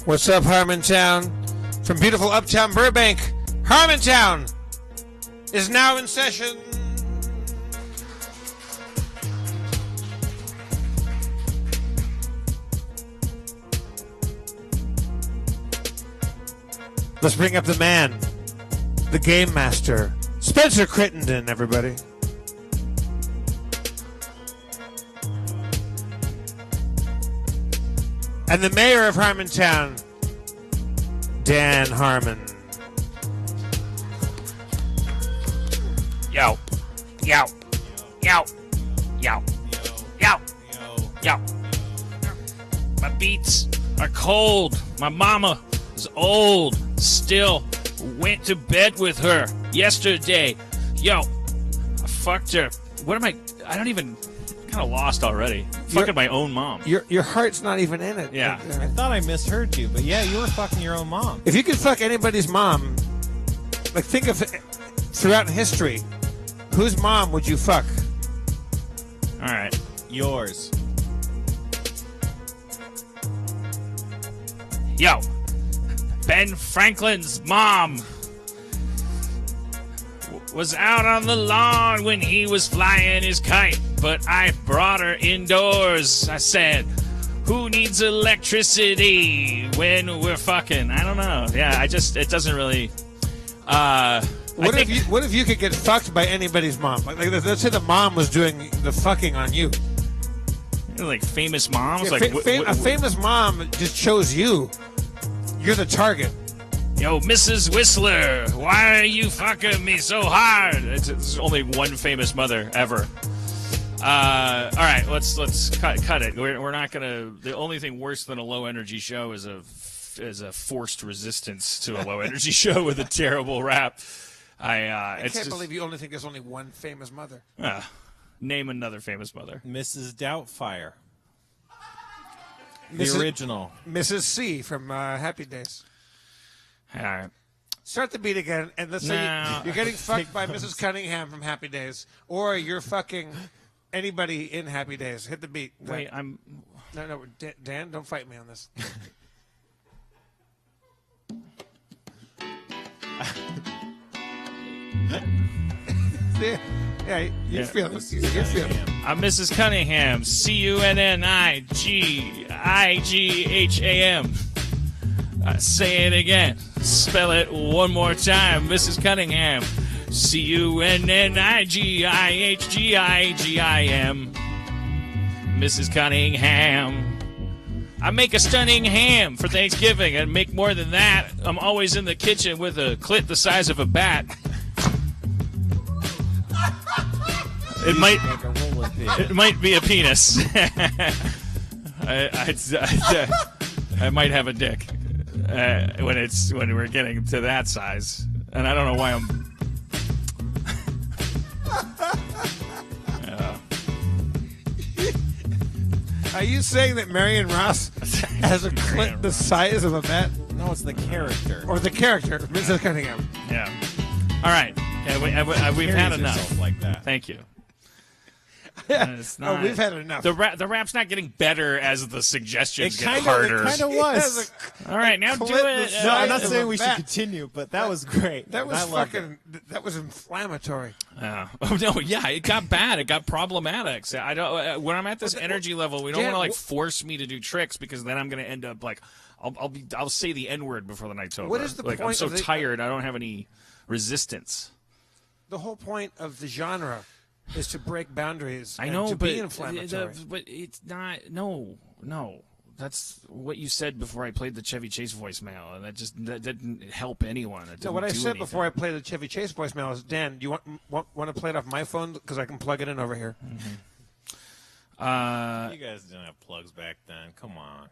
What's up, Harmontown? From beautiful uptown Burbank, Harmontown is now in session. Let's bring up the man, the game master, Spencer Crittenden, everybody. And the mayor of Harmontown, Dan Harmon. Yo. Yo. Yo. Yo. Yo. Yo. My beats are cold. My mama is old. Still went to bed with her yesterday. Yo, I fucked her. What am I don't even... kind of lost already. Fucking my own mom. Your heart's not even in it. Yeah. I thought I misheard you, but yeah, you were fucking your own mom. If you could fuck anybody's mom, like think of it throughout history, whose mom would you fuck? All right. Yours. Yo, Ben Franklin's mom was out on the lawn when he was flying his kite, but I brought her indoors. I said, who needs electricity when we're fucking? I don't know. Yeah, it doesn't really... What if you could get fucked by anybody's mom? Like let's say the mom was doing the fucking on you. Like famous moms? Yeah, a famous mom just chose you. You're the target. Yo, Mrs. Whistler, why are you fucking me so hard? It's only one famous mother ever. All right, let's cut it. We're not gonna. The only thing worse than a low energy show is a forced resistance to a low energy show with a terrible rap. I can't believe you only think there's only one famous mother. Name another famous mother. Mrs. Doubtfire. The original. Mrs. C from Happy Days. All right. Start the beat again, and let's say you're getting fucked by Mrs. Cunningham from Happy Days, or you're fucking anybody in Happy Days. Hit the beat. Wait, No, Dan, don't fight me on this. Yeah, you feel it. You feel it. I'm Mrs. Cunningham. Cunningham. Say it again. Spell it one more time. Mrs. Cunningham. Cunningham. Mrs. Cunningham. I make a stunning ham for Thanksgiving and make more than that. I'm always in the kitchen with a clit the size of a bat. It might be a penis. I might have a dick when we're getting to that size, and I don't know why I'm. Are you saying that Marion Ross has a clit the size of a bat? No, it's the character. Or the character, Mrs. Cunningham. Yeah. All right. Yeah, we've had enough. Like that. Thank you. It's not, we've had enough. The rap's not getting better as the suggestions get harder. It kind of was. All right, now do it. No, I'm not saying we should continue, but that was great. That was fucking. That was inflammatory. Oh no, yeah, it got bad. It got problematic. So I don't. When I'm at this energy level, we don't want to force me to do tricks because then I'm going to end up like I'll say the N-word before the night's over. What is the point? I'm so tired. I don't have any resistance. The whole point of the genre is to break boundaries. I know, to but be inflammatory. But it's not. No. That's what you said before I played the Chevy Chase voicemail, and that didn't help anyone. No, what I said before I played the Chevy Chase voicemail is, Dan, do you want to play it off my phone because I can plug it in over here? Mm-hmm. You guys didn't have plugs back then. Come on.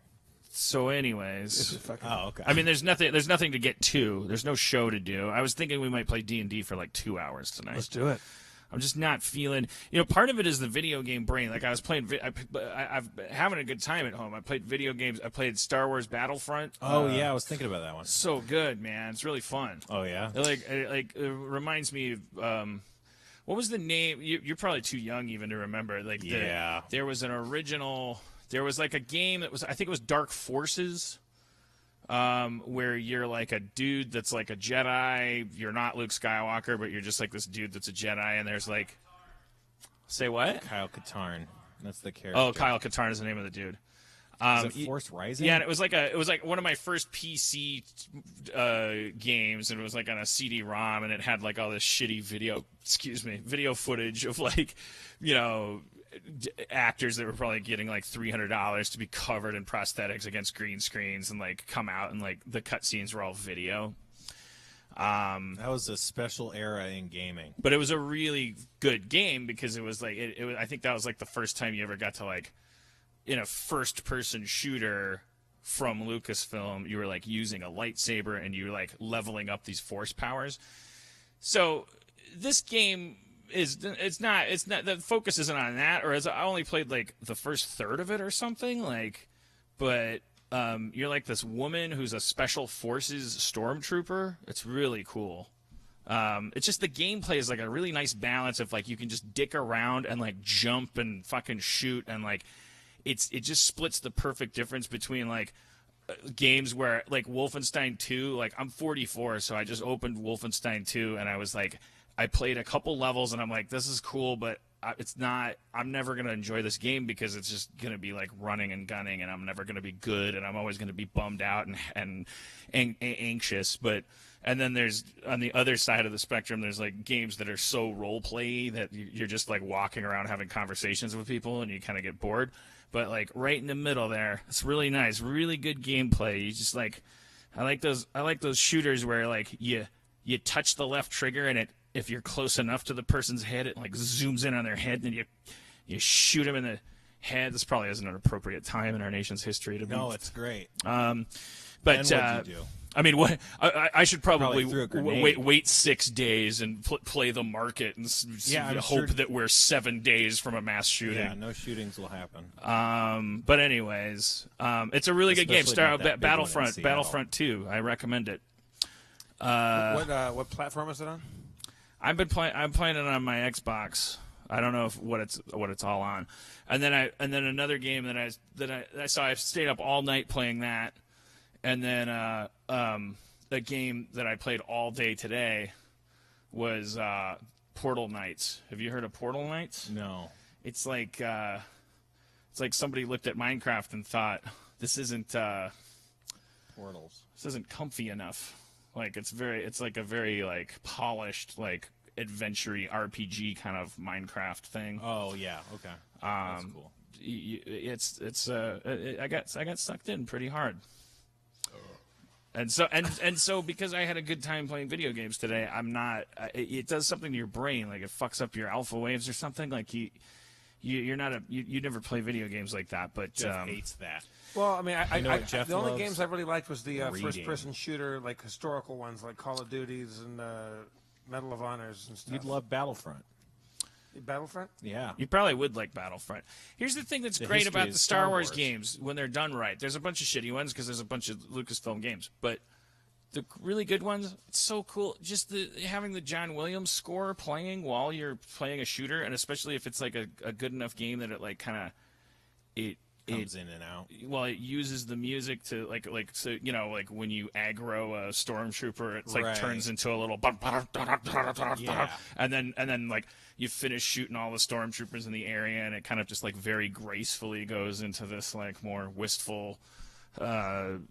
So, anyways, okay. I mean, there's nothing to get to. There's no show to do. I was thinking we might play D&D for like 2 hours tonight. Let's do it. I'm just not feeling. Part of it is the video game brain. Like I was playing, I've having a good time at home. I played video games. I played Star Wars Battlefront. Oh yeah, I was thinking about that one. So good, man. It's really fun. Oh yeah. It reminds me of. What was the name? You're probably too young even to remember. There was an original. There was like a game that was. I think it was Dark Forces. where you're like a dude that's like a Jedi. You're not Luke Skywalker, but you're just like this dude that's a Jedi. And there's like, say what? Kyle Katarn. That's the character. Oh, Kyle Katarn is the name of the dude. Is it Force Rising? Yeah, and it was like one of my first PC games, and it was like on a CD-ROM, and it had like all this shitty video footage of like, actors that were probably getting like $300 to be covered in prosthetics against green screens and like come out, and like the cutscenes were all video. That was a special era in gaming. But it was a really good game because it was like I think that was like the first time you ever got to like, in a first-person shooter from Lucasfilm, you were like using a lightsaber and you were like leveling up these force powers. So this game it's not the focus isn't on that, or I only played like the first third of it or something like, but you're like this woman who's a special forces stormtrooper. It's really cool. It's just the gameplay is like a really nice balance of like you can just dick around and like jump and fucking shoot, and like it just splits the perfect difference between like games where like Wolfenstein 2, like I'm 44, so I just opened Wolfenstein 2 and I was like, I played a couple levels and I'm like, this is cool, but I'm never going to enjoy this game because it's just going to be like running and gunning, and I'm never going to be good, and I'm always going to be bummed out and anxious. And then there's, on the other side of the spectrum, there's like games that are so role play that you're just like walking around having conversations with people and you kind of get bored. But like right in the middle there, it's really nice, really good gameplay. You just like, I like those shooters where like you touch the left trigger and if you're close enough to the person's head, it like zooms in on their head and you shoot them in the head. This probably isn't an appropriate time in our nation's history to be. No, it's great. But what'd you do? I mean, what I should probably threw a grenade. wait 6 days and play the market and I'm hope sure. that we're 7 days from a mass shooting. Yeah, no shootings will happen. But anyways, it's a really good game. Especially not that big one in Battlefront, Seattle. Battlefront 2. I recommend it. What platform is it on? I'm playing it on my Xbox. I don't know what it's all on. And then another game that I saw. I stayed up all night playing that. And then the game that I played all day today was Portal Knights. Have you heard of Portal Knights? No. It's like somebody looked at Minecraft and thought, this isn't comfy enough. Like it's like a very like polished like adventure-y RPG kind of Minecraft thing. Oh yeah, okay. That's cool. I got sucked in pretty hard. And so because I had a good time playing video games today, I'm not. It does something to your brain, like it fucks up your alpha waves or something. Like you never play video games like that. But Jeff hates that. Well, I mean, Jeff the only loves? games I really liked was the Reading. first-person shooter, like historical ones, like Call of Duties and Medal of Honors and stuff. You'd love Battlefront. Battlefront? Yeah. you probably would like Battlefront. Here's the thing that's The great history about is the Star Star Wars Wars. games when they're done right. There's a bunch of shitty ones because there's a bunch of Lucasfilm games, but the really good ones, it's so cool. Just having the John Williams score playing while you're playing a shooter, and especially if it's like a good enough game that it like kind of it Comes in and out. well, it uses the music to like so like when you aggro a stormtrooper, it's like Right. turns into a little Yeah. and then like you finish shooting all the stormtroopers in the area, and it kind of just like very gracefully goes into this like more wistful. You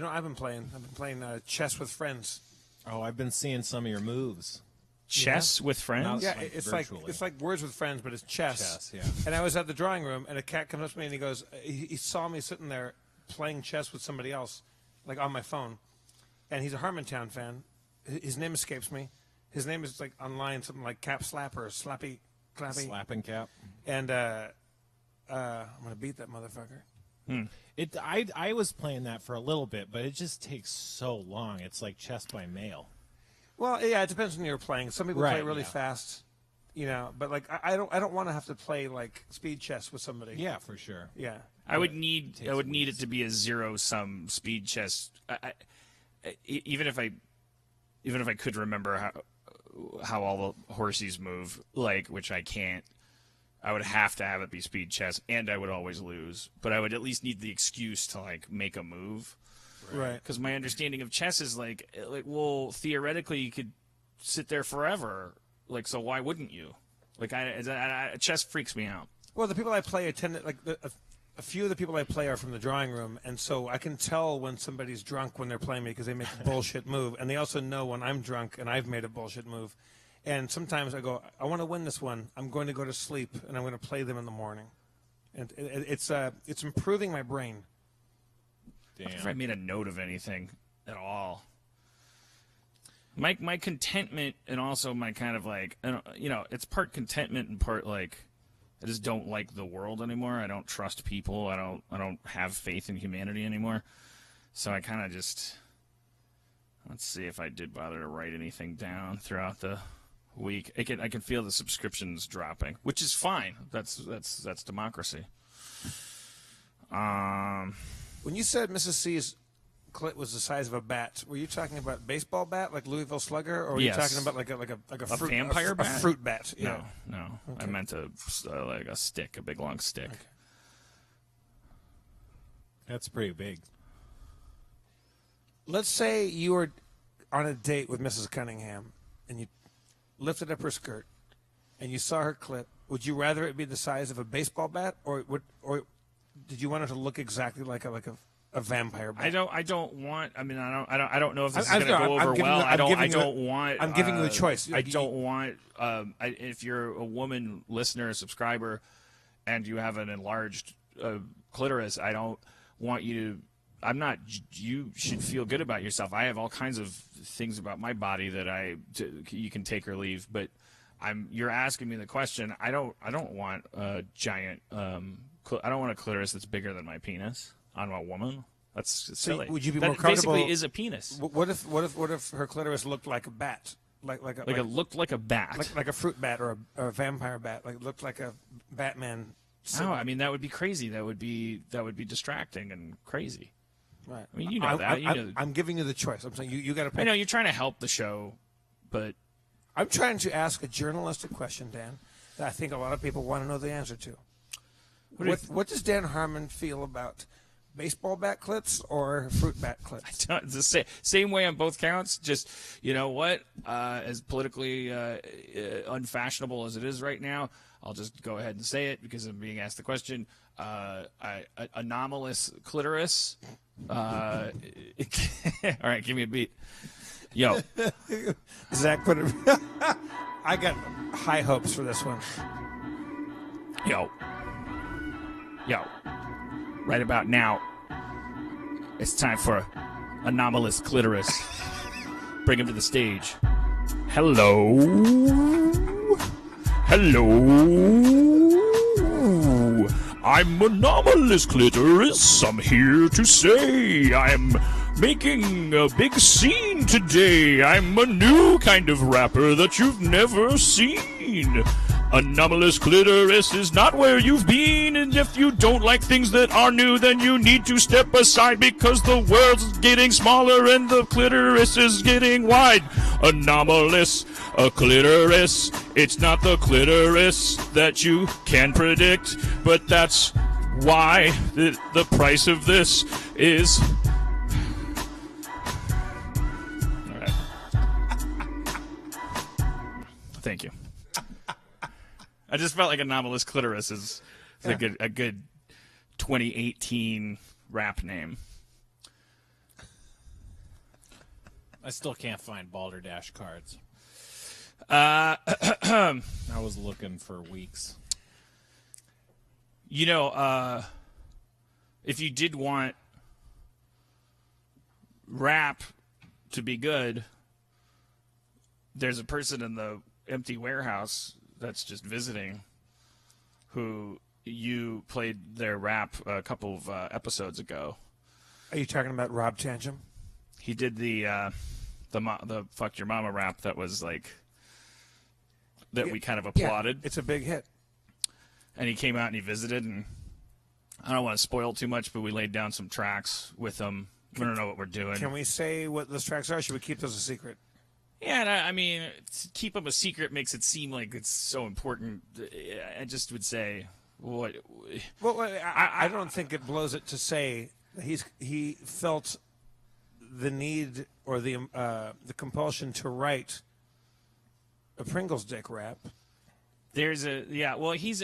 know, I've been playing chess with friends. Oh, I've been seeing some of your moves. Chess with friends. Yeah, Like it's virtually. like Words with Friends, but it's chess. Chess, yeah. And I was at the drawing room, and a cat comes up to me and he goes, he saw me sitting there playing chess with somebody else, like on my phone, and he's a Harmontown fan. His name escapes me. His name is like online something like Cap Slapper or Slappy Clappy. Slapping cap. And I'm gonna beat that motherfucker. I was playing that for a little bit, but it just takes so long. It's like chess by mail. Well, yeah, it depends when you're playing. Some people play Right, really yeah. fast, but like I don't want to have to play like speed chess with somebody. Yeah, for sure. Yeah. I would need it to be a zero-sum speed chess. Even if I could remember how all the horses move, like, which I can't. I would have to have it be speed chess, and I would always lose. But I would at least need the excuse to like make a move. Right. Because my understanding of chess is like, well, theoretically you could sit there forever. Like, so why wouldn't you? Like, chess freaks me out. Well, the people I play attend like a few of the people I play are from the drawing room, and so I can tell when somebody's drunk when they're playing me because they make a bullshit move, and they also know when I'm drunk and I've made a bullshit move. And sometimes I go, I want to win this one. I'm going to go to sleep, and I'm going to play them in the morning. And it's improving my brain. Damn. If I made a note of anything at all. My contentment and also my kind of like, you know, it's part contentment and part like, I just don't like the world anymore. I don't trust people. I don't have faith in humanity anymore. So I kind of just, let's see if I did bother to write anything down throughout the week. I can feel the subscriptions dropping, which is fine. That's democracy. When you said Mrs. C's clit was the size of a bat, were you talking about baseball bat like Louisville Slugger, or were you talking about like a fruit, vampire bat? A fruit bat? Yeah. No. Okay. I meant like a stick, a big long stick. Okay. That's pretty big. Let's say you were on a date with Mrs. Cunningham, and you lifted up her skirt, and you saw her clit. Would you rather it be the size of a baseball bat, or did you want it to look exactly like a vampire bat? I don't want. I mean, I don't know if this is going to go over well. I don't want. I'm giving you a choice. I don't want. If you're a woman listener, subscriber, and you have an enlarged clitoris, I don't want you to. I'm not. You should feel good about yourself. I have all kinds of things about my body that you can take or leave. But you're asking me the question. I don't want a giant. I don't want a clitoris that's bigger than my penis on a woman. That's silly. Would you be that more comfortable? Basically, is a penis. What if her clitoris looked like a bat, it looked like a bat, like a fruit bat or a vampire bat, like it looked like a Batman. No, I mean that would be crazy. That would be distracting and crazy. Right. I mean, you know that. I'm giving you the choice. I'm saying you got to pick. I know you're trying to help the show, but I'm trying to ask a journalistic question, Dan, that I think a lot of people want to know the answer to. What does Dan Harmon feel about baseball bat clips or fruit bat clips? It's the same way on both counts. Just, you know what? As politically unfashionable as it is right now, I'll just go ahead and say it because I'm being asked the question. Anomalous clitoris. All right, give me a beat. Yo. Zach put it. I got high hopes for this one. Yo. Right about now, it's time for Anomalous Clitoris. Bring him to the stage. Hello. I'm Anomalous Clitoris. I'm here to say I'm making a big scene today. I'm a new kind of rapper that you've never seen. Anomalous Clitoris is not where you've been, and if you don't like things that are new, then you need to step aside because the world's getting smaller and the clitoris is getting wide. Anomalous, a clitoris, it's not the clitoris that you can predict, but that's why the price of this is... All right. Thank you. I just felt like Anomalous Clitoris is like a good 2018 rap name. I still can't find Balderdash cards. I was looking for weeks. You know, if you did want rap to be good, there's a person in the empty warehouse that's just visiting who you played their rap a couple of episodes ago. Are you talking about Rob Tangem? He did the Fuck Your Mama rap that was like that we kind of applauded. Yeah, it's a big hit. And he came out and he visited, and I don't want to spoil too much, but we laid down some tracks with him. We don't know what we're doing. Can we say what those tracks are? Or should we keep those a secret? Yeah, and I mean, to keep them a secret makes it seem like it's so important. I just would say, what? Well, I don't think it blows it to say he felt the need or the compulsion to write a Pringles dick rap. There's well, he's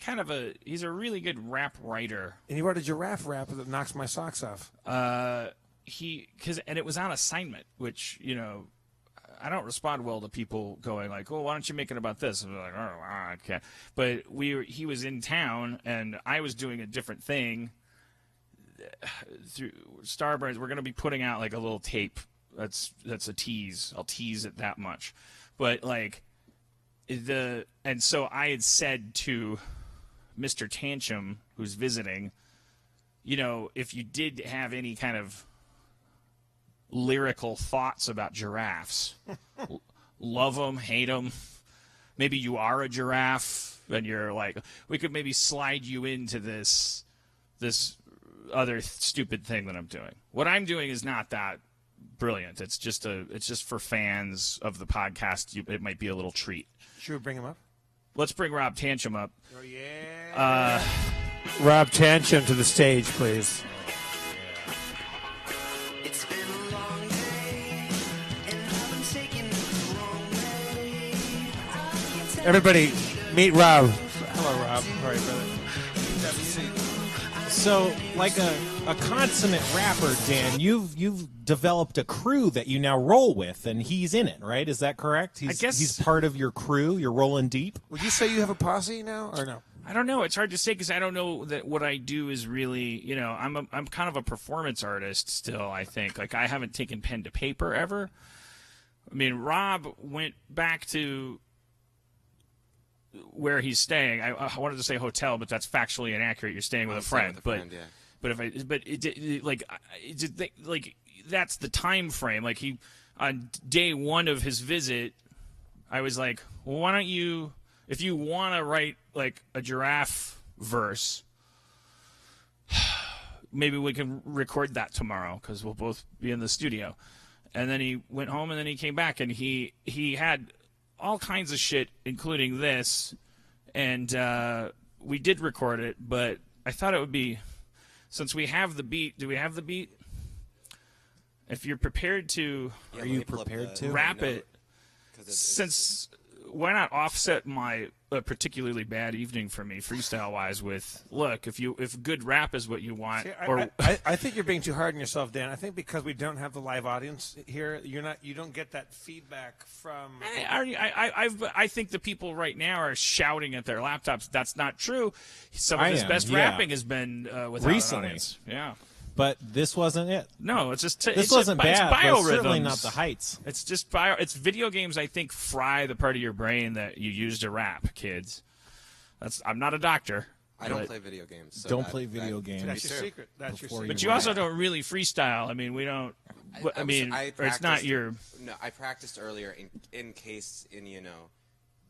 kind of he's a really good rap writer. And he wrote a giraffe rap that knocks my socks off. And it was on assignment, which, I don't respond well to people going like, "Oh, why don't you make it about this?" And I'm like, "Oh, I can't." But he was in town, and I was doing a different thing. Through Starburns, we're going to be putting out like a little tape. That's a tease. I'll tease it that much. But like and so I had said to Mr. Tantrum, who's visiting, if you did have any kind of lyrical thoughts about giraffes, love them, hate them, maybe you are a giraffe and you're like, we could maybe slide you into this other stupid thing that I'm doing. What I'm doing is not that brilliant. It's just for fans of the podcast. It might be a little treat. Should we bring him up? Let's bring Rob Tantrum up. Oh yeah. Rob Tantrum to the stage, please. It's been a long day, and I've been taking it the wrong way. I can't tell Everybody, meet Rob. Hello, Rob. All right, brother. So, like a consummate rapper, Dan, you've developed a crew that you now roll with, and he's in it, right? Is that correct? I guess he's part of your crew. You're rolling deep. Would you say you have a posse now, or no? I don't know. It's hard to say because I don't know that what I do is really, I'm kind of a performance artist still. I think like I haven't taken pen to paper ever. I mean, Rob went back to where he's staying. I wanted to say hotel, but that's factually inaccurate. You're staying with a friend, that's the time frame. Like on day one of his visit, I was like, well, why don't you, if you want to write like a giraffe verse, maybe we can record that tomorrow because we'll both be in the studio. And then he went home, and then he came back, and he had all kinds of shit, including this, and we did record it, but I thought it would be, since we have the beat, do we have the beat? If you're prepared to, Are you prepared to rap it, since why not offset my particularly bad evening for me freestyle-wise with, look, if good rap is what you want, See, or I think you're being too hard on yourself, Dan. I think because we don't have the live audience here, you don't get that feedback from. I think the people right now are shouting at their laptops. That's not true. Some of I his am, best yeah. rapping has been without Recently. an audience. Yeah. But this wasn't it. No, it's just This wasn't bad, It's but biorhythms. certainly not the heights. It's just It's video games. I think fry the part of your brain that you use to rap, kids. I'm not a doctor. I don't but- play video games. So Don't play video games. That's your true. secret. That's your Before secret. But you also don't really freestyle. I mean, we don't. Or it's not your. No, I practiced earlier in case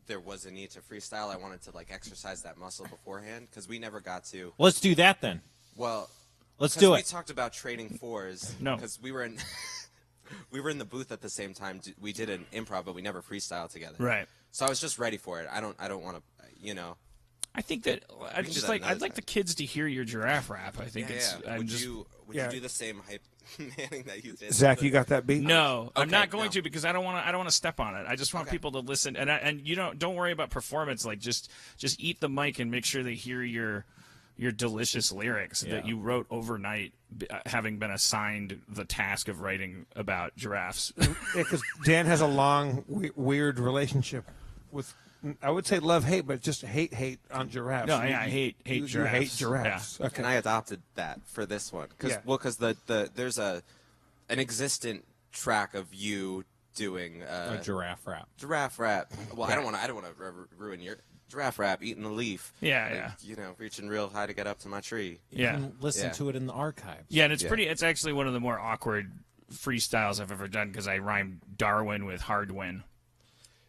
there was a need to freestyle. I wanted to exercise that muscle beforehand because we never got to. Let's do that then. Well, Let's 'cause do we it. talked about trading fours. No. because we were in we were in the booth at the same time. We did an improv, but we never freestyled together. Right. So I was just ready for it. I don't want to. I think that can do that I'd another like the time. kids to hear your giraffe rap. I think it's. Yeah. I'm Would just. you Yeah. do the same hype manning that you did? Zach, you got that beat? No, I'm Okay, not going no. to because I don't want to step on it. I just want Okay. people to listen, and you don't worry about performance. Like just eat the mic and make sure they hear your delicious lyrics that you wrote overnight, having been assigned the task of writing about giraffes. Because Dan has a long, weird relationship with, I would say love-hate, but just hate on giraffes. No, yeah, I hate you giraffes. hate giraffes. Yeah. Okay. And I adopted that for this one Yeah. because there's an existent track of you doing A giraffe rap. giraffe rap. Well, I don't want to ruin your giraffe rap. Eating the leaf. Yeah, yeah. Reaching real high to get up to my tree. Yeah. And listen Yeah. to it in the archives. Yeah, and it's Yeah. it's actually one of the more awkward freestyles I've ever done because I rhymed Darwin with Hardwin.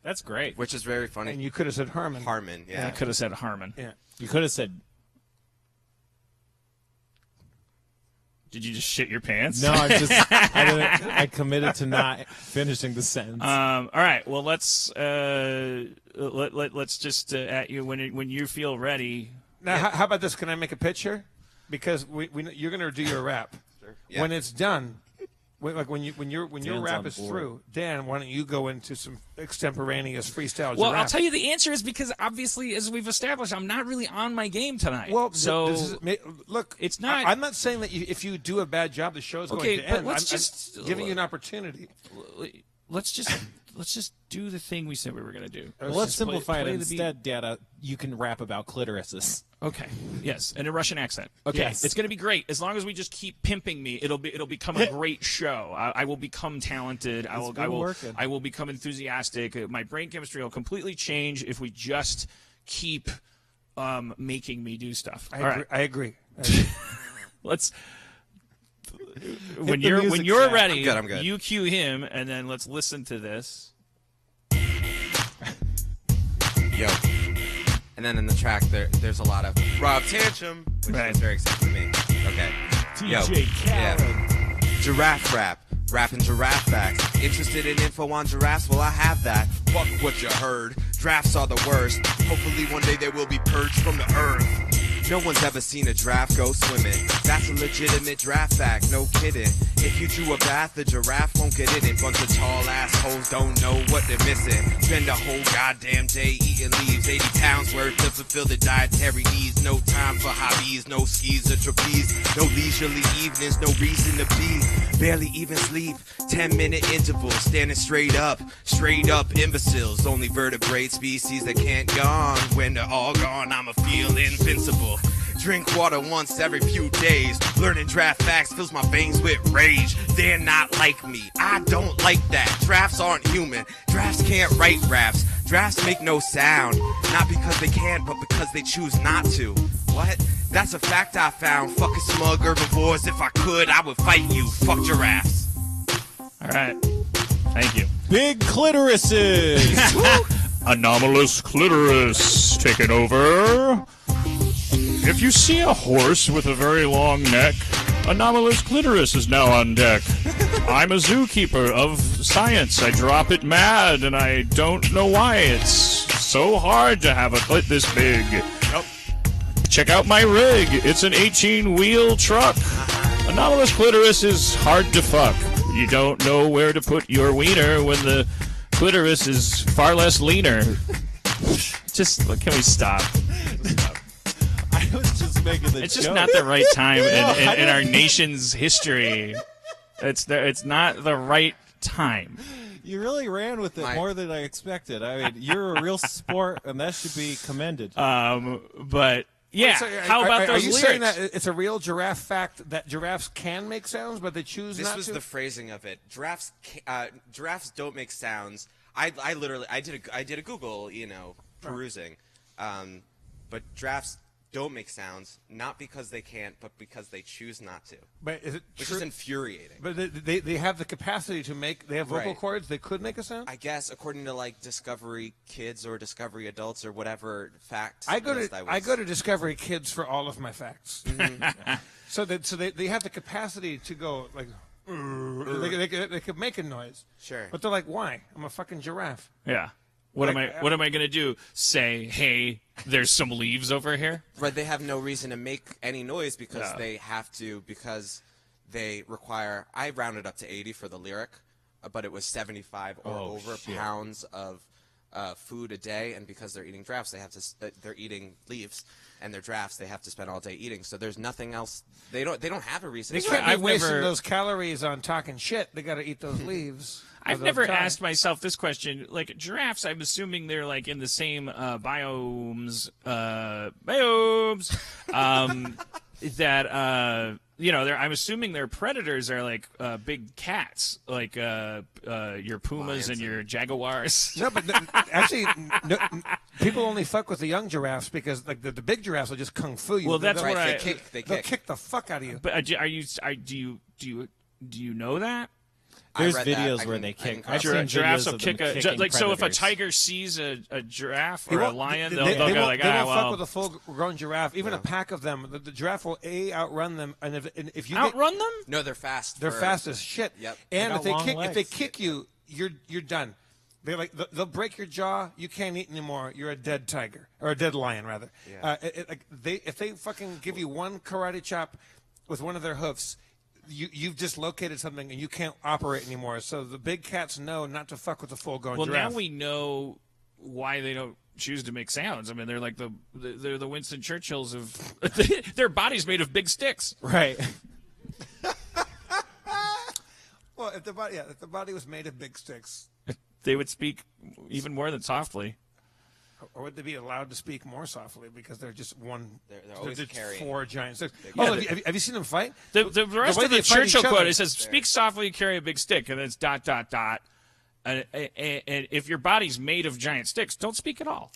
That's great. Which is very funny. And you could have said Harmon. Harmon, yeah. I could have said Harmon. Yeah. You could have said Did you just shit your pants? No, I committed to not finishing the sentence. All right. Well, let's just at you when you feel ready. Now, how about this? Can I make a picture? Because you're going to do your rap. Yeah. When it's done, when your Dan's rap on is board. through, Dan, why don't you go into some extemporaneous freestyle? Well, giraffe? I'll tell you the answer is because obviously, as we've established, I'm not really on my game tonight. Well, so look, it's not- I'm not saying that if you do a bad job, the show's Okay, going to but end. let's I'm just- giving you an opportunity. let's just do the thing we said we were going to do. Well, let's just play- simplify play it the beat. instead, Dad. You can rap about clitorises. Okay. Yes, in a Russian accent. Okay, Yes. it's going to be great as long as we just keep pimping me. It'll become a great show. I will become talented. I been working. will become enthusiastic. My brain chemistry will completely change if we just keep making me do stuff. All right, I agree. let's. When the you're music, you're Zach. ready, I'm good. you cue him, and then let's listen to this. Yo. And then in the track, there's a lot of Rob Tantrum, which Right. is very exciting to me. Okay. Yo. DJ Khaled. Giraffe rap. Rapping giraffe facts. Interested in info on giraffes? Well, I have that. Fuck what you heard. Drafts are the worst. Hopefully one day they will be purged from the earth. No one's ever seen a giraffe go swimming. That's a legitimate draft fact, no kidding. If you drew a bath, the giraffe won't get in it. Bunch of tall assholes don't know what they're missing. Spend a whole goddamn day eating leaves. 80 pounds worth to fulfill their dietary needs. No time for hobbies, no skis or trapeze. No leisurely evenings, no reason to be. Barely even sleep. 10-minute intervals, standing straight up imbeciles. Only vertebrate species that can't gone. When they're all gone, I'ma feel invincible. Drink water once every few days. Learning draft facts fills my veins with rage. They're not like me. I don't like that. Drafts aren't human. Drafts can't write raps. Drafts make no sound. Not because they can, but because they choose not to. What? That's a fact I found. Fucking smug herbivores. If I could, I would fight you. Fuck giraffes. All right. Thank you. Big clitorises. Anomalous clitoris taking over. If you see a horse with a very long neck, anomalous clitoris is now on deck. I'm a zookeeper of science. I drop it mad, and I don't know why. It's so hard to have a clit this big. Check out my rig. It's an 18-wheel truck. Anomalous clitoris is hard to fuck. You don't know where to put your wiener when the clitoris is far less leaner. Can we stop? I was just making the It's just joke. not the right time I in our didn't- nation's history. It's not the right time. You really ran with it more than I expected. I mean, you're a real sport, and that should be commended. But yeah, So, how about are those you lyrics? saying that it's a real giraffe fact that giraffes can make sounds, but they choose This not was to? the phrasing of it. Giraffes don't make sounds. I did a Google, perusing, but giraffes don't make sounds, not because they can't, but because they choose not to, But is it which true? is infuriating. But they have the capacity to make. They have vocal Right. cords. They could make a sound. I guess according to like Discovery Kids or Discovery Adults or whatever fact. I go list to Discovery Kids for all of my facts. Mm-hmm. so they have the capacity to go like. They could make a noise. Sure. But they're like, why? I'm a fucking giraffe. Yeah. What Like, am I gonna do? Say, hey, there's some leaves over here. But they have no reason to make any noise because Yeah. they have to, because they require. I rounded up to 80 for the lyric, but it was 75 or over pounds of food a day, and because they're eating drafts, they have to. They're eating leaves, and they're drafts. They have to spend all day eating. So there's nothing else. They don't have a reason. They to can't be I've wasting never- those calories on talking shit. They got to eat those leaves. I've Or never those guys. asked myself this question. Like giraffes, I'm assuming they're like in the same biomes, that I'm assuming their predators are like big cats, like your pumas Lions and your jaguars. No, but actually, people only fuck with the young giraffes because like the big giraffes will just kung fu you. Well, that's They'll- what I- They They'll kick. kick the fuck out of you. But do you know that? There's read that. videos I where can- they I kick. can I've seen corroborate. Giraffes videos will of them kick a kicking like. So if a predators. tiger sees a giraffe He or a won't- lion, they, they'll they go won't, like, they won't fuck well, with a full-grown giraffe. Even a pack of them, the giraffe will outrun them, and if you outrun them. No, they're fast. they're for- fast as shit. Yep. And got if they long kick, if they legs. kick you, you're done. They'll break your jaw. You can't eat anymore. You're a dead tiger or a dead lion rather. Yeah. If they fucking give you one karate chop with one of their hoofs, you've dislocated something and you can't operate anymore. So the big cats know not to fuck with the full-grown Well, giraffe. now we know why they don't choose to make sounds. I mean, they're like they're the Winston Churchills of their bodies made of big sticks. Right. Well, if the body was made of big sticks, They would speak even more than softly. or would they be allowed to speak more softly because they're just one? They're always just carrying. 4 giant sticks. Yeah, Oh, have you seen them fight? The rest way of they the fight each Churchill other- quote, it says, "Speak softly, carry a big stick," and then it's ... And if your body's made of giant sticks, don't speak at all.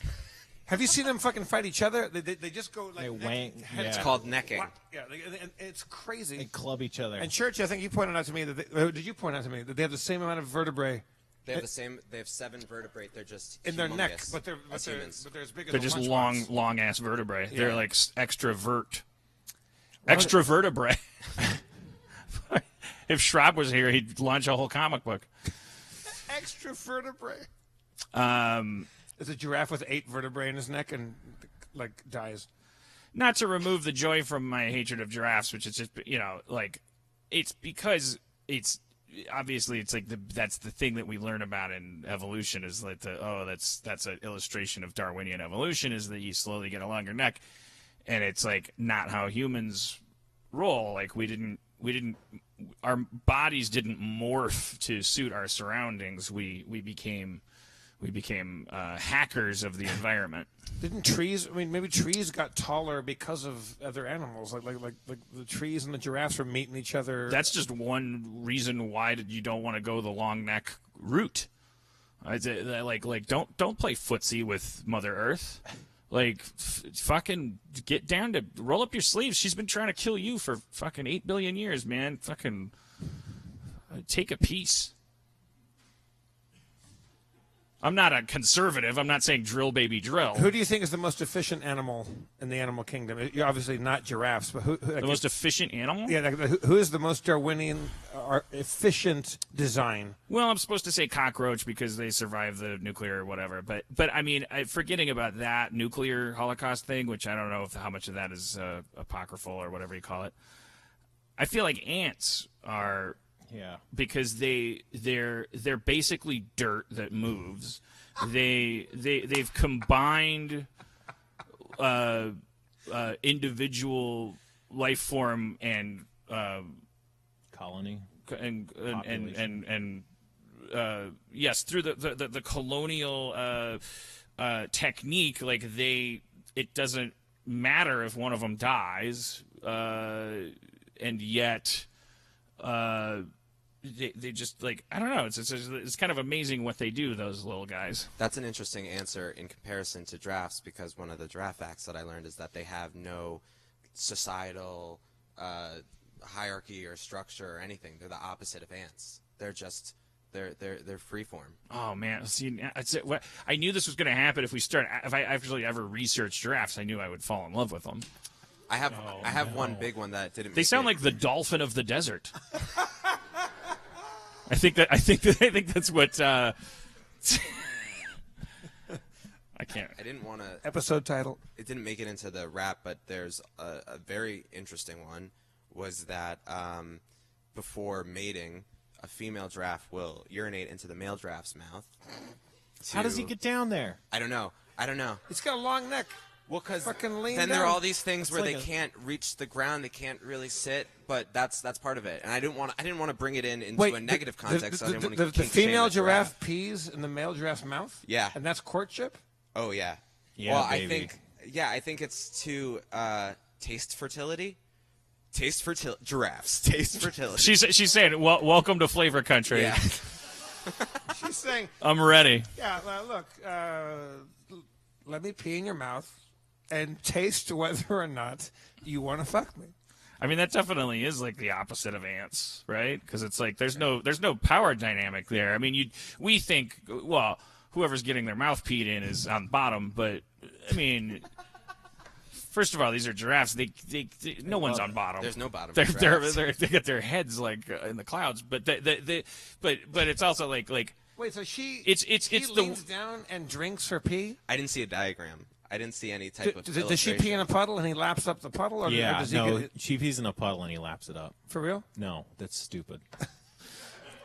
Have you seen them fucking fight each other? They just go like They wank, head- yeah. It's called necking. Yeah, and it's crazy. They club each other. And Church, I think you pointed out to me did you point out to me that they have the same amount of vertebrae They have the same. They have 7 vertebrae. They're just in their neck, humongous but they're as humans. as big as They're a just lunchbox. long ass vertebrae. They're Yeah. like extrovert. Extra vertebrae. If Schraub was here, he'd launch a whole comic book. extra vertebrae. Um, There's a giraffe with 8 vertebrae in his neck and like dies. not to remove the joy from my hatred of giraffes, which is just, like, it's because it's obviously it's like that's the thing that we learn about in evolution is like that's an illustration of Darwinian evolution is that you slowly get a longer neck, and it's like not how humans roll. Like we didn't our bodies didn't morph to suit our surroundings. We became hackers of the environment. Didn't trees? I mean, maybe trees got taller because of other animals, like the trees and the giraffes were meeting each other. That's just one reason why you don't want to go the long neck route. Like don't play footsie with Mother Earth. Like fucking get down to roll up your sleeves. She's been trying to kill you for fucking 8 billion years, man. Fucking take a piece. I'm not a conservative. I'm not saying drill, baby, drill. Who do you think is the most efficient animal in the animal kingdom? You're obviously not giraffes, but who The most efficient animal? yeah, who is the most Darwinian or efficient design? Well, I'm supposed to say cockroach because they survived the nuclear or whatever. But I mean, forgetting about that nuclear holocaust thing, which I don't know how much of that is apocryphal or whatever you call it. I feel like ants are. Yeah. Because they're basically dirt that moves. They've combined individual life form and Colony. and yes, through the colonial technique. Like it doesn't matter if one of them dies, and yet. They just like I don't know. It's kind of amazing what they do. Those little guys. That's an interesting answer in comparison to giraffes, because one of the giraffe facts that I learned is that they have no societal hierarchy or structure or anything. They're the opposite of ants. They're just they're freeform. Oh man, see, I knew this was going to happen if I actually ever researched giraffes. I knew I would fall in love with them. I have one big one that didn't. They make sound it. like the dolphin of the desert. I think that's what. I can't. I didn't want to. Episode title. It didn't make it into the rap, but there's a very interesting one. Was that before mating, a female giraffe will urinate into the male giraffe's mouth. How does he get down there? I don't know. It's got a long neck. Well, because Fucking lean then there are down. all these things where like they a- can't reach the ground, they can't really sit, but that's part of it. And I didn't want to bring it into a negative context. I didn't want to the kink shame female the giraffe pees in the male giraffe's mouth. Yeah. and that's courtship. Oh yeah. Yeah, well, baby. I think it's to taste fertility. Giraffes. Taste fertility. She's saying, welcome to Flavor Country. Yeah. She's saying, I'm ready. "Yeah, look, let me pee in your mouth and taste whether or not you want to fuck me." I mean, that definitely is like the opposite of ants, right? Because it's like there's no power dynamic there. I mean, we think, well, whoever's getting their mouth peed in is on bottom, but I mean, first of all, these are giraffes. No one's on bottom. There's no bottom. They giraffes. get their heads like in the clouds, but but it's also like Wait, so she it's he the leans down and drinks her pee? I didn't see a diagram. I didn't see any type of Does she pee in a puddle and he laps up the puddle? Or, or Yeah, does he no, get it, she pees in a puddle and he laps it up. for real? No, that's stupid.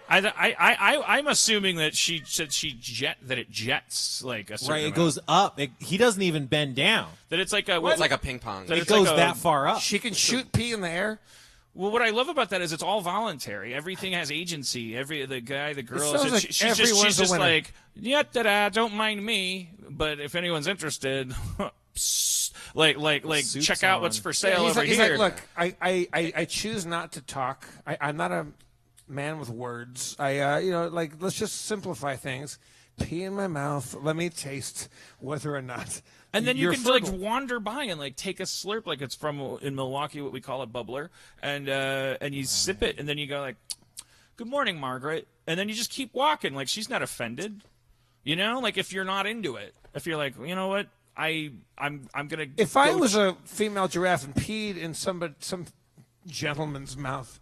I'm assuming that she said it jets like a certain Right, it amount. goes up. He doesn't even bend down. That it's like a It's like a ping pong. That It it's goes like that far up. She can shoot pee in the air? Well, what I love about that is it's all voluntary. Everything has agency. The guy, the girl. sounds like She's everyone's a just winner. like, yeah, don't mind me. But if anyone's interested, like Soup's check out what's on. for sale he's over like, he's here. like, look, I choose not to talk. I'm not a man with words. Let's just simplify things. Pee in my mouth. Let me taste whether or not. And then you you're can fertile. like wander by and like take a slurp, like it's from in Milwaukee what we call a bubbler, and you sip it, and then you go like, "Good morning, Margaret," and then you just keep walking, like she's not offended, you know. Like if you're not into it, if you're like, you know what, I'm gonna. If I go was a female giraffe and peed in some gentleman's mouth,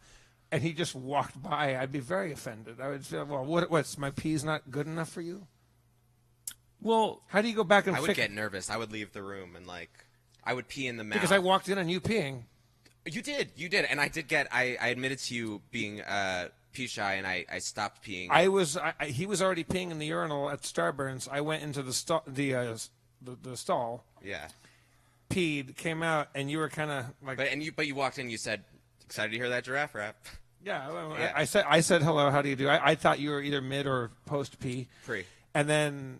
and he just walked by, I'd be very offended. I would say, well, what's my pee's not good enough for you? well, How do you go back and I would fix get nervous. I would leave the room and I would pee in the mouth. because I walked in on you peeing. You did, and I did get. I admitted to you being pee shy, and I stopped peeing. He was already peeing in the urinal at Starburns. I went into the stall, Yeah, peed, came out, and you were kind of like, but you walked in. You said, "Excited to hear that giraffe rap." yeah. Yeah. I said hello. How do you do? I thought you were either mid or post pee. Pre. And then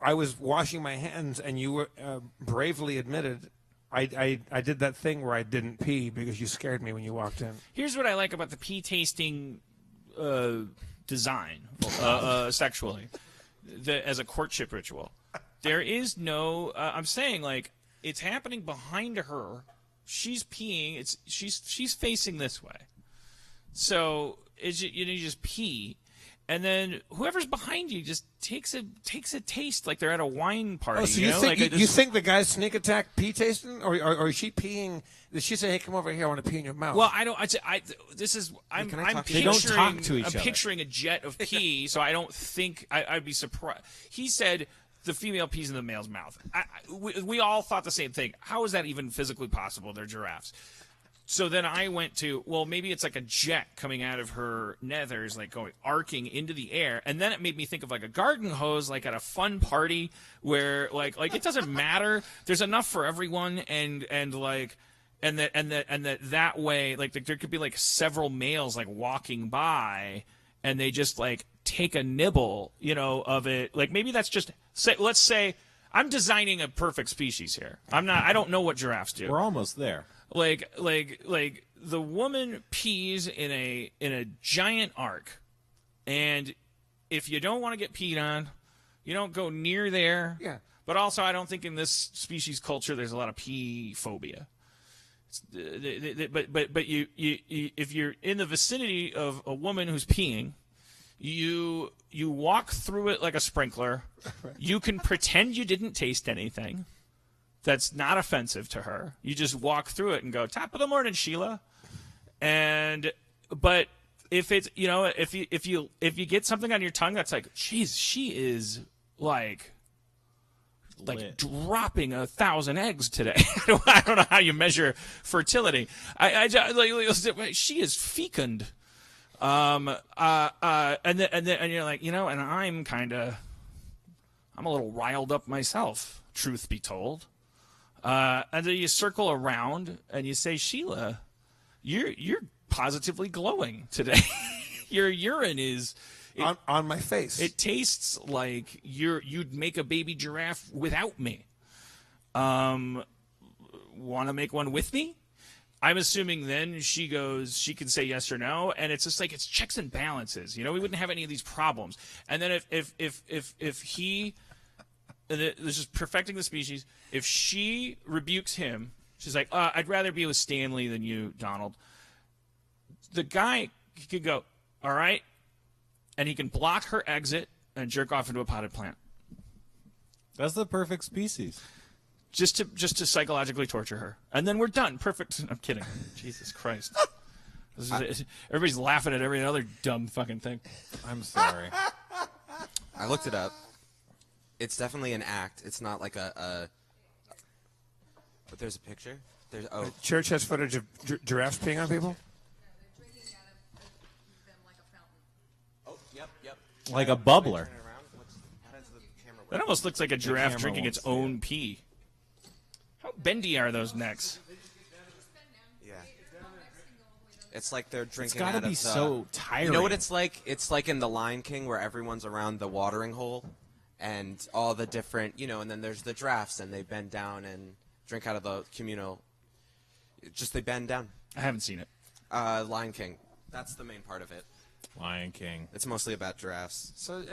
I was washing my hands, and you were bravely admitted I did that thing where I didn't pee because you scared me when you walked in. here's what I like about the pee tasting design sexually, as a courtship ritual. There is no. I'm saying like it's happening behind her. She's peeing. She's facing this way. So you just pee, and then whoever's behind you just takes a taste like they're at a wine party. Oh, so you know? think like you think the guy's sneak attack pee tasting, or is she peeing? Did she say, "Hey, come over here. I want to pee in your mouth"? Well, I don't. This is. I'm can I talk to you? They picturing. don't talk to each I'm other. picturing a jet of pee, so I don't think I'd be surprised. He said the female pees in the male's mouth. We all thought the same thing. How is that even physically possible? They're giraffes. So then I went to, well, maybe it's like a jet coming out of her nethers, like going arcing into the air, and then it made me think of like a garden hose, like at a fun party where like it doesn't matter. There's enough for everyone, and that way, like there could be like several males like walking by, and they just like take a nibble, of it. Like maybe that's just let's say I'm designing a perfect species here. I don't know what giraffes do. We're almost there. Like the woman pees in a giant arc, and if you don't want to get peed on, you don't go near there. Yeah. But also, I don't think in this species culture there's a lot of pee phobia. But you if you're in the vicinity of a woman who's peeing, you walk through it like a sprinkler. You can pretend you didn't taste anything. That's not offensive to her. You just walk through it and go, "Top of the morning, Sheila." But if it's if you get something on your tongue that's like, "Geez, she is like Lit. dropping 1,000 eggs today." I don't know how you measure fertility. She is fecund. And you're like, and I'm a little riled up myself, truth be told. And then you circle around and you say, "Sheila, you're positively glowing today. Your urine is on my face. It tastes like you'd make a baby giraffe without me. Want to make one with me?" I'm assuming then she can say yes or no, and it's just like it's checks and balances. We wouldn't have any of these problems. And then if he, and this is perfecting the species. If she rebukes him She's like, I'd rather be with Stanley than you, Donald. The guy could go, all right, and he can block her exit and jerk off into a potted plant. That's the perfect species. Just to psychologically torture her. And then we're done. Perfect. I'm kidding. Jesus Christ. Everybody's laughing at every other dumb fucking thing. I'm sorry. I looked it up. It's definitely an act. It's not like a but there's a picture. There's Church has footage of giraffes peeing on people. Yep. Like a bubbler. Turn it around. How does the camera work? That almost looks like a giraffe camera drinking won't its see own pee. How bendy are those necks? Yeah. It's like they're It's drinking got to out be of the, so tiring. You know what it's like? It's like in The Lion King where everyone's around the watering hole and all the different, and then there's the giraffes and they bend down and drink out of the communal. Just they bend down. I haven't seen it. Lion King. That's the main part of it. Lion King. It's mostly about giraffes. So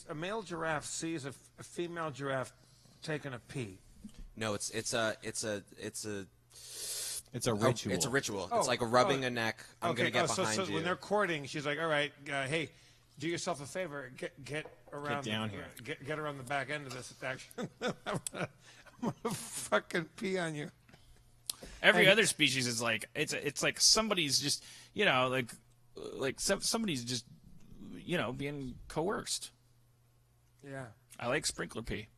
a male giraffe sees a female giraffe taking a pee. No, it's a ritual. It's a ritual. It's a ritual. Oh, it's like a rubbing a neck. I'm Okay, gonna get behind so you. when they're courting, she's like, "All right, hey, do yourself a favor, get around down here. get around the back end of this action. I'm gonna fucking pee on you." Every other species is like it's like somebody's just somebody's just being coerced. Yeah. I like sprinkler pee.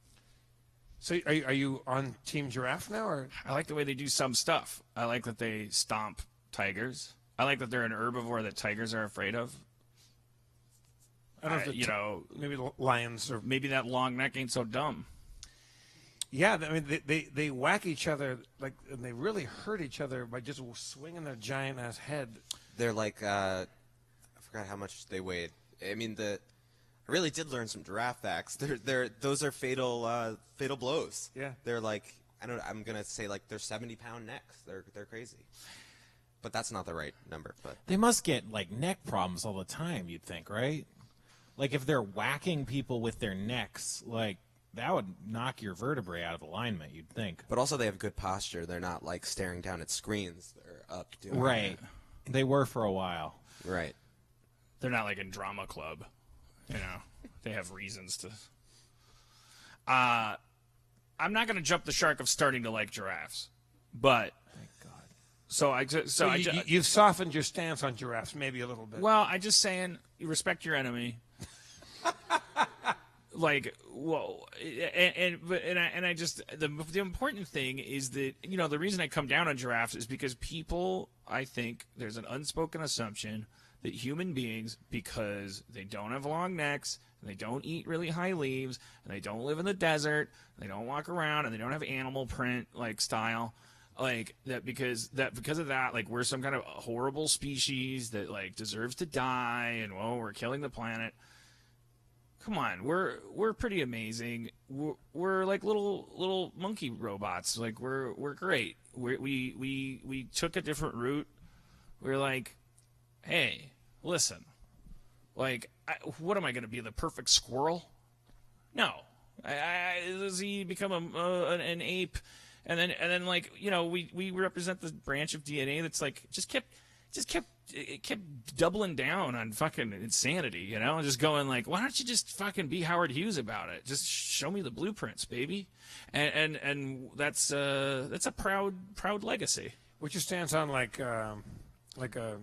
So are you on Team Giraffe now, or I like the way they do some stuff. I like that they stomp tigers. I like that they're an herbivore that tigers are afraid of. I don't know if maybe lions or Maybe that long neck ain't so dumb. yeah. I mean, they whack each other and they really hurt each other by just swinging their giant ass head. They're like I forgot how much they weighed. I mean I really did learn some giraffe facts. Those are fatal blows. Yeah. They're like I'm gonna say like they're 70-pound necks. They're crazy. But that's not the right number. But They must get like neck problems all the time, you'd think, right? Like if they're whacking people with their necks, like that would knock your vertebrae out of alignment, you'd think. But also they have good posture. They're not like staring down at screens. They're up doing Right. They were for a while. Right. They're not like in drama club. They have reasons to. I'm not going to jump the shark of starting to like giraffes, but Thank God. so You've softened your stance on giraffes maybe a little bit. well, I just saying you respect your enemy. Like, whoa, and I just the important thing is that the reason I come down on giraffes is because people, I think there's an unspoken assumption that human beings, because they don't have long necks, and they don't eat really high leaves, and they don't live in the desert, and they don't walk around, and they don't have animal print like style, like that because of that, like we're some kind of horrible species that like deserves to die, and we're killing the planet. Come on, we're pretty amazing. We're like little monkey robots. Like we're great. We took a different route. We're like, hey, listen, like, what am I going to be, the perfect squirrel? No. Does he become an ape? And then like, we represent the branch of DNA that's like, it kept doubling down on fucking insanity, just going like, why don't you just fucking be Howard Hughes about it? Just show me the blueprints, baby. And that's a proud legacy. What's your stance on like a bird?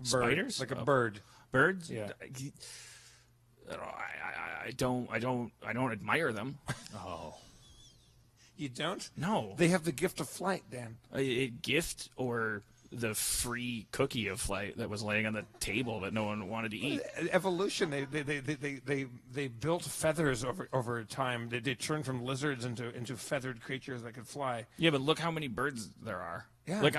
Spiders? Like a bird. Birds? Yeah. I don't admire them. Oh. You don't? No. They have the gift of flight, Dan. A gift or the free cookie of flight that was laying on the table that no one wanted to eat. Evolution. They built feathers over time. They turned from lizards into feathered creatures that could fly. Yeah, but look how many birds there are. Yeah. Like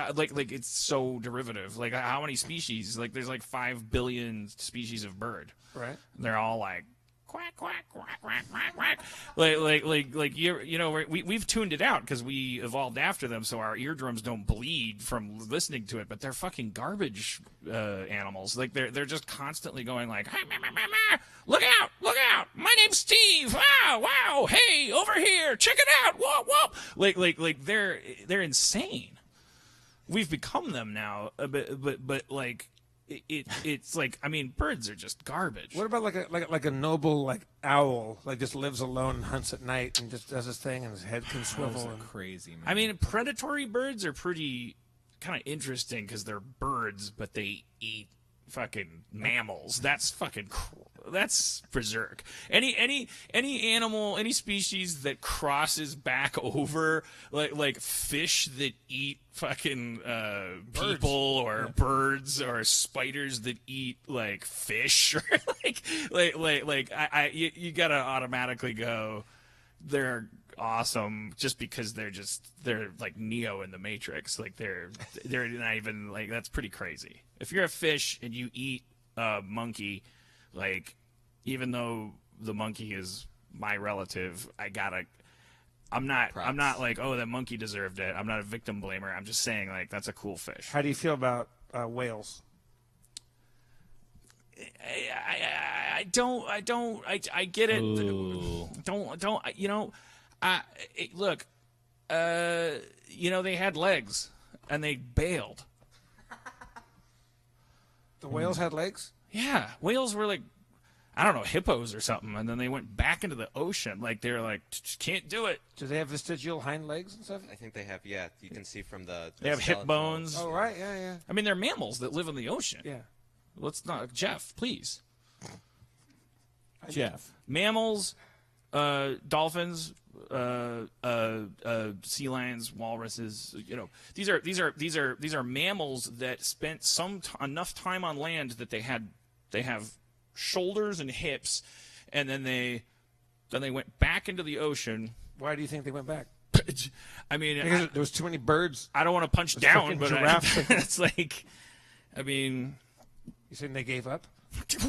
it's so derivative. Like how many species? Like there's like 5 billion species of bird. Right. They're all like quack quack quack quack quack quack. Like you know, we've tuned it out because we evolved after them, so our eardrums don't bleed from listening to it. But they're fucking garbage animals. Like they're just constantly going like, look out, look out, my name's Steve. Wow, hey, over here, check it out. Whoop whoop. Like they're insane. We've become them now, but like. It's like, I mean, birds are just garbage. What about like a noble like owl, like just lives alone, and hunts at night, and just does his thing, and his head can swivel? Those are And, crazy, man. I mean, predatory birds are pretty kind of interesting because they're birds, but they eat fucking mammals. That's fucking that's berserk. Any animal, any species that crosses back over like fish that eat fucking people or birds or spiders that eat like fish or you gotta automatically go, they're awesome just because they're like Neo in the Matrix. Like they're not even like, that's pretty crazy. If you're a fish and you eat a monkey, like, even though the monkey is my relative, I'm not like, oh, that monkey deserved it. I'm not a victim blamer. I'm just saying, like, that's a cool fish. how do you feel about whales? I get it. Ooh. Don't you know? Look, you know, they had legs and they bailed. The whales had legs. Yeah, whales were like, I don't know, hippos or something, and then they went back into the ocean. Like they were like, can't do it. Do they have vestigial hind legs and stuff? I think they have, yeah. You can see from the They have hip skeleton bones. Oh right, yeah. I mean, they're mammals that live in the ocean. Yeah. Let's not, Jeff, please. Jeff. Mammals, dolphins, sea lions, walruses. You know, these are mammals that spent enough time on land that they have shoulders and hips, and then they went back into the ocean. Why do you think they went back? I mean, Because there was too many birds. I don't want to punch down, fucking but giraffe. it's like, I mean. You saying they gave up?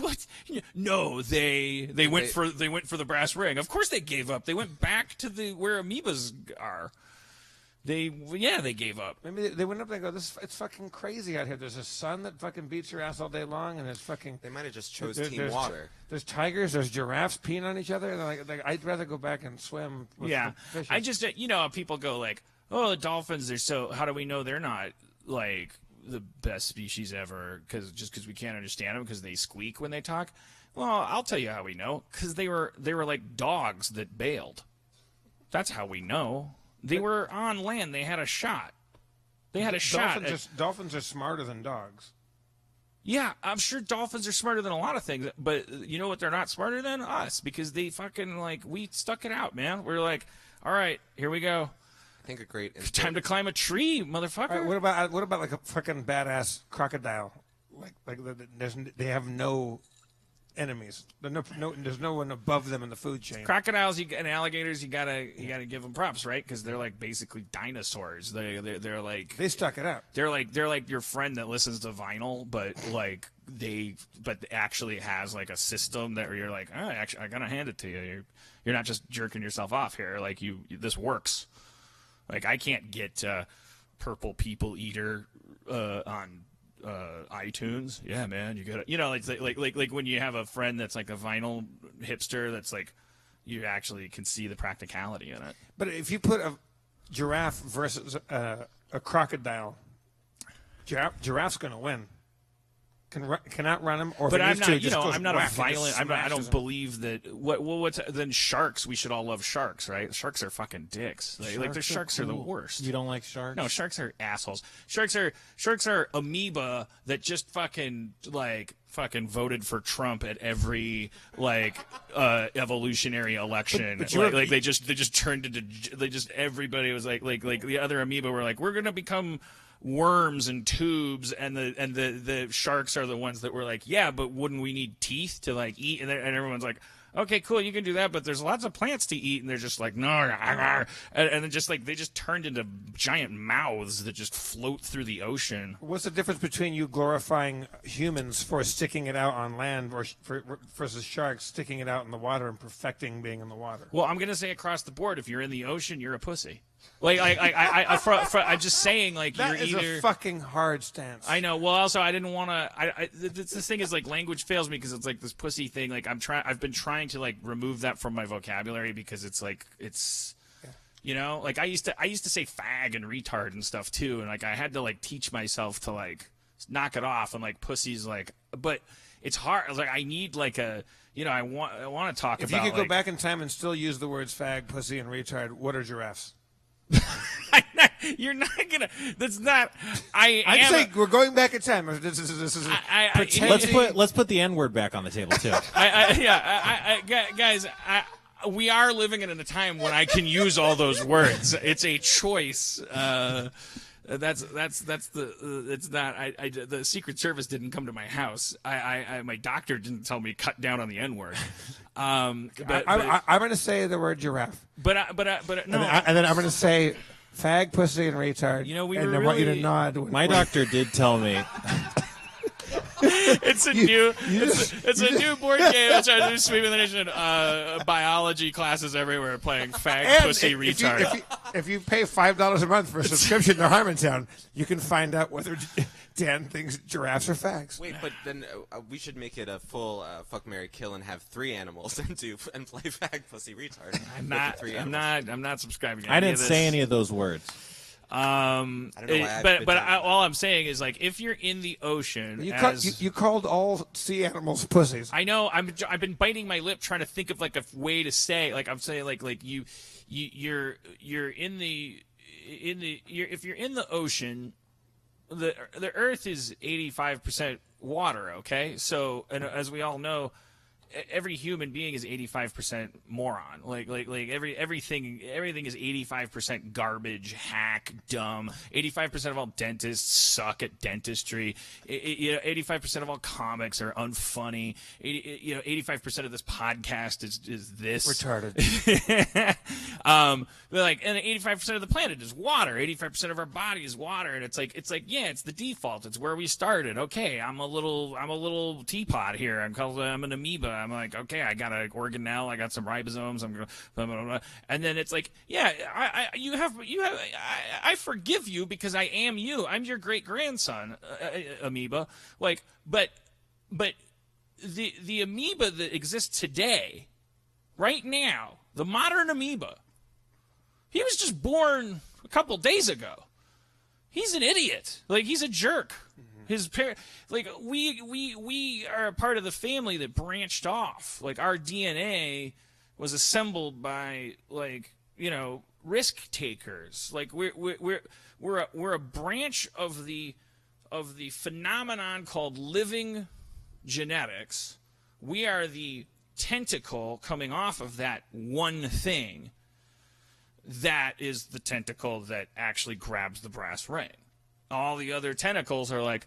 What? No, they went for the brass ring. Of course they gave up. They went back to where amoebas are. They gave up. Maybe they went up there and go, it's fucking crazy out here. There's a sun that fucking beats your ass all day long, and there's fucking... They might have just chose There- Team there's- Water. There's tigers, there's giraffes peeing on each other. And they're like, I'd rather go back and swim with Yeah, the fishes. I just people go like, oh, the dolphins are so. How do we know they're not like the best species ever? Because we can't understand them because they squeak when they talk. Well, I'll tell you how we know. Because they were like dogs that bailed. That's how we know. They were on land. They had a shot. They had a shot. Dolphins are smarter than dogs. Yeah, I'm sure dolphins are smarter than a lot of things, but you know what? They're not smarter than us because they fucking we stuck it out, man. We're like, all right, here we go. I think a great Time to climb a tree, motherfucker. All right, what about like a fucking badass crocodile? They have no enemies. There's no one above them in the food chain. Crocodiles and alligators, you gotta give them props, right? Because they're like basically dinosaurs. They're like They stuck it out. they're like your friend that listens to vinyl, but actually has like a system that you're like, oh, actually, I gotta hand it to you. You're not just jerking yourself off here. Like this works. Like I can't get Purple People Eater on iTunes. Yeah, man, you gotta, like when you have a friend that's like a vinyl hipster that's like, you actually can see the practicality in it. But if you put a giraffe versus a crocodile, giraffe's going to win. Can outrun him, or But if I'm it not, needs to, I'm not a whack and violent. just I smashes don't him. believe that. What's then sharks? We should all love sharks, right? Sharks are fucking dicks. The sharks are the worst. You don't like sharks? No, sharks are assholes. Sharks are amoeba that just fucking voted for Trump at every evolutionary election. But they just turned into everybody was like the other amoeba were like, we're gonna become worms and tubes, and the sharks are the ones that were like, yeah, but wouldn't we need teeth to like eat? And everyone's like, Okay, cool, you can do that, but there's lots of plants to eat, and they're just like, no, and then just like they just turned into giant mouths that just float through the ocean. What's the difference between you glorifying humans for sticking it out on land versus sharks sticking it out in the water and perfecting being in the water? Well, I'm gonna say across the board, if you're in the ocean, you're a pussy. Like, I'm just saying, like, That you're is either a fucking hard stance. I know. Well, also, I didn't want to. This thing is like language fails me because it's like this pussy thing. Like I've been trying to like remove that from my vocabulary because it's like you know, like I used to say fag and retard and stuff too, and like I had to like teach myself to like knock it off and like pussy's like, but it's hard. Like I need like a. You know, I want to talk If about. you could go like, back in time and still use the words fag, pussy, and retard, what are giraffes? You're not gonna. That's not. I'm I'm saying we're going back in time. This is pretending. Let's put the N-word back on the table too. Guys, we are living in a time when I can use all those words. It's a choice. That's the. It's not. The Secret Service didn't come to my house. My doctor didn't tell me cut down on the N-word. I'm going to say the word giraffe, But no. and then I'm going to say fag, pussy, and retard. You know, we and were I want you to really- nod. My doctor did tell me. It's a new board game. I'm trying to do Sweeping the Nation. Biology classes everywhere playing fag, And pussy, if retard. if you pay $5 a month for a subscription to Harmontown, you can find out whether Dan thinks giraffes are fags. Wait, but then we should make it a full fuck, marry, kill, and have 3 animals and play fag, pussy, retard. I'm not subscribing. To I any didn't of say this. any of those words. I don't know why but all I'm saying is like if you're in the ocean, You called all sea animals pussies. I know I've been biting my lip trying to think of like a way to say like I'm saying like you're in the if you're in the ocean, the Earth is 85% water. Okay, so and as we all know, every human being is 85% moron. Like everything is 85% garbage, hack, dumb. 85% of all dentists suck at dentistry. 85% of all comics are unfunny. 85% of this podcast is this Retarded. Like, and 85% of the planet is water. 85% of our body is water, and it's like yeah, it's the default. It's where we started. Okay, I'm a little teapot here. I'm an amoeba. I'm like, okay, I got an organelle, I got some ribosomes, I'm gonna, blah, blah, blah. And then it's like, yeah, I forgive you because I am you. I'm your great grandson, amoeba. Like, but the amoeba that exists today, right now, the modern amoeba, he was just born a couple days ago. He's an idiot. Like, he's a jerk. His like we are a part of the family that branched off. Like our DNA was assembled by risk takers. Like we're a branch of the phenomenon called living genetics. We are the tentacle coming off of that one thing. That is the tentacle that actually grabs the brass ring. All the other tentacles are like,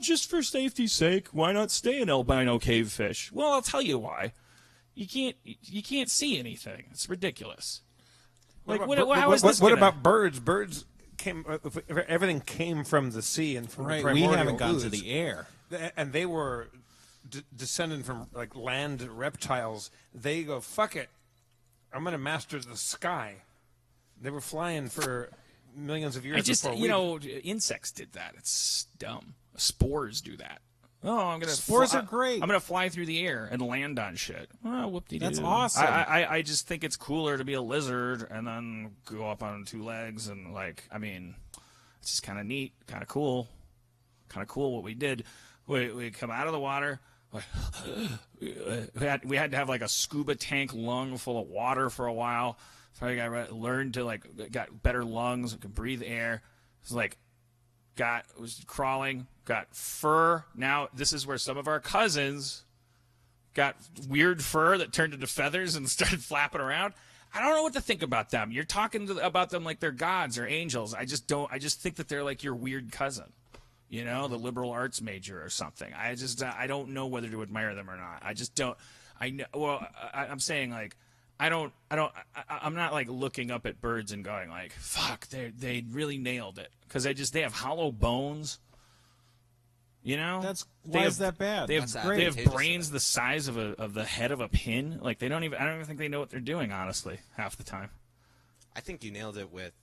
just for safety's sake, why not stay an albino cavefish? Well, I'll tell you why. You can't see anything. It's ridiculous. Like, how is this What gonna- about birds? Birds came. Everything came from the sea and from the We primordial haven't gone ooze. to the air. And they were descended from like land reptiles. They go, fuck it, I'm going to master the sky. They were flying for millions of years. I just, before we insects did that. It's dumb. Spores do that. Oh, I'm gonna. Spores are great. I'm gonna fly through the air and land on shit. Oh, whoop-de-doo. That's awesome. I just think it's cooler to be a lizard and then go up on 2 legs and it's just kind of neat, kind of cool what we did. We come out of the water. We had to have like a scuba tank lung full of water for a while. So I learned to got better lungs, could breathe air. It was crawling, got fur. Now this is where some of our cousins got weird fur that turned into feathers and started flapping around. I don't know what to think about them. You're talking about them like they're gods or angels. I just think that they're like your weird cousin. The liberal arts major or something. I don't know whether to admire them or not. I just don't. I know. Well, I'm saying like I'm not like looking up at birds and going like, fuck, they really nailed it because they have hollow bones. You know, Why is that bad? They have That's they have advantageous. brains the size of the head of a pin. Like I don't even think they know what they're doing. Honestly, half the time. I think you nailed it with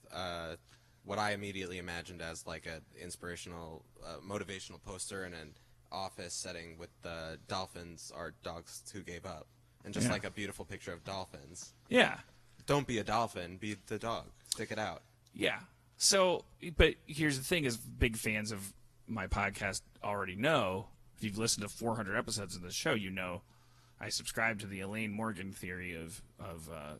what I immediately imagined as like an inspirational, motivational poster in an office setting with the dolphins are dogs who gave up, and just Yeah. like a beautiful picture of dolphins. Yeah. Don't be a dolphin, be the dog. Stick it out. Yeah. So, but here's the thing: is big fans of my podcast already know. If you've listened to 400 episodes of the show, you know I subscribe to the Elaine Morgan theory of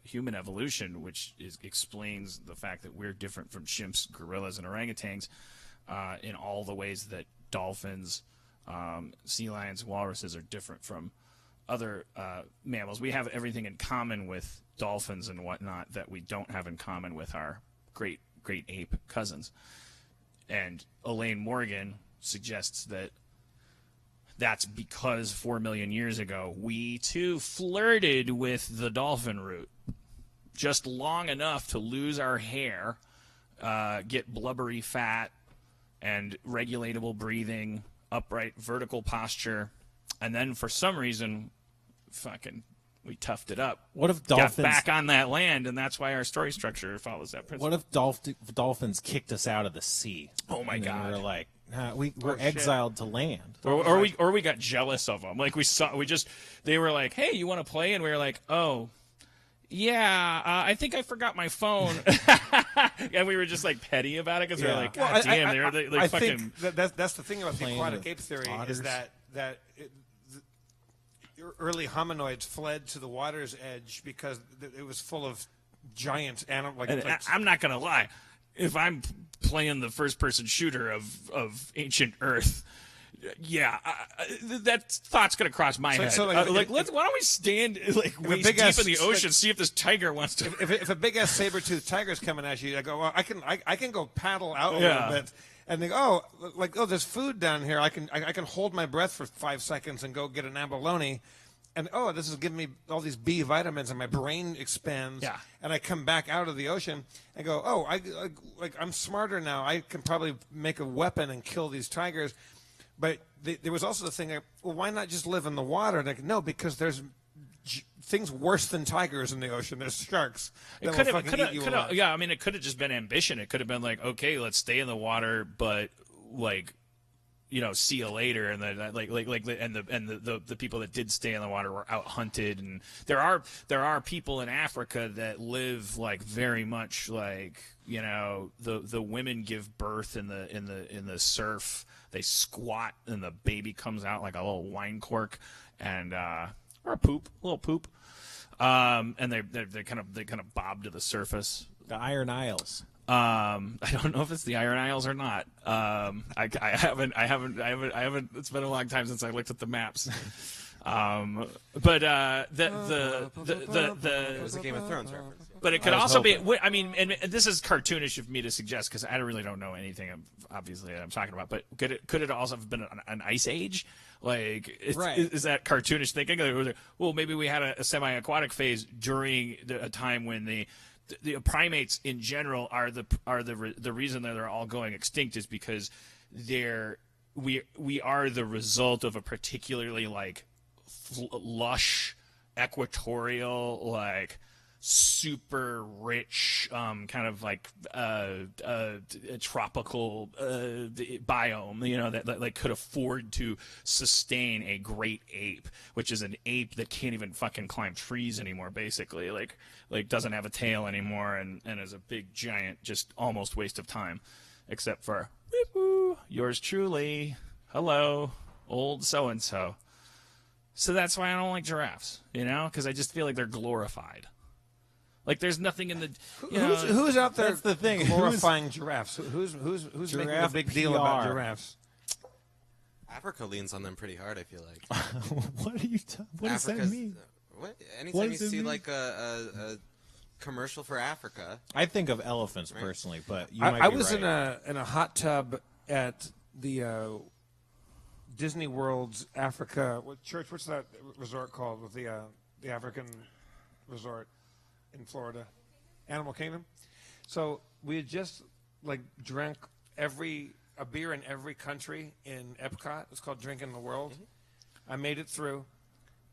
human evolution, which explains the fact that we're different from chimps, gorillas, and orangutans in all the ways that dolphins, sea lions, walruses are different from other mammals. We have everything in common with dolphins and whatnot that we don't have in common with our great ape cousins. And Elaine Morgan suggests that that's because 4 million years ago we too flirted with the dolphin root just long enough to lose our hair, get blubbery fat, and regulatable breathing, upright vertical posture, and then for some reason, we toughed it up. What if Got dolphins? back on that land, and that's why our story structure follows that principle. What if dolphins kicked us out of the sea? Oh my And then God. We're like, nah, we're shit. exiled to land. Or we got jealous of them. Like they were like, hey, you want to play? And we were like, oh, yeah, I think I forgot my phone. And we were just like petty about it because we were Yeah. like, God damn, they I fucking. think that's the thing about the Playing aquatic with ape theory otters. is that early hominoids fled to the water's edge because it was full of giant animals. And I'm not gonna lie, if I'm playing the first-person shooter of ancient Earth, yeah, that thought's gonna cross my head. so, Why don't we stand like waist big deep ass- in the ocean, see if this tiger wants to? if a big ass saber-toothed tiger's coming at you, I go, well, I can go paddle out a Yeah. little bit, and they go, there's food down here. I can hold my breath for 5 seconds and go get an abalone, and this is giving me all these B vitamins, and my brain expands. Yeah. And I come back out of the ocean and go, I'm smarter now. I can probably make a weapon and kill these tigers. But there was also the thing, well, why not just live in the water? And no, because there's things worse than tigers in the ocean. There's sharks that will fucking eat you alive. Yeah, I mean, it could have just been ambition. It could have been like, okay, let's stay in the water, but like, see you later. And then the people that did stay in the water were out hunted. And there are people in Africa that live like very much like, the women give birth in the surf. They squat and the baby comes out like a little wine cork and or a little poop. And they kind of bob to the surface. The Iron Isles. I don't know if it's the Iron Isles or not. I haven't. It's been a long time since I looked at the maps. But It was a Game of Thrones reference. But it could also be. I mean, and this is cartoonish of me to suggest because I really don't know anything. Obviously, I'm talking about. But could it also have been an ice age? Like, is that cartoonish thinking? Like, well, maybe we had a semi-aquatic phase during a time when the primates in general are the reason that they're all going extinct is because we are the result of a particularly like lush equatorial like super rich kind of like tropical biome that like could afford to sustain a great ape, which is an ape that can't even fucking climb trees anymore, basically like doesn't have a tail anymore and is a big giant just almost waste of time, except for yours truly, hello, old so and so. So that's why I don't like giraffes, because I just feel like they're glorified. Like there's nothing in the. Who's out there? That's the thing. Glorifying giraffes. Who's making a Giraffe big deal about PR. giraffes? Africa leans on them pretty hard, I feel like. What are you? What does that Africa's- mean? What? What Anytime you does it see mean? like a commercial for Africa, I think of elephants personally, but you might I be was right. in a hot tub at the Disney World's Africa. What's that resort called with the African resort in Florida? Animal Kingdom. So we had just like drank a beer in every country in Epcot. It's called Drinking the World. I made it through.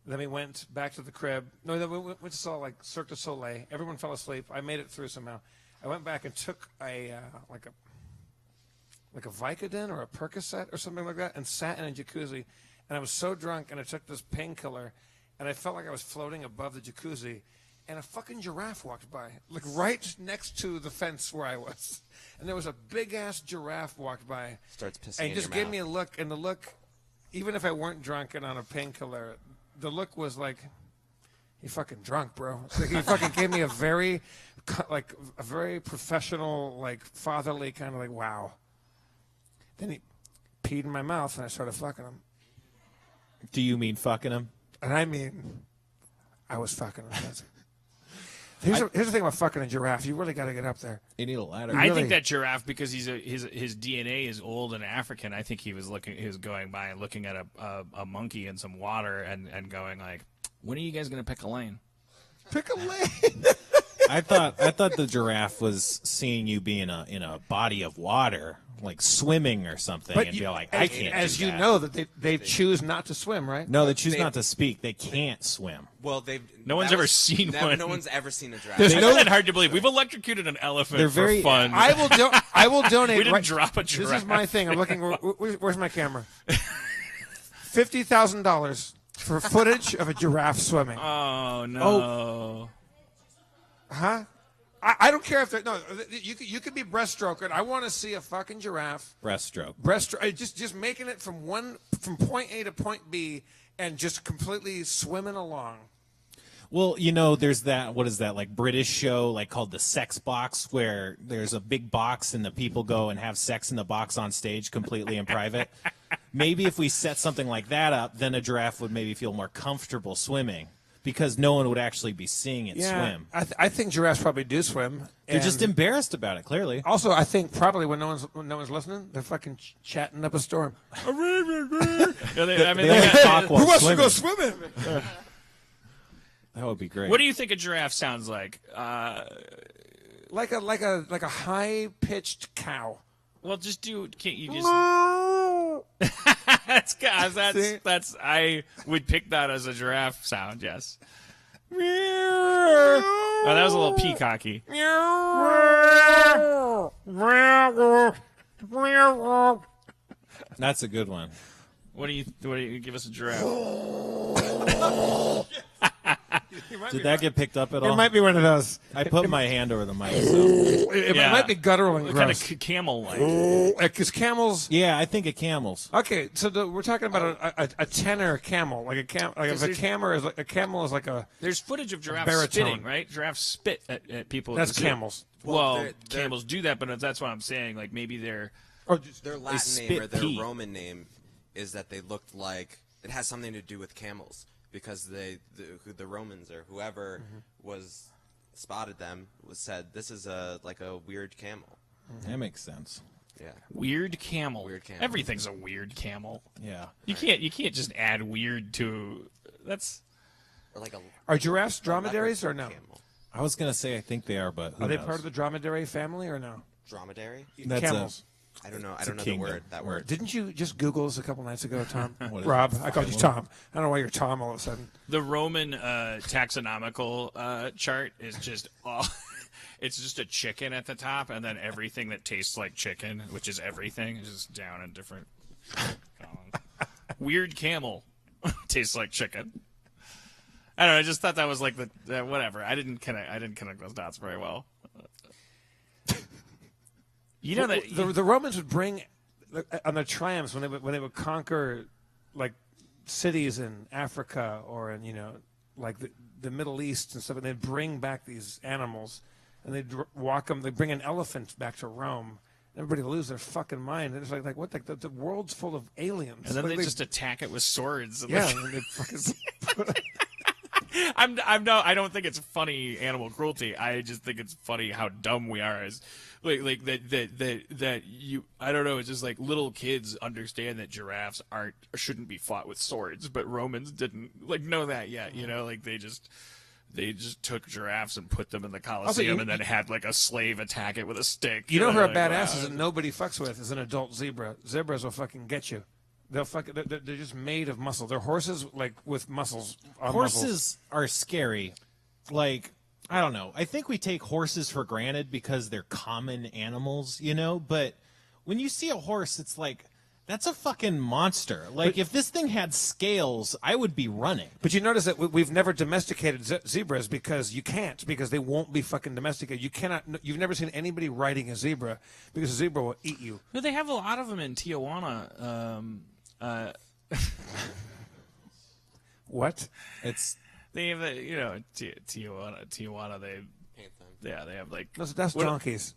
Then we went back to the crib. No, then we went to saw like Cirque du Soleil. Everyone fell asleep. I made it through somehow. I went back and took a Vicodin or a Percocet or something like that and sat in a jacuzzi. And I was so drunk, and I took this painkiller, and I felt like I was floating above the jacuzzi. And a fucking giraffe walked by, like right next to the fence where I was. And there was a big-ass giraffe walked by. Starts pissing And in just your gave mouth. me a look, and the look, even if I weren't drunk and on a painkiller, the look was like, you fucking drunk, bro. It's like he fucking gave me a very professional, like fatherly kind of like, wow. Then he peed in my mouth, and I started fucking him. Do you mean fucking him? And I mean, I was fucking him. Here's the thing about fucking a giraffe. You really got to get up there. You need a ladder. I Really? think that giraffe, because his DNA is old and African. I think he was going by and looking at a monkey in some water and going like, when are you guys gonna pick a lane? Pick a lane. I thought the giraffe was seeing you be in a body of water, like swimming or something, and be like, I can't. As do you that. know, that they choose not to swim, right? No, they choose They- not to speak. They can't swim. Well, they've No one's that ever was- seen never- one. No one's ever seen a giraffe. There's I no- find that hard to believe. We've electrocuted an elephant They're for very- fun. I will donate. We didn't right- drop a This giraffe. is my thing. I'm looking. Where's my camera? $50,000 for footage of a giraffe swimming. Oh no! Huh? I don't care if they're no. You could be breaststroking. I want to see a fucking giraffe Breaststroke. just making it from point A to point B and just completely swimming along. Well, there's that, what is that, like British show like called The Sex Box, where there's a big box and the people go and have sex in the box on stage completely in private. Maybe if we set something like that up, then a giraffe would maybe feel more comfortable swimming because no one would actually be seeing it swim. I think giraffes probably do swim. They're just and embarrassed about it, clearly. also, I think probably when no one's listening, they're fucking chatting up a storm. Yeah, I mean, They only talk while Who wants to go swimming. swimming? That would be great. what do you think a giraffe sounds like? Like a high pitched cow. Well, just do. Can't you just? That's That's. I would pick that as a giraffe sound. Yes. Oh, that was a little peacocky. That's a good one. What do you give us a giraffe? Did that get picked up at It all? might be one of those. I put my hand over the mic. So. It Yeah. might be guttural and What kind gross. of camel like? Because camels. Yeah, I think of camels. Okay, so we're talking about a tenor camel, like a if a camel is like a. There's footage of giraffes baritone. spitting, right? Giraffes spit at people. at That's the zoo. camels. Well, they're- camels do that, but that's what I'm saying. Like maybe they're. Or just, Their Latin name spit or their pee. Roman name is that they looked like it has something to do with camels because the Romans or whoever was spotted them said this is like a weird camel. That makes sense. Yeah. Weird camel. Weird camel. Everything's a weird camel. Yeah. You can't just add weird to. That's. Or like a are giraffes dromedaries or no? camel. I was going to say I think they are, but who Are they knows? part of the dromedary family or no? Dromedary? That's Camels. I don't know. I a don't know kingdom. the word. That word. Didn't you just Google this a couple nights ago, Tom? What is Rob, it? I called you Tom. I don't know why you're Tom all of a sudden. The Roman taxonomical chart is just all. It's just a chicken at the top, and then everything that tastes like chicken, which is everything, is just down in different columns. Weird camel tastes like chicken. I don't know. I just thought that was like the whatever. I didn't connect those dots very well. You know that The Romans would bring on their triumphs when they would conquer like cities in Africa or in like the Middle East and stuff, and they'd bring back these animals and they'd walk them. They'd bring an elephant back to Rome. Everybody lose their fucking mind. And it's like what the world's full of aliens. and then Like, they just attack it with swords. And yeah. like- And they fucking I don't think it's funny animal cruelty. I just think it's funny how dumb we are as like that you. I don't know. It's just like little kids understand that giraffes shouldn't be fought with swords, but Romans didn't know that yet. You know, like they just took giraffes and put them in the Colosseum and then had like a slave attack it with a stick. You know who are like, badasses that nobody fucks with is an adult zebra. Zebras will fucking get you. They're just made of muscle. They're horses like with muscles. Horses are scary. Like, I don't know. I think we take horses for granted because they're common animals, you know? But when you see a horse, it's like, that's a fucking monster. Like, if this thing had scales, I would be running. But you notice that we've never domesticated zebras because you can't, because they won't be fucking domesticated. You cannot. You've never seen anybody riding a zebra because a zebra will eat you. No, they have a lot of them in Tijuana. What? It's They have Tijuana. They have like That's what- donkeys.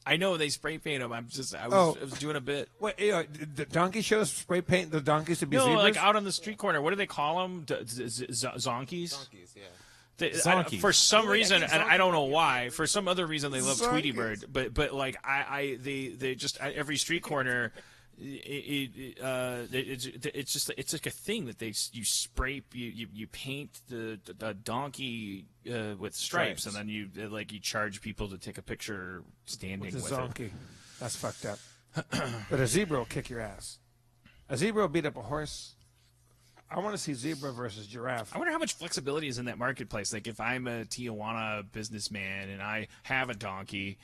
I know they spray paint them. I was doing a bit. Wait, the donkey shows spray paint the donkeys to be No, zebras? like out on the street corner. What do they call them? Zonkies. Donkeys, yeah. Zonkies. For some reason, think and I don't know zonkies. why. For some other reason, they love Tweety Zonkies. Bird. But like they just at every street corner. It's just it's like a thing that you spray you paint the donkey with stripes, and then you charge people to take a picture standing With with a it. donkey. That's fucked up. But a zebra will kick your ass. A zebra will beat up a horse. I want to see zebra versus giraffe. I wonder how much flexibility is in that marketplace. Like, if I'm a Tijuana businessman and I have a donkey,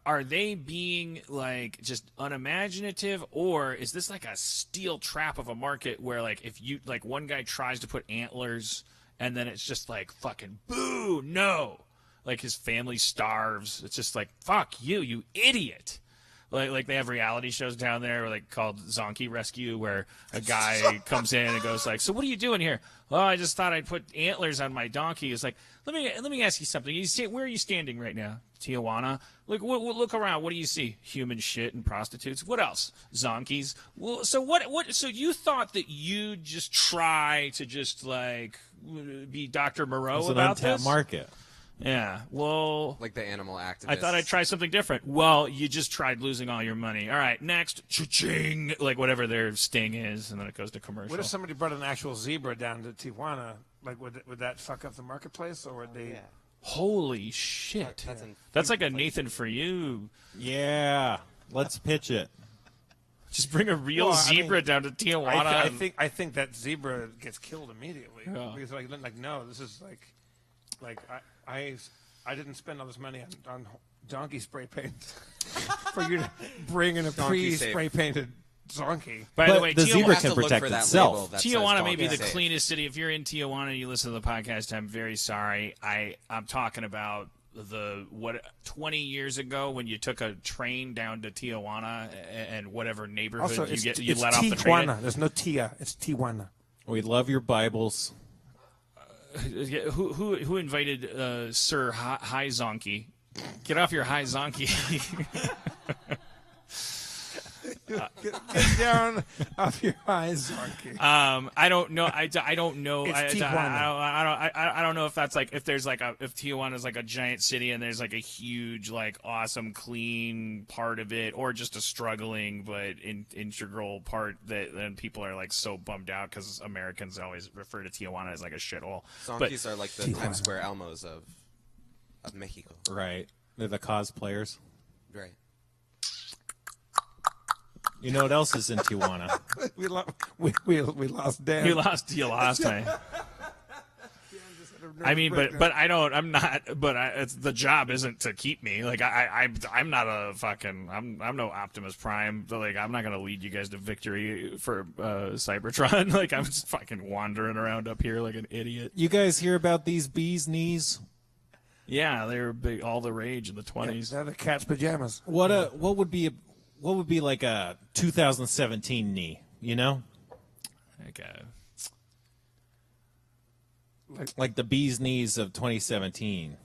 are they being like just unimaginative, or is this like a steel trap of a market where like if you like one guy tries to put antlers and then it's just like fucking boo no, like his family starves. It's just like fuck you idiot. Like they have reality shows down there like called Zonky Rescue where a guy comes in and goes like, so what are you doing here? Well, I just thought I'd put antlers on my donkey. It's like, let me ask you something. Where are you standing right now? Tijuana. Look around. What do you see? Human shit and prostitutes. What else? Zonkies. Well, so what? So you thought that you just try to just like be Dr. Moreau an about untapped this? market. Yeah. Well, Like the animal activists. I thought I'd try something different. Well, you just tried losing all your money. All right, next. Cha-ching. Like whatever their sting is, and then it goes to commercial. What if somebody brought an actual zebra down to Tijuana? Like, would that fuck up the marketplace, or would they? Yeah. Holy shit. That's in- That's like a Nathan for you. Yeah. Let's pitch it. Just bring a real Well, I mean, zebra down to Tijuana. I think that zebra gets killed immediately Yeah. because like no, this is like I didn't spend all this money on donkey spray paint for you to bring in a Donkey safe. pre-spray painted donkey. By But the way, the Tijuana, zebra You have can to look protect for that itself. label that says Tijuana may be donkey the safe. cleanest city. If you're in Tijuana and you listen to the podcast, I'm very sorry. I'm talking about the 20 years ago when you took a train down to Tijuana and whatever neighborhood Also, you it's let off the train. Tijuana. There's no Tia. It's Tijuana. We love your Bibles. Who invited Sir High Zonky? Get off your high Zonky. Get down off your eyes, Zonky. I don't know. I don't know. It's Tijuana. I don't know if that's like if Tijuana is like a giant city and there's like a huge like awesome clean part of it, or just a struggling but integral part that then people are like so bummed out because Americans always refer to Tijuana as like a shithole. But Zonkies are like the Times Square Elmos of Mexico. Right. They're the cosplayers. Right. You know what else is in Tijuana? we lost Dan. you lost me. I mean, but I don't. I'm not. But the job isn't to keep me. Like I'm not a fucking. I'm no Optimus Prime. Like I'm not gonna lead you guys to victory for Cybertron. Like I'm just fucking wandering around up here like an idiot. You guys hear about these bees' knees? Yeah, they were big, all the rage in the 20s. They're the cat's pajamas. What would be like a 2017 knee? You know, Okay. like the bees' knees of 2017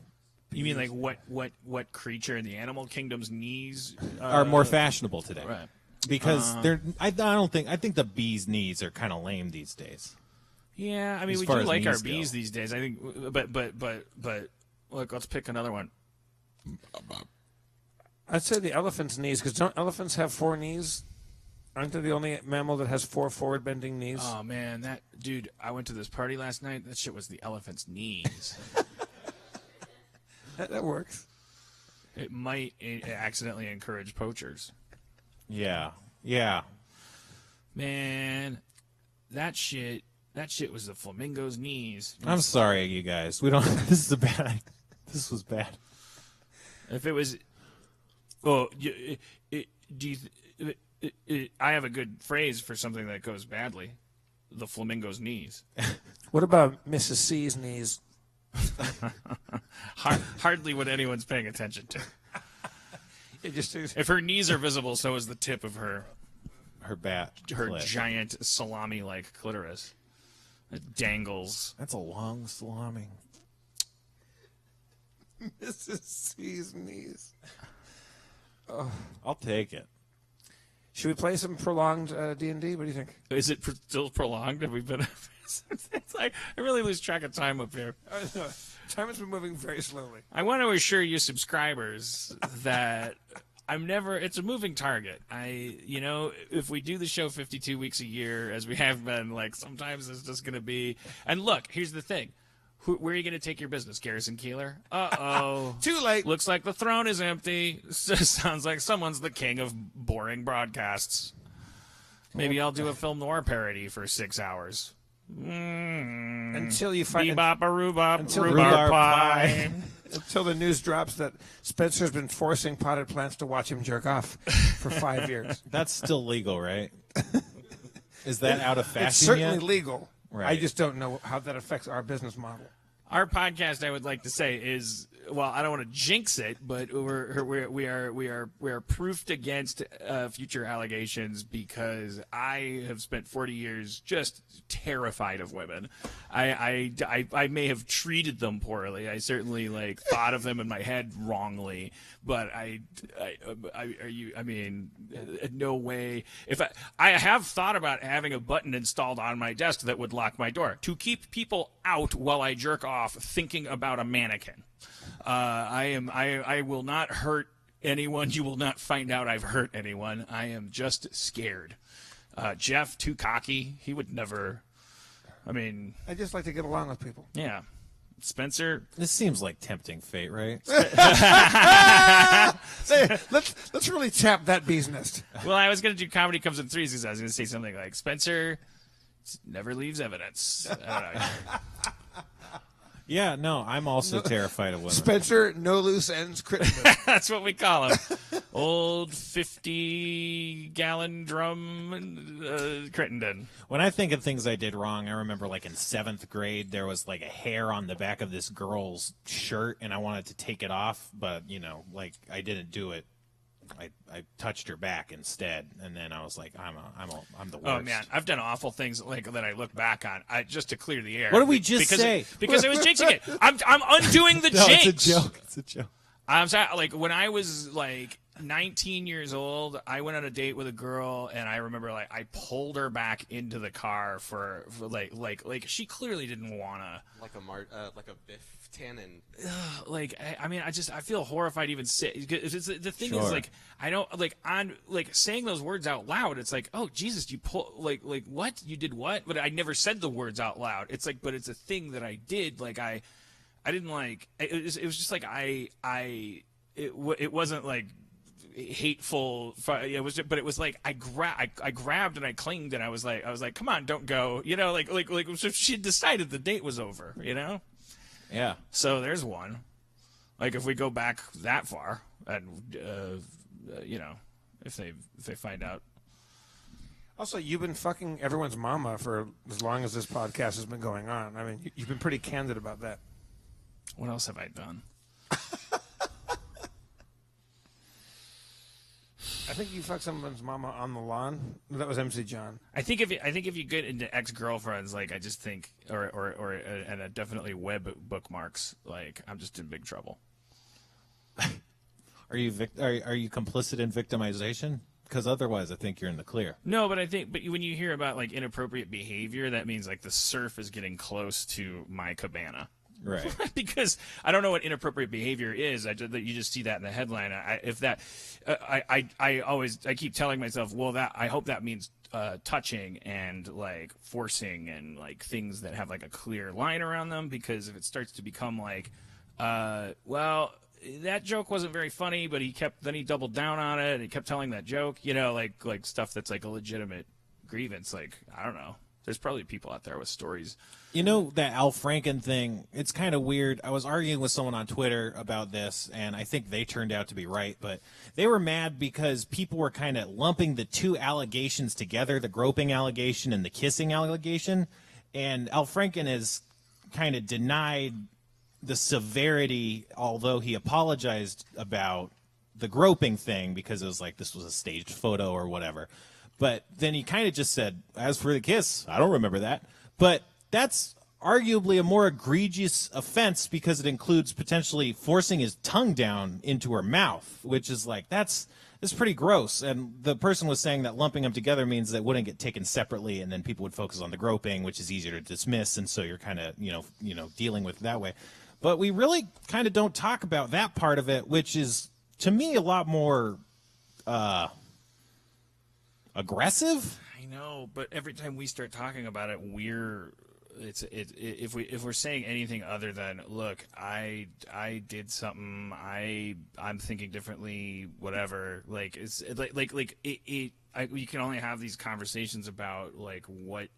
You mean like what creature in the animal kingdom's knees are more fashionable today. Right. Because I think the bees' knees are kind of lame these days. Yeah, I mean, As we far do as like our knees go. bees these days. I think, but look, let's pick another one. I'd say the elephant's knees, because don't elephants have 4 knees? Aren't they the only mammal that has 4 forward-bending knees? Oh man, that dude! I went to this party last night. That shit was the elephant's knees. That works. It might accidentally encourage poachers. Yeah. Yeah. Man, that shit was the flamingo's knees. I'm sorry, you guys. We don't. This is a bad. This was bad. If it was, oh, I have a good phrase for something that goes badly. The flamingo's knees. What about Mrs. C's knees? Hardly what anyone's paying attention to. It just If her knees are visible, so is the tip of her Her clit. giant salami-like clitoris. It dangles. That's a long salami. Mrs. C's knees. I'll take it. Should we play some prolonged D&D? What do you think? Is it still prolonged? Have we been? It's like I really lose track of time up here. Time has been moving very slowly. I want to assure you subscribers that I'm never, it's a moving target. If we do the show 52 weeks a year, as we have been, like, sometimes it's just going to be, and look, here's the thing. Where are you going to take your business, Garrison Keeler? Uh-oh. Too late. Looks like the throne is empty. Sounds like someone's the king of boring broadcasts. Maybe I'll do a film noir parody for 6 hours. Until you find Bebop a rhubarb, Until rhubarb rhubarb pie. until the news drops that Spencer's been forcing potted plants to watch him jerk off for 5 years. That's still legal, right? Is that out of fashion It's certainly yet? legal. I Right. just don't know how that affects our business model. Our podcast, I would like to say, is, well, I don't want to jinx it, but we are proofed against future allegations because I have spent 40 years just terrified of women. I may have treated them poorly. I certainly thought of them in my head wrongly, but no way. If I have thought about having a button installed on my desk that would lock my door to keep people out while I jerk off thinking about a mannequin. I will not hurt anyone. You will not find out I've hurt anyone. I am just scared. Jeff, too cocky. He would never. I just like to get along with people. Yeah. Spencer. This seems like tempting fate, right? Let's really tap that bee's nest. Well, I was going to do comedy comes in threes because I was going to say something like Spencer never leaves evidence. I don't know. Yeah, no, I'm also terrified of women. Spencer, no loose ends, Crittenden. That's what we call him. Old 50-gallon drum Crittenden. When I think of things I did wrong, I remember in 7th grade, there was a hair on the back of this girl's shirt, and I wanted to take it off, but, I didn't do it. I touched her back instead, and then I was like, I'm the worst. Oh man, I've done awful things that I look back on. Just to clear the air. What did we just say? Because I was jinxing it. I'm undoing the No, jinx. it's a joke. It's a joke. I'm sorry. When I was 19 years old, I went on a date with a girl, and I remember I pulled her back into the car for she clearly didn't wanna. Like a Biff Tannen. I feel horrified even say. The thing Sure. is, I don't saying those words out loud. It's oh Jesus, you pull what you did what? But I never said the words out loud. It's but it's a thing that I did. I didn't it was just it wasn't hateful. It was, but it was I grabbed and I clinged and I was like, come on, don't go. She decided the date was over. Yeah. So there's one. If we go back that far, and if they find out. Also, you've been fucking everyone's mama for as long as this podcast has been going on. I mean, you've been pretty candid about that. What else have I done? I think you fucked someone's mama on the lawn. That was MC John. I think if you get into ex-girlfriends, I just think, and definitely web bookmarks, I'm just in big trouble. Are you complicit in victimization? Because otherwise, I think you're in the clear. No, but when you hear about like inappropriate behavior, that means like the surf is getting close to my cabana. Right. Because I don't know what inappropriate behavior is. You just see that in the headline. I keep telling myself, well, I hope that means touching and like forcing and like things that have like a clear line around them. Because if it starts to become like, well, that joke wasn't very funny, but then he doubled down on it and he kept telling that joke, like stuff that's like a legitimate grievance. Like, I don't know. There's probably people out there with stories. That Al Franken thing, it's kind of weird. I was arguing with someone on Twitter about this, and I think they turned out to be right. But they were mad because people were kind of lumping the two allegations together, the groping allegation and the kissing allegation. And Al Franken has kind of denied the severity, although he apologized about the groping thing because it was like this was a staged photo or whatever. But then he kind of just said, as for the kiss, I don't remember that. But that's arguably a more egregious offense because it includes potentially forcing his tongue down into her mouth, which is like, that's pretty gross. And the person was saying that lumping them together means that it wouldn't get taken separately, and then people would focus on the groping, which is easier to dismiss, and so you're kind of, dealing with it that way. But we really kind of don't talk about that part of it, which is, to me, a lot more aggressive. I know, but every time we start talking about it, if we're saying anything other than, look, I did something, I'm thinking differently, whatever. Like it's we can only have these conversations about like what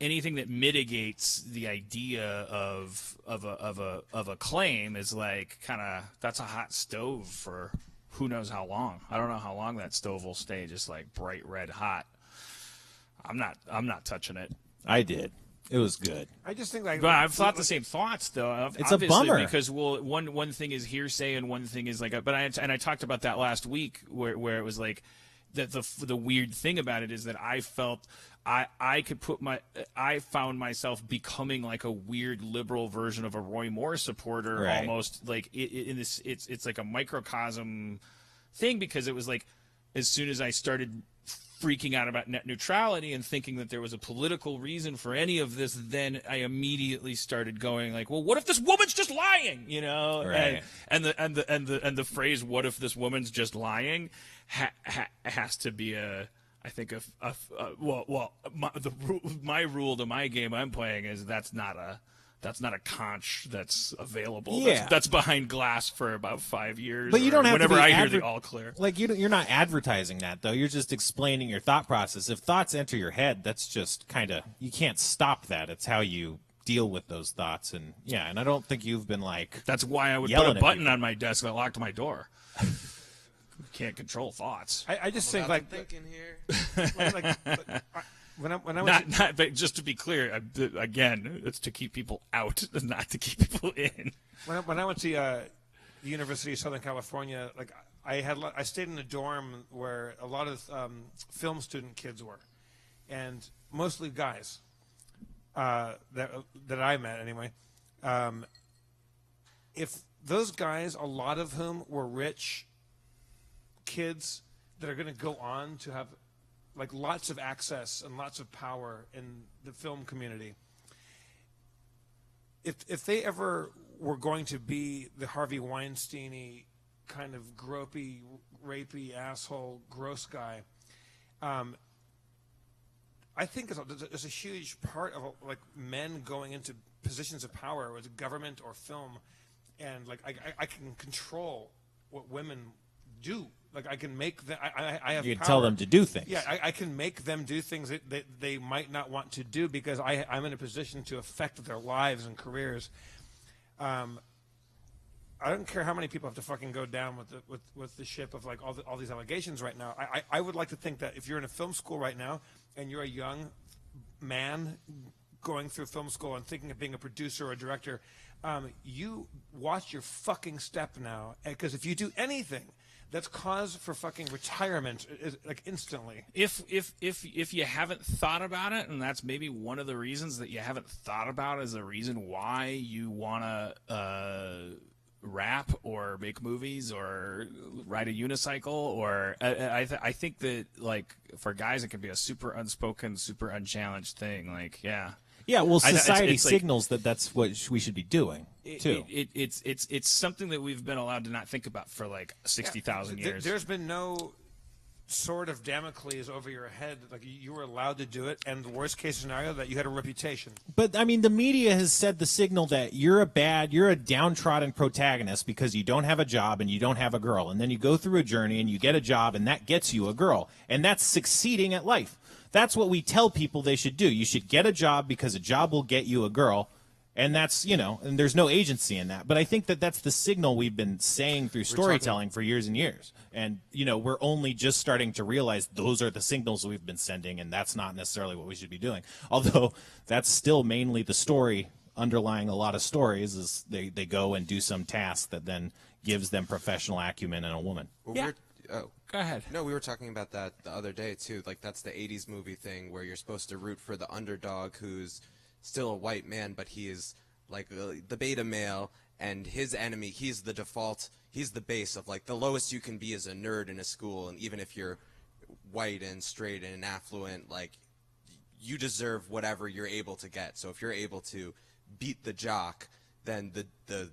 anything that mitigates the idea of a claim is like kind of, that's a hot stove for who knows how long. I don't know how long that stove will stay just like bright red hot. I'm not touching it. I did. It was good. I just think like. But I've thought the same thoughts though. It's a bummer because one thing is hearsay and one thing is like. I talked about that last week where it was like that the weird thing about it is that I felt I found myself becoming like a weird liberal version of a Roy Moore supporter, right. Almost like it's like a microcosm thing, because it was like as soon as I started freaking out about net neutrality and thinking that there was a political reason for any of this, then I immediately started going like, well, what if this woman's just lying, Right. And the phrase "what if this woman's just lying" has to be my rule to my game I'm playing is that's not a conch that's available. Yeah. That's behind glass for about 5 years. But you don't have whenever to be I hear the all clear. Like you're not advertising that though. You're just explaining your thought process. If thoughts enter your head, that's just kind of, you can't stop that. It's how you deal with those thoughts. And and I don't think you've been like. That's why I would put yelling a at button people. on my desk that locked my door. Can't control thoughts. I just think like thinking here. when I was But just to be clear, again, it's to keep people out, not to keep people in. when I went to the University of Southern California, like I stayed in a dorm where a lot of film student kids were, and mostly guys that I met anyway. If those guys, a lot of whom were rich kids that are going to go on to have like lots of access and lots of power in the film community, if they ever were going to be the Harvey Weinstein-y kind of gropey, rapey, asshole, gross guy, I think there's a huge part of like men going into positions of power with government or film, and like I can control what women do. Like I can make them. I have. You can power. tell them to do things. Yeah, I can make them do things that they might not want to do because I'm in a position to affect their lives and careers. I don't care how many people have to fucking go down with the ship of like all these allegations right now. I would like to think that if you're in a film school right now and you're a young man going through film school and thinking of being a producer or a director, you watch your fucking step now, because if you do anything that's cause for fucking retirement, like instantly. If you haven't thought about it, and that's maybe one of the reasons that you haven't thought about as a reason why you want to rap or make movies or ride a unicycle, or I think that like for guys it can be a super unspoken, super unchallenged thing. Like, yeah. Yeah, well, it's society like- signals that that's what we should be doing too. It's something that we've been allowed to not think about for like 60,000 years. There's been no sword of Damocles over your head. Like you were allowed to do it, and the worst case scenario that you had a reputation. But I mean, the media has said the signal that you're a downtrodden protagonist because you don't have a job and you don't have a girl, and then you go through a journey and you get a job and that gets you a girl, and that's succeeding at life. That's what we tell people they should do. You should get a job because a job will get you a girl. And that's, and there's no agency in that. But I think that that's the signal we've been saying through storytelling for years and years. And, we're only just starting to realize those are the signals we've been sending, and that's not necessarily what we should be doing. Although that's still mainly the story underlying a lot of stories is they go and do some task that then gives them professional acumen in a woman. Well, Go ahead. No, we were talking about that the other day, too. Like, that's the 80s movie thing where you're supposed to root for the underdog who's still a white man, but he is, like, the beta male, and his enemy, he's the default, he's the base of, like, the lowest you can be as a nerd in a school, and even if you're white and straight and affluent, like, you deserve whatever you're able to get. So if you're able to beat the jock, then the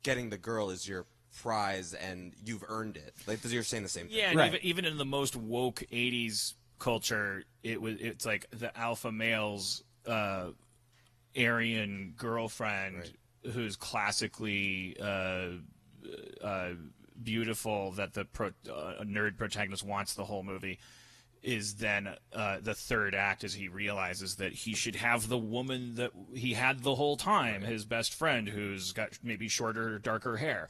getting the girl is your prize, and you've earned it. Like, you're saying the same thing. Yeah, and Right. even in the most woke 80s culture, it's like the alpha male's Aryan girlfriend who's classically beautiful that the nerd protagonist wants the whole movie is then the third act as he realizes that he should have the woman that he had the whole time, his best friend who's got maybe shorter, darker hair.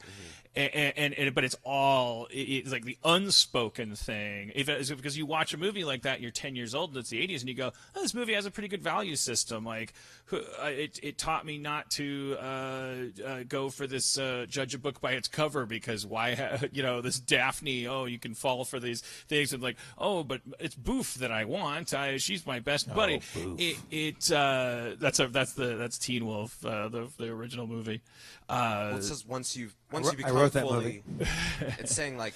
But it's all, it's like the unspoken thing. Because you watch a movie like that, you're 10 years old and it's the 80s, and you go, oh, this movie has a pretty good value system. Like, it taught me not to go for this judge a book by its cover, because why, this Daphne, oh, you can fall for these things. And like, oh, but it's Boof that I want. She's my best buddy. That's Teen Wolf, the original movie. Well, it says once you I become wrote that fully, it's saying like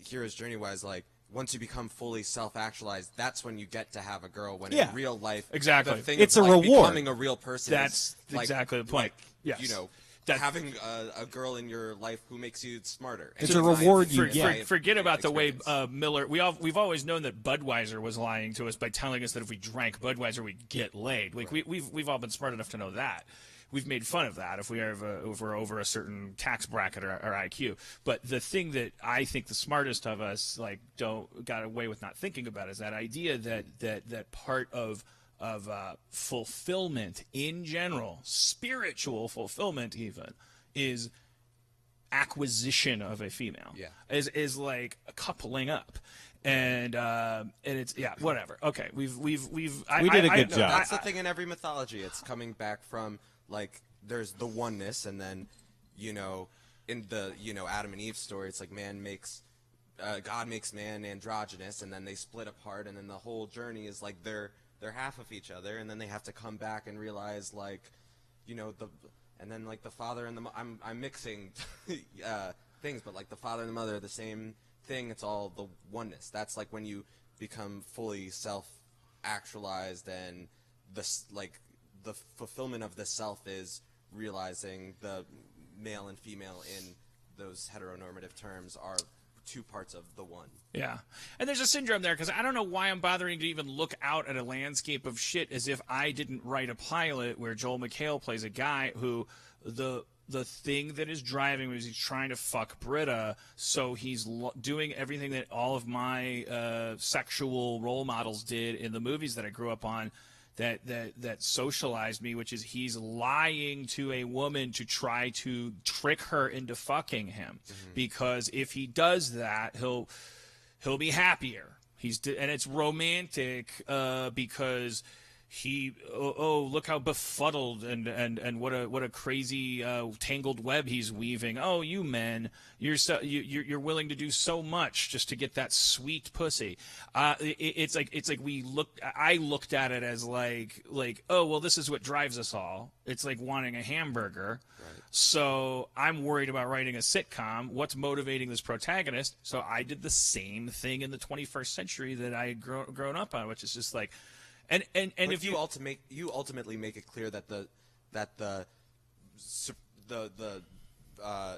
Hero's Journey wise, like once you become fully self-actualized, that's when you get to have a girl. When Yeah. in real life, Exactly. the thing It's of, a like, reward. Becoming a real person. That's is, like, exactly the point. Yes. Having a girl in your life who makes you smarter. It's a reward you get. Forget about the way experience. Miller. We've always known that Budweiser was lying to us by telling us that if we drank Budweiser, we'd get laid. Like we've all been smart enough to know that. We've made fun of that if we're over a certain tax bracket or IQ. But the thing that I think the smartest of us got away with not thinking about is that idea that part of fulfillment in general, spiritual fulfillment even, is acquisition of a female. Yeah. Is like a coupling up. And it's whatever. Okay, we did a good job. That's the thing in every mythology. It's coming back from, like, there's the oneness, and then, in the, Adam and Eve story, it's like God makes man androgynous, and then they split apart, and then the whole journey is like they're half of each other, and then they have to come back and realize, like, and then, like, the father and the I'm mixing things, but, like, the father and the mother are the same thing. It's all the oneness. That's like when you become fully self-actualized, and the fulfillment of the self is realizing the male and female in those heteronormative terms are two parts of the one. Yeah. And there's a syndrome there, because I don't know why I'm bothering to even look out at a landscape of shit as if I didn't write a pilot where Joel McHale plays a guy who the thing that is driving him is he's trying to fuck Britta, so he's doing everything that all of my sexual role models did in the movies that I grew up on that socialized me, which is he's lying to a woman to try to trick her into fucking him, because if he does that, he'll be happier. And it's romantic because look how befuddled and what a crazy tangled web he's weaving. Oh, you men, you're willing to do so much just to get that sweet pussy. It's like I looked at it as like oh, well, this is what drives us all. It's like wanting a hamburger. Right. So I'm worried about writing a sitcom. What's motivating this protagonist? So I did the same thing in the 21st century that I had grown up on, which is just like. And But if you ultimately make it clear that the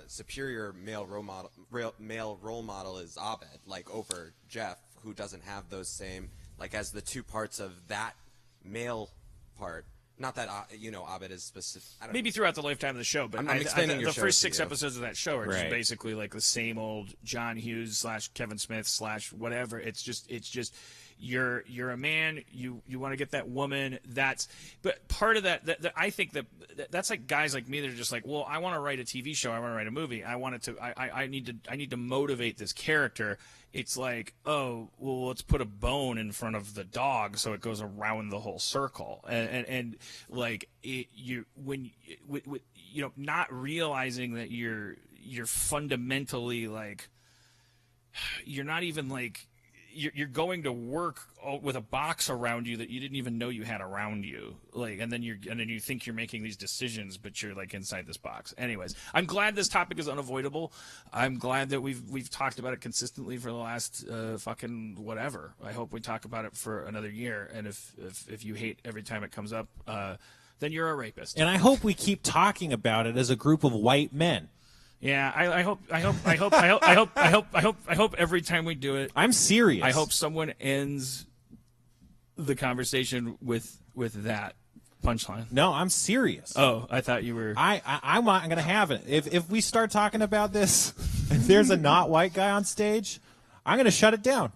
superior male role model is Abed, like over Jeff, who doesn't have those same, like, as the two parts of that male part. Not that Abed is specific. maybe throughout the lifetime of the show, but I'm explaining your the show first to 6 you. episodes of that show are just Right. basically like the same old John Hughes / Kevin Smith / whatever. It's just you're a man, you want to get that woman. But part of that I think that's like guys like me that are just like, well, I want to write a TV show, I want to write a movie, I need to motivate this character. It's like, oh, well, let's put a bone in front of the dog so it goes around the whole circle, and like not realizing that you're fundamentally like, you're not even like. You're going to work with a box around you that you didn't even know you had around you, like, and then you think you're making these decisions, but you're like inside this box. Anyways, I'm glad this topic is unavoidable. I'm glad that we've talked about it consistently for the last fucking whatever. I hope we talk about it for another year. And if you hate every time it comes up, then you're a rapist. And I hope we keep talking about it as a group of white men. Yeah, I hope every time we do it, I'm serious. I hope someone ends the conversation with that punchline. No, I'm serious. Oh, I thought you were. I'm going to have it. If we start talking about this, if there's a not white guy on stage, I'm going to shut it down.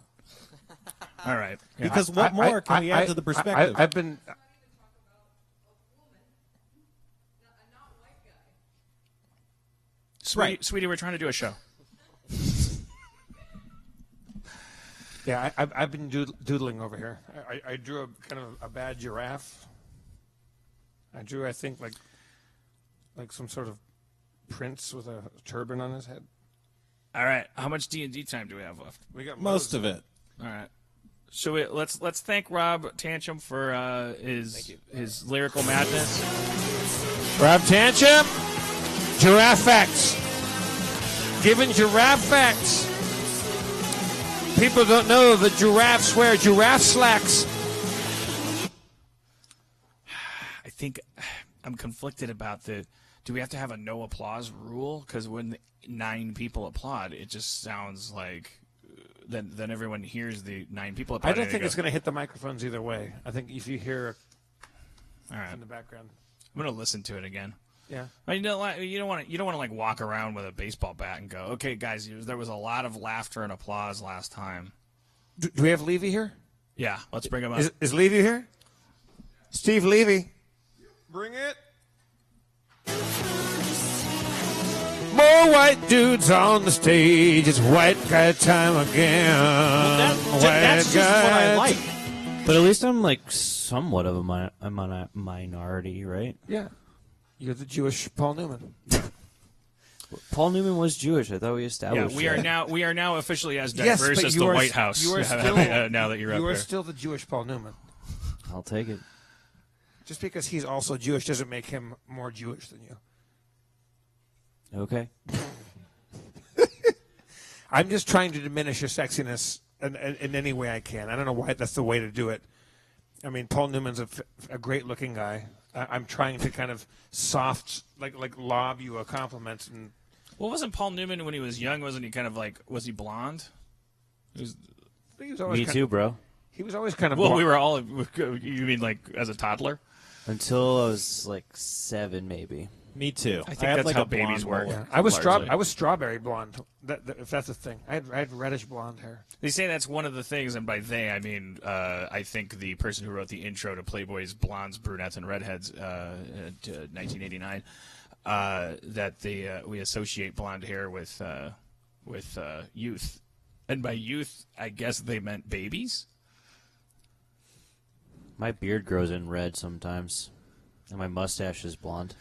All right. Yeah. Because what more can we add to the perspective? I've been. Sweetie, we're trying to do a show. Yeah, I've been doodling over here. I drew a kind of a bad giraffe. I drew, I think, like some sort of prince with a turban on his head. All right. How much D&D time do we have left? We got Most of it. All right. So let's thank Rob Tantrum for his lyrical madness. Rob Tantrum, giraffe facts. Giving giraffe facts. People don't know that giraffes wear giraffe slacks. I think I'm conflicted about do we have to have a no applause rule? Because when 9 people applaud, it just sounds like then everyone hears the 9 people applaud. I don't think it's going to hit the microphones either way. I think if you hear All right. in the background. I'm going to listen to it again. Yeah. I mean, you don't want to like walk around with a baseball bat and go, okay, guys, there was a lot of laughter and applause last time. Do we have Levy here? Yeah, let's bring him up. Is Levy here? Steve Levy. Bring it. More white dudes on the stage. It's white guy time again. That's just what I like. But at least I'm like somewhat of a minority, right? Yeah. You're the Jewish Paul Newman. Paul Newman was Jewish. I thought we Yeah, established. we are now officially as Yes, diverse but as you the are- White House. you are still- now that you're up You are there. still the Jewish Paul Newman. I'll take it. Just because he's also Jewish doesn't make him more Jewish than you. Okay. I'm just trying to diminish your sexiness in any way I can. I don't know why that's the way to do it. I mean, Paul Newman's a great-looking guy. I'm trying to kind of like lob you a compliment. And Well, wasn't Paul Newman when he was young? Wasn't he kind of like? Was he blonde? he was always Me kind too, of, bro. He was always kind of. Well, blonde. we were all. You mean like as a toddler? Until I was like 7, maybe. Me too. I think had that's like how a blonde babies work. roll. Yeah. I was largely. strawberry blonde. If that's a thing, I had reddish blonde hair. They say that's one of the things, and by they I mean I think the person who wrote the intro to Playboy's Blondes, Brunettes, and Redheads, 1989, that we associate blonde hair with youth, and by youth I guess they meant babies. My beard grows in red sometimes, and my mustache is blonde.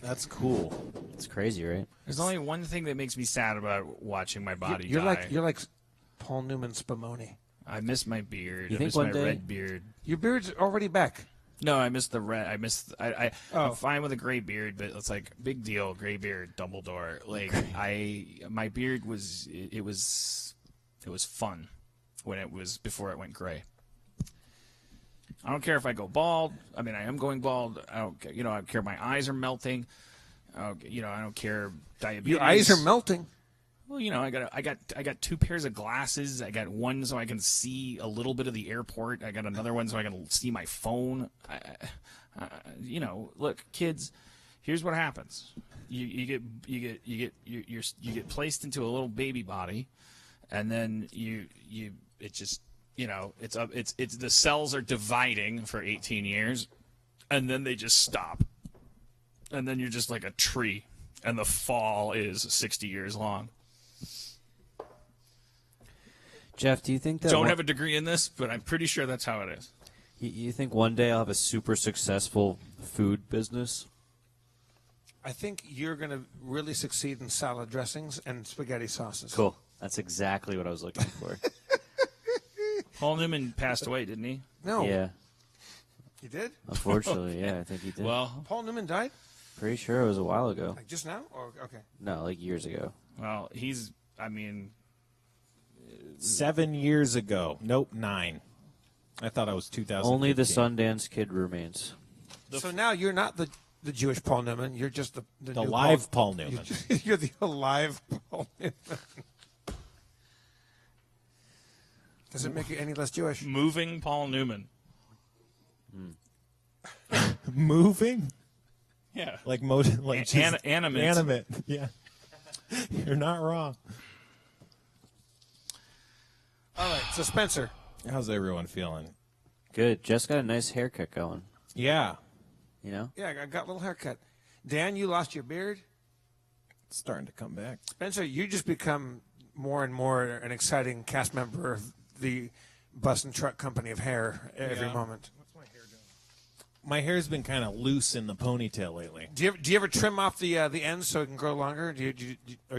That's cool. It's crazy, right? There's only one thing that makes me sad about watching my body You're die. you're like Paul Newman Spumoni. I miss my beard. You I think miss one my day- red beard. Your beard's already back. No, I miss the red. I'm Oh. fine with a gray beard, but it's like big deal, gray beard, Dumbledore. Like my beard was it was fun when it was before it went gray. I don't care if I go bald. I mean, I am going bald. I don't I don't care. My eyes are melting. I don't care. Diabetes. Your eyes are melting. Well, I got 2 pairs of glasses. I got one so I can see a little bit of the airport. I got another one so I can see my phone. Look, kids, here's what happens. You get placed into a little baby body, and then it's the cells are dividing for 18 years, and then they just stop, and then you're just like a tree, and the fall is 60 years long. Jeff, do you think that Don't have a degree in this, but I'm pretty sure that's how it is. you think one day I'll have a super successful food business? I think you're going to really succeed in salad dressings and spaghetti sauces. Cool. That's exactly what I was looking for. Paul Newman passed away, didn't he? No. Yeah. You did? Unfortunately, yeah, I think he did. Well, Paul Newman died? Pretty sure it was a while ago. Like just now? Or okay. No, like years ago. he's. I mean, 7 years ago. Nope, 9. I thought I was 2000. Only the Sundance Kid remains. So now you're not the Jewish Paul Newman. You're just the new live Paul Newman. You're the alive Paul Newman. Does it make you any less Jewish? moving Paul Newman. Moving? Yeah. Like motion, like just animate. Animate. Yeah. You're not wrong. All right. So Spencer, How's everyone feeling? Good. Jess got a nice haircut going. Yeah. You know? yeah, I got a little haircut. Dan, you lost your beard. It's starting to come back. Spencer, you just become more and more an exciting cast member of the bus and truck company of hair every Yeah. moment. My hair's been kind of loose in the ponytail lately. Do you ever trim off the ends so it can grow longer? Or you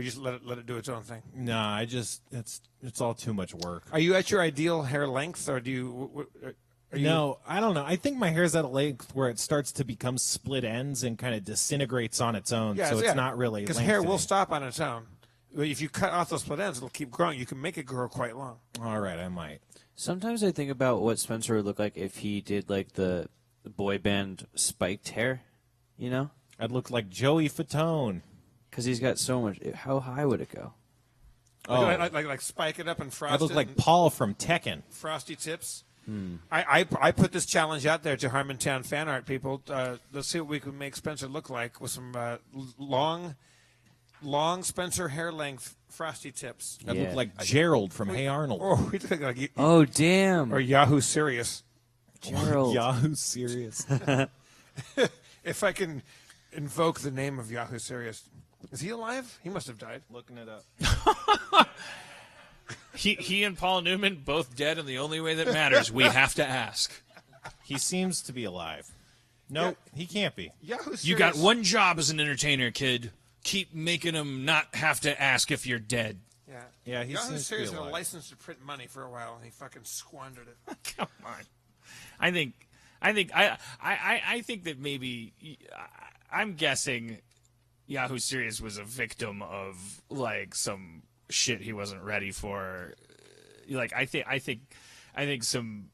just let it do its own thing? No, it's all too much work. Are you at your ideal hair length, or do you? Are you No, I don't know. I think my hair's at a length where it starts to become split ends and kind of disintegrates on its own. So it's not really because hair will lengthening. stop on its own. If you cut off those split ends, it'll keep growing. You can make it grow quite long. All right, I might. Sometimes I think about what Spencer would look like if he did like the boy band spiked hair, you know? I'd look like Joey Fatone. Because he's got so much. How high would it go? Oh, Like spike it up and frost I'd look it like and Paul from Tekken. frosty tips. I put this challenge out there to Harmontown fan art people. Let's see what we can make Spencer look like with some long Spencer hair length frosty tips. I'd Yeah. look like Gerald from Hey Arnold. Or we look like Oh, damn. or Yahoo Serious. Gerald. Yahoo Serious. If I can invoke the name of Yahoo Serious. Is he alive? He must have died. Looking it up. He and Paul Newman both dead, and the only way that matters, we have to ask. He seems to be alive. Nope, he can't be. Yahoo Serious. You got one job as an entertainer, kid. Keep making them not have to ask if you're dead. Yeah. Yeah, he Yahoo seems to be Serious had a alive. license to print money for a while, and he fucking squandered it. Come on. I think that maybe I'm guessing Yahoo Serious was a victim of like some shit he wasn't ready for. Like I think some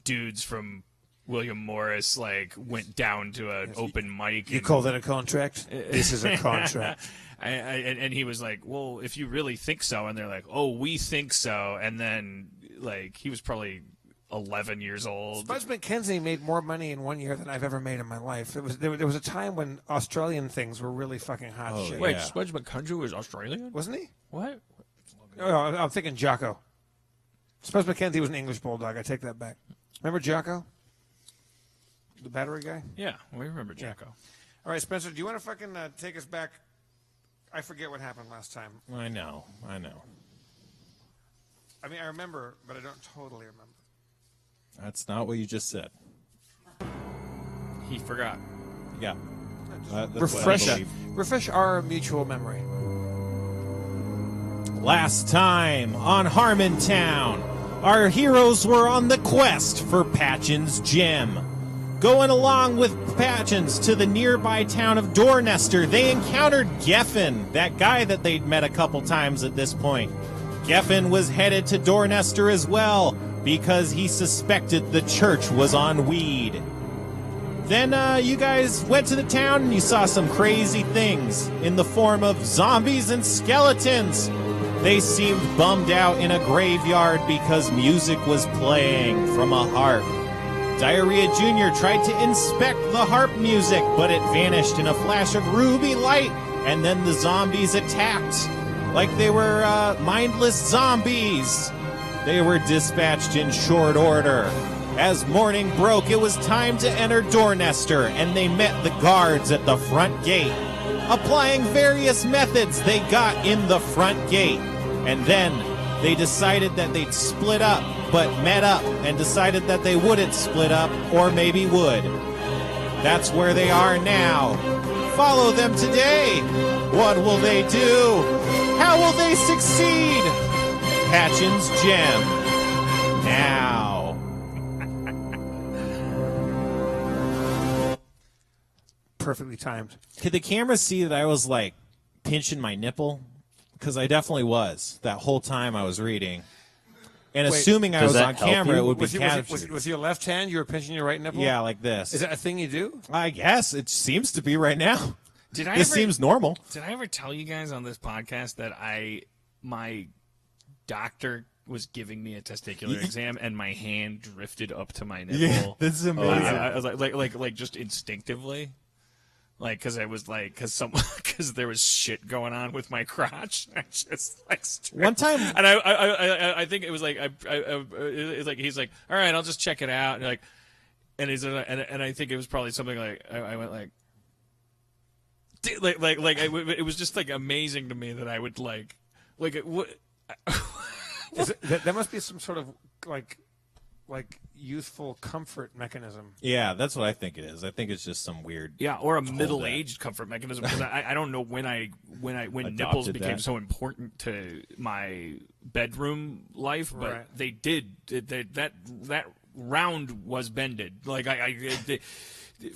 dudes from William Morris like went down to an open mic. You and- call that a contract? This is a contract. and he was like, well, if you really think so, and they're like, oh, we think so, and then like he was probably 11 years old. Spuds McKenzie made more money in 1 year than I've ever made in my life. There was a time when Australian things were really fucking hot Oh, shit. yeah. Wait, Spudge McKenzie was Australian? Wasn't he? What? Oh, I'm thinking Jocko. Spuds McKenzie was an English bulldog. I take that back. Remember Jocko? The battery guy? Yeah, we remember Jacko. All right, Spencer, do you want to fucking take us back? I forget what happened last time. I know. I mean, I remember, but I don't totally remember. That's not what you just said. He forgot. Yeah. That's what I Refresh, believe. refresh our mutual memory. Last time on Harmontown, our heroes were on the quest for Patchen's gem. Going along with Patchens to the nearby town of Dornester, they encountered Geffen, that guy that they'd met a couple times at this point. Geffen was headed to Dornester as well because he suspected the church was on weed. Then you guys went to the town and you saw some crazy things in the form of zombies and skeletons. They seemed bummed out in a graveyard because music was playing from a harp. Diarrhea Jr. tried to inspect the harp music, but it vanished in a flash of ruby light, and then the zombies attacked like they were mindless zombies. They were dispatched in short order. As morning broke, it was time to enter Dornester, and they met the guards at the front gate. Applying various methods, they got in the front gate, and then they decided that they'd split up, but met up and decided that they wouldn't split up, or maybe would. That's where they are now. Follow them today. What will they do? How will they succeed? Patchen's gem. Now. Perfectly timed. Could the camera see that I was like pinching my nipple? Because I definitely was that whole time I was reading. And Wait, assuming I does was that on help camera, you? it would be With captured. with your left hand, you were pinching your right nipple? Yeah, like this. Is that a thing you do? I guess it seems to be right now. Did I This ever, seems normal. Did I ever tell you guys on this podcast that my doctor was giving me a testicular exam and my hand drifted up to my nipple? this is I, amazing. I was like just instinctively, like because I was like because there was shit going on with my crotch. I just like One time, and I think it was like it's like he's like, all right, I'll just check it out, and like, and he's and I think it was probably something like I went like. It was just like amazing to me that I would like it would. That must be some sort of like youthful comfort mechanism. yeah, that's what I think it is. I think it's just some weird. Yeah, or a that. middle-aged comfort mechanism. Because I don't know when nipples Adopted became that. so important to my bedroom life, but Right. they did. That round was bended. Like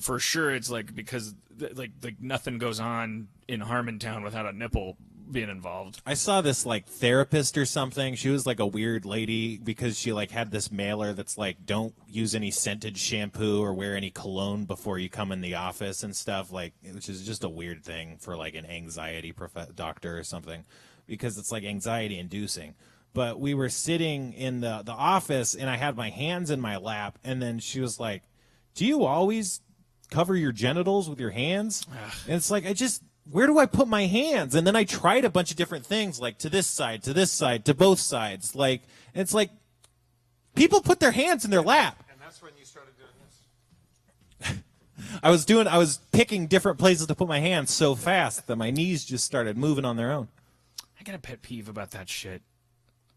for sure, it's like because like nothing goes on in Harmontown without a nipple being involved. I saw this like therapist or something. She was like a weird lady because she like had this mailer that's like, don't use any scented shampoo or wear any cologne before you come in the office and stuff, like, which is just a weird thing for like an anxiety doctor or something, because it's like anxiety inducing. But we were sitting in the office and I had my hands in my lap, and then she was like, do you always cover your genitals with your hands? And it's like, where do I put my hands? And then I tried a bunch of different things, like to this side, to both sides. Like, and it's like, people put their hands in their lap. And that's when you started doing this. I was picking different places to put my hands so fast that my knees just started moving on their own. I got a pet peeve about that shit.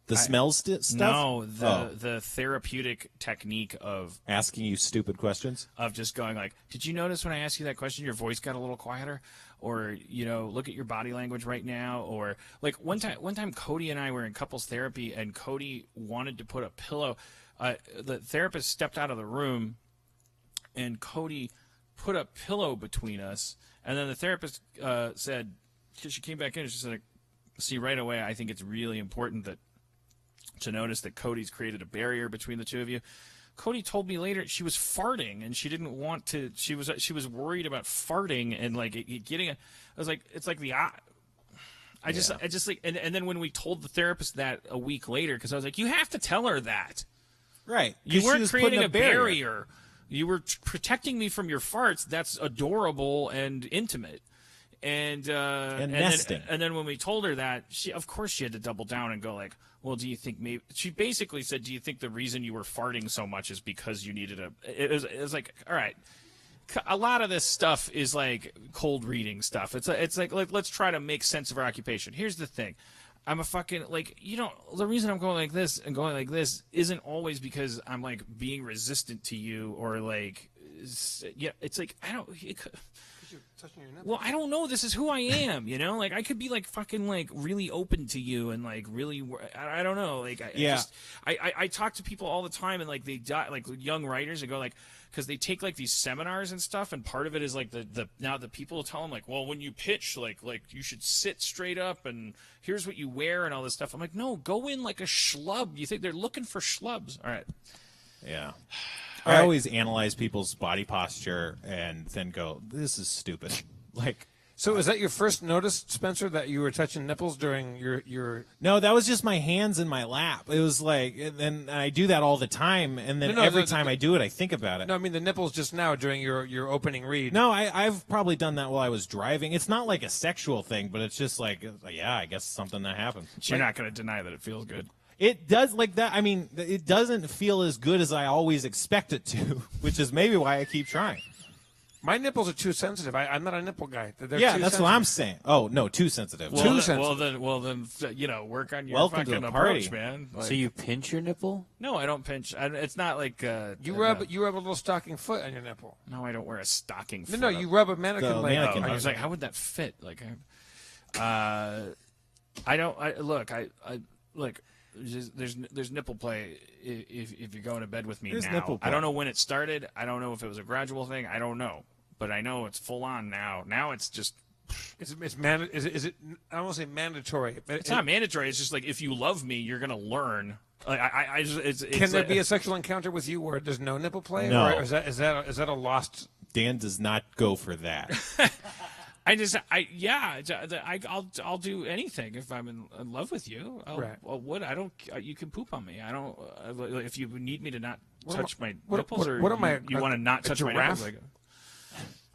The smells stuff? No, Oh. the therapeutic technique of Asking you stupid questions. just going like, did you notice when I asked you that question, your voice got a little quieter? Or, look at your body language right now. Or like one time Cody and I were in couples therapy and Cody wanted to put a pillow. The therapist stepped out of the room and Cody put a pillow between us. And then the therapist said, she came back in and she said, see, right away, I think it's really important to notice that Cody's created a barrier between the two of you. Cody told me later she was farting and she didn't want to. She was worried about farting and like it getting. I was like, it's like I just like, and then when we told the therapist that a week later, because I was like, you have to tell her that. Right. You 'Cause she weren't was creating putting a barrier. You were protecting me from your farts. That's adorable and intimate. And nesting. And then when we told her that, of course she had to double down and go like, well, do you think maybe? She basically said, do you think the reason you were farting so much is because you needed it was like, all right. A lot of this stuff is like cold reading stuff. It's like let's try to make sense of our occupation. Here's the thing. I'm a fucking, like, the reason I'm going like this and going like this isn't always because I'm, like, being resistant to you or, like, yeah, it's like I don't. You're touching your nipple. Well, I don't know. This is who I am, you know. Like I could be like fucking like really open to you and like really. I don't know. Like I talk to people all the time and like they die like young writers and go like because they take like these seminars and stuff and part of it is like the now the people tell them like well when you pitch like you should sit straight up and here's what you wear and all this stuff. I'm like no, go in like a schlub. You think they're looking for schlubs? All right. Yeah. All I right. always analyze people's body posture and then go, this is stupid. Like, So is that your first notice, Spencer, that you were touching nipples during your no, that was just my hands in my lap. It was like, and I do that all the time. And then No, every the- time I do it, I think about it. No, I mean the nipples just now during your opening read. No, I've probably done that while I was driving. It's not like a sexual thing, but it's just like, yeah, I guess something that happened. You're not going to deny that it feels good. It does like that. I mean, it doesn't feel as good as I always expect it to, which is maybe why I keep trying. My nipples are too sensitive. I'm not a nipple guy. They're Yeah, too that's sensitive. what I'm saying. Oh, no, too sensitive. Well, Too then, sensitive. well then, you know, work on your Welcome to fucking the approach, party. man. Like, So you pinch your nipple? no, I don't pinch. It's not like You rub a little stocking foot on your nipple. No, I don't wear a stocking. No, Foot no, up. you rub a mannequin The leg. mannequin I leg. was like, how would that fit? Like, I don't. I look. I look. There's nipple play if you're going to bed with me There's now. nipple play. I don't know when it started. I don't know if it was a gradual thing. I don't know, but I know it's full on now. Now it's just. Is it I don't want to say mandatory. But It's not mandatory. It's just like if you love me, you're gonna learn. Like I just. It's Can there like, be a sexual encounter with you where there's no nipple play? No. Or is that a lost? Dan does not go for that. I'll do anything if I'm in love with you. Right. I don't. You can poop on me. I don't. If you need me to not touch my what- nipples, what- or what am I, you want to not a touch my giraffe? nipples.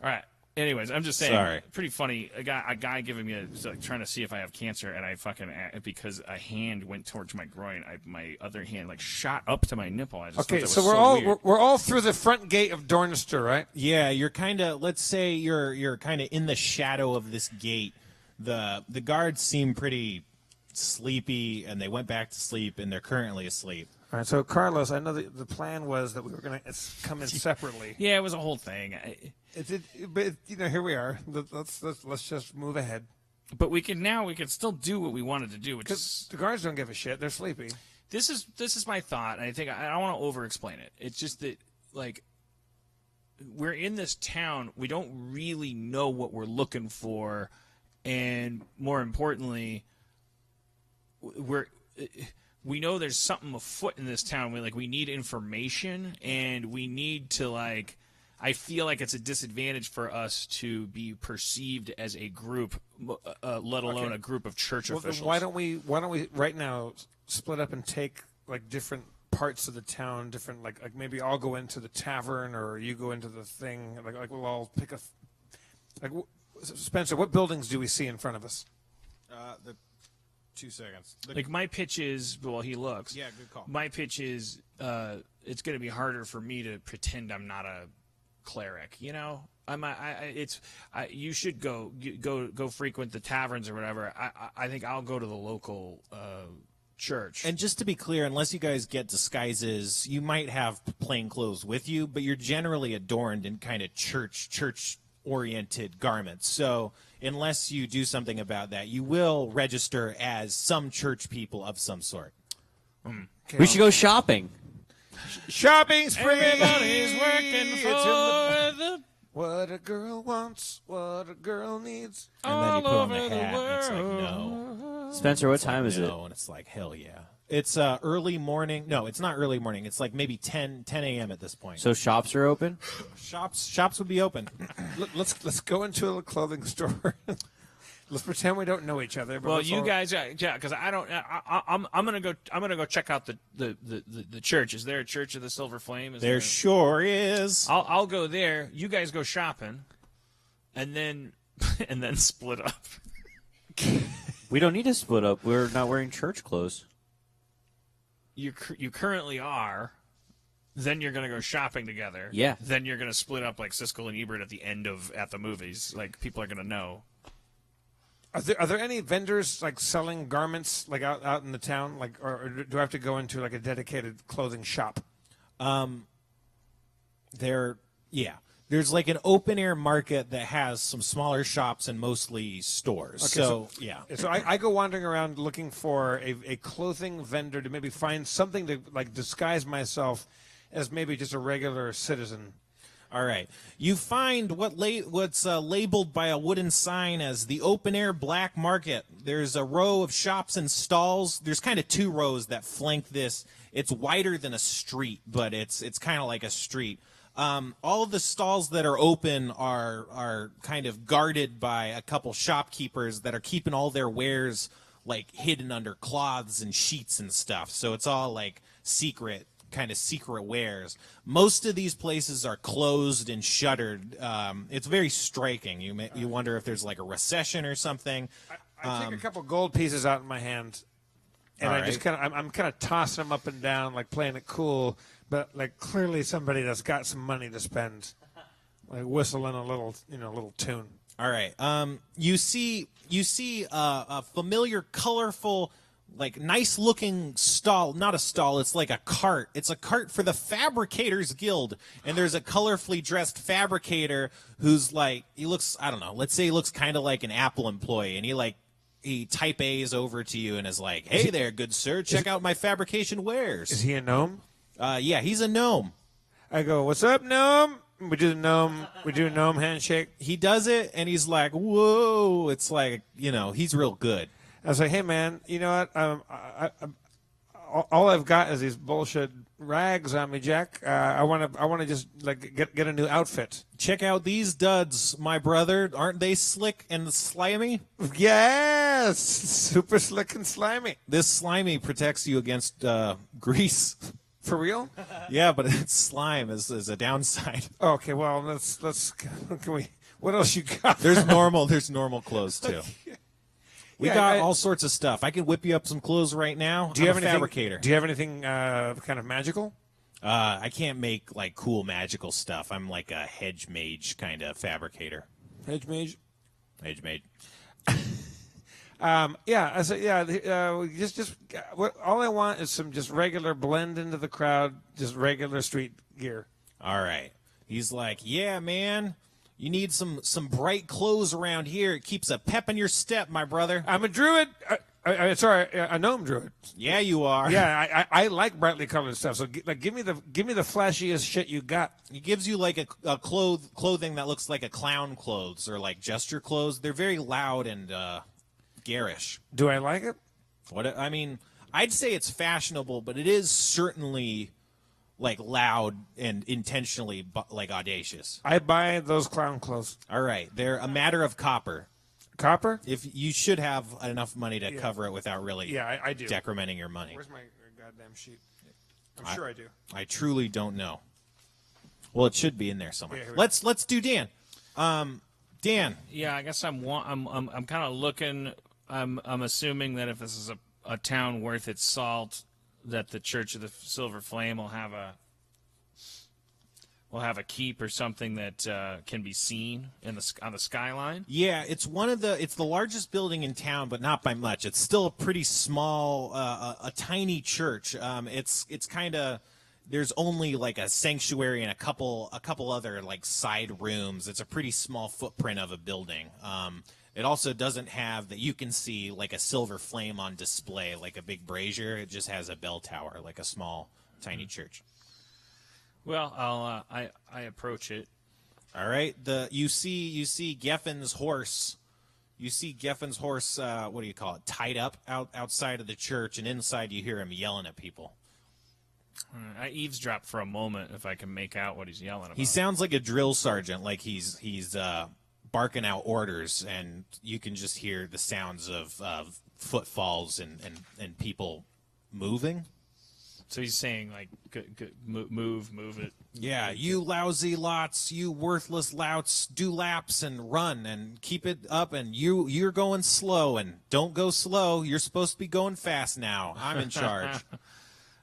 All right. Anyways, I'm just saying. Sorry. Pretty funny. A guy giving me trying to see if I have cancer, and I fucking because a hand went towards my groin. My other hand like shot up to my nipple. I just thought Okay, that so was weird. we're all through the front gate of Dornister, right? Yeah, you're kind of. Let's say you're kind of in the shadow of this gate. The guards seem pretty sleepy, and they went back to sleep, and they're currently asleep. All right, so Carlos, I know the plan was that we were going to come in separately. Yeah, it was a whole thing. But here we are. Let's just move ahead. But we can still do what we wanted to do, which is Because the guards don't give a shit. They're sleepy. this is my thought, and I think I don't want to over explain it. It's just that like we're in this town, we don't really know what we're looking for, and more importantly, we know there's something afoot in this town. We need information, and we need to I feel like it's a disadvantage for us to be perceived as a group, let alone Okay. a group of church Well, then officials. why don't we right now split up and take like different parts of the town, different like maybe I'll go into the tavern or you go into the thing. Like we'll all pick Spencer, what buildings do we see in front of us? The 2 seconds. Like my pitch is, well, he looks. Yeah, good call. My pitch is, it's going to be harder for me to pretend I'm not a cleric. You know, you should go frequent the taverns or whatever. I think I'll go to the local church. And just to be clear, unless you guys get disguises, you might have plain clothes with you, but you're generally adorned in kind of church-oriented garments. So unless you do something about that, you will register as some church people of some sort. We should go shopping. Shopping spree. Everybody's working It's for in the what a girl wants, what a girl needs. And then you all put on over the hat, and it's like, world. no. Spencer, what time is it? No, and it's like, hell yeah. It's early morning. No, it's not early morning. It's like maybe 10 a.m. at this point. So shops are open? Shops would be open. Let's go into a clothing store. Let's pretend we don't know each other. But Well, let's you all- guys, yeah, because I don't. I'm gonna go. I'm gonna go check out the church. Is there a Church of the Silver Flame? There sure is. I'll go there. You guys go shopping, and then split up. We don't need to split up. We're not wearing church clothes. You currently are. Then you're gonna go shopping together. Yeah. Then you're gonna split up like Siskel and Ebert at the end of at the movies. Like people are gonna know. Are there any vendors like selling garments like out in the town, like, or do I have to go into like a dedicated clothing shop? There Yeah. There's like an open air market that has some smaller shops and mostly stores. Okay, yeah. So I go wandering around looking for a clothing vendor to maybe find something to like disguise myself as maybe just a regular citizen. All right. You find what's labeled by a wooden sign as the open air black market. There's a row of shops and stalls. There's kind of two rows that flank this. It's wider than a street, but it's kind of like a street. All of the stalls that are open are kind of guarded by a couple shopkeepers that are keeping all their wares like hidden under cloths and sheets and stuff. So it's all like secret wares. Most of these places are closed and shuttered. It's very striking. You wonder if there's like a recession or something. I take a couple gold pieces out in my hand, and All I just right. I'm kind of tossing them up and down, like playing it cool, but like clearly somebody that's got some money to spend, like whistling a little tune. All right. You see a familiar, colorful, like nice-looking stall. Not a stall. It's like a cart. It's a cart for the Fabricators Guild, and there's a colorfully dressed fabricator who's like he looks. I don't know. Let's say he looks kind of like an Apple employee, and he type A's over to you and is like, "Hey there, good sir. Check out my fabrication wares." Is he a gnome? Yeah, he's a gnome. I go, "What's up, gnome?" We do a gnome handshake. He does it, and he's like, "Whoa!" It's like he's real good. I was like, "Hey, man, you know what? All I've got is these bullshit rags on me, Jack. I want to just like get a new outfit." Check out these duds, my brother. Aren't they slick and slimy? Yes, super slick and slimy. This slimy protects you against grease. For real? Yeah, but it's slime is a downside. Okay, well, let's can we? What else you got? There's normal clothes too. We Yeah, got all sorts of stuff. I can whip you up some clothes right now. Do you I'm have a anything? fabricator? Do you have anything kind of magical? I can't make like cool magical stuff. I'm like a hedge mage kind of fabricator. Hedge mage. Hedge mage. Yeah, I said, just what, all I want is some just regular blend into the crowd, just regular street gear. All right. He's like, yeah, man. You need some bright clothes around here. It keeps a pep in your step, my brother. I'm a druid. Sorry, a gnome druid. Yeah, you are. Yeah, I like brightly colored stuff. So give me the flashiest shit you got. He gives you like a clothing that looks like a clown clothes or like gesture clothes. They're very loud and garish. Do I like it? I mean, I'd say it's fashionable, but it is certainly like loud and intentionally like audacious. I buy those clown clothes. All right, they're a matter of copper. Copper? If you should have enough money to cover it without really Yeah, I do. decrementing your money. Where's my goddamn sheet? I'm sure I do. I truly don't know. Well, it should be in there somewhere. Yeah, here we Let's do Dan. Dan, Yeah, I guess I'm kind of looking. I'm assuming that if this is a town worth its salt, that the Church of the Silver Flame will have a keep or something that can be seen on the skyline. yeah, it's the largest building in town, but not by much. It's still a pretty small, a tiny church. It's kind of there's only like a sanctuary and a couple other like side rooms. It's a pretty small footprint of a building. It also doesn't have that you can see like a silver flame on display, like a big brazier. It just has a bell tower, like a small, tiny church. Well, I approach it. All right. You see Geffen's horse. You see Geffen's horse. What do you call it? Tied up outside of the church, and inside you hear him yelling at people. I eavesdrop for a moment if I can make out what he's yelling about. He sounds like a drill sergeant, like he's barking out orders, and you can just hear the sounds of footfalls and people moving. So he's saying like, move it. Yeah, you lousy lots, you worthless louts, do laps and run and keep it up, and you're going slow, and don't go slow. You're supposed to be going fast now. I'm in charge.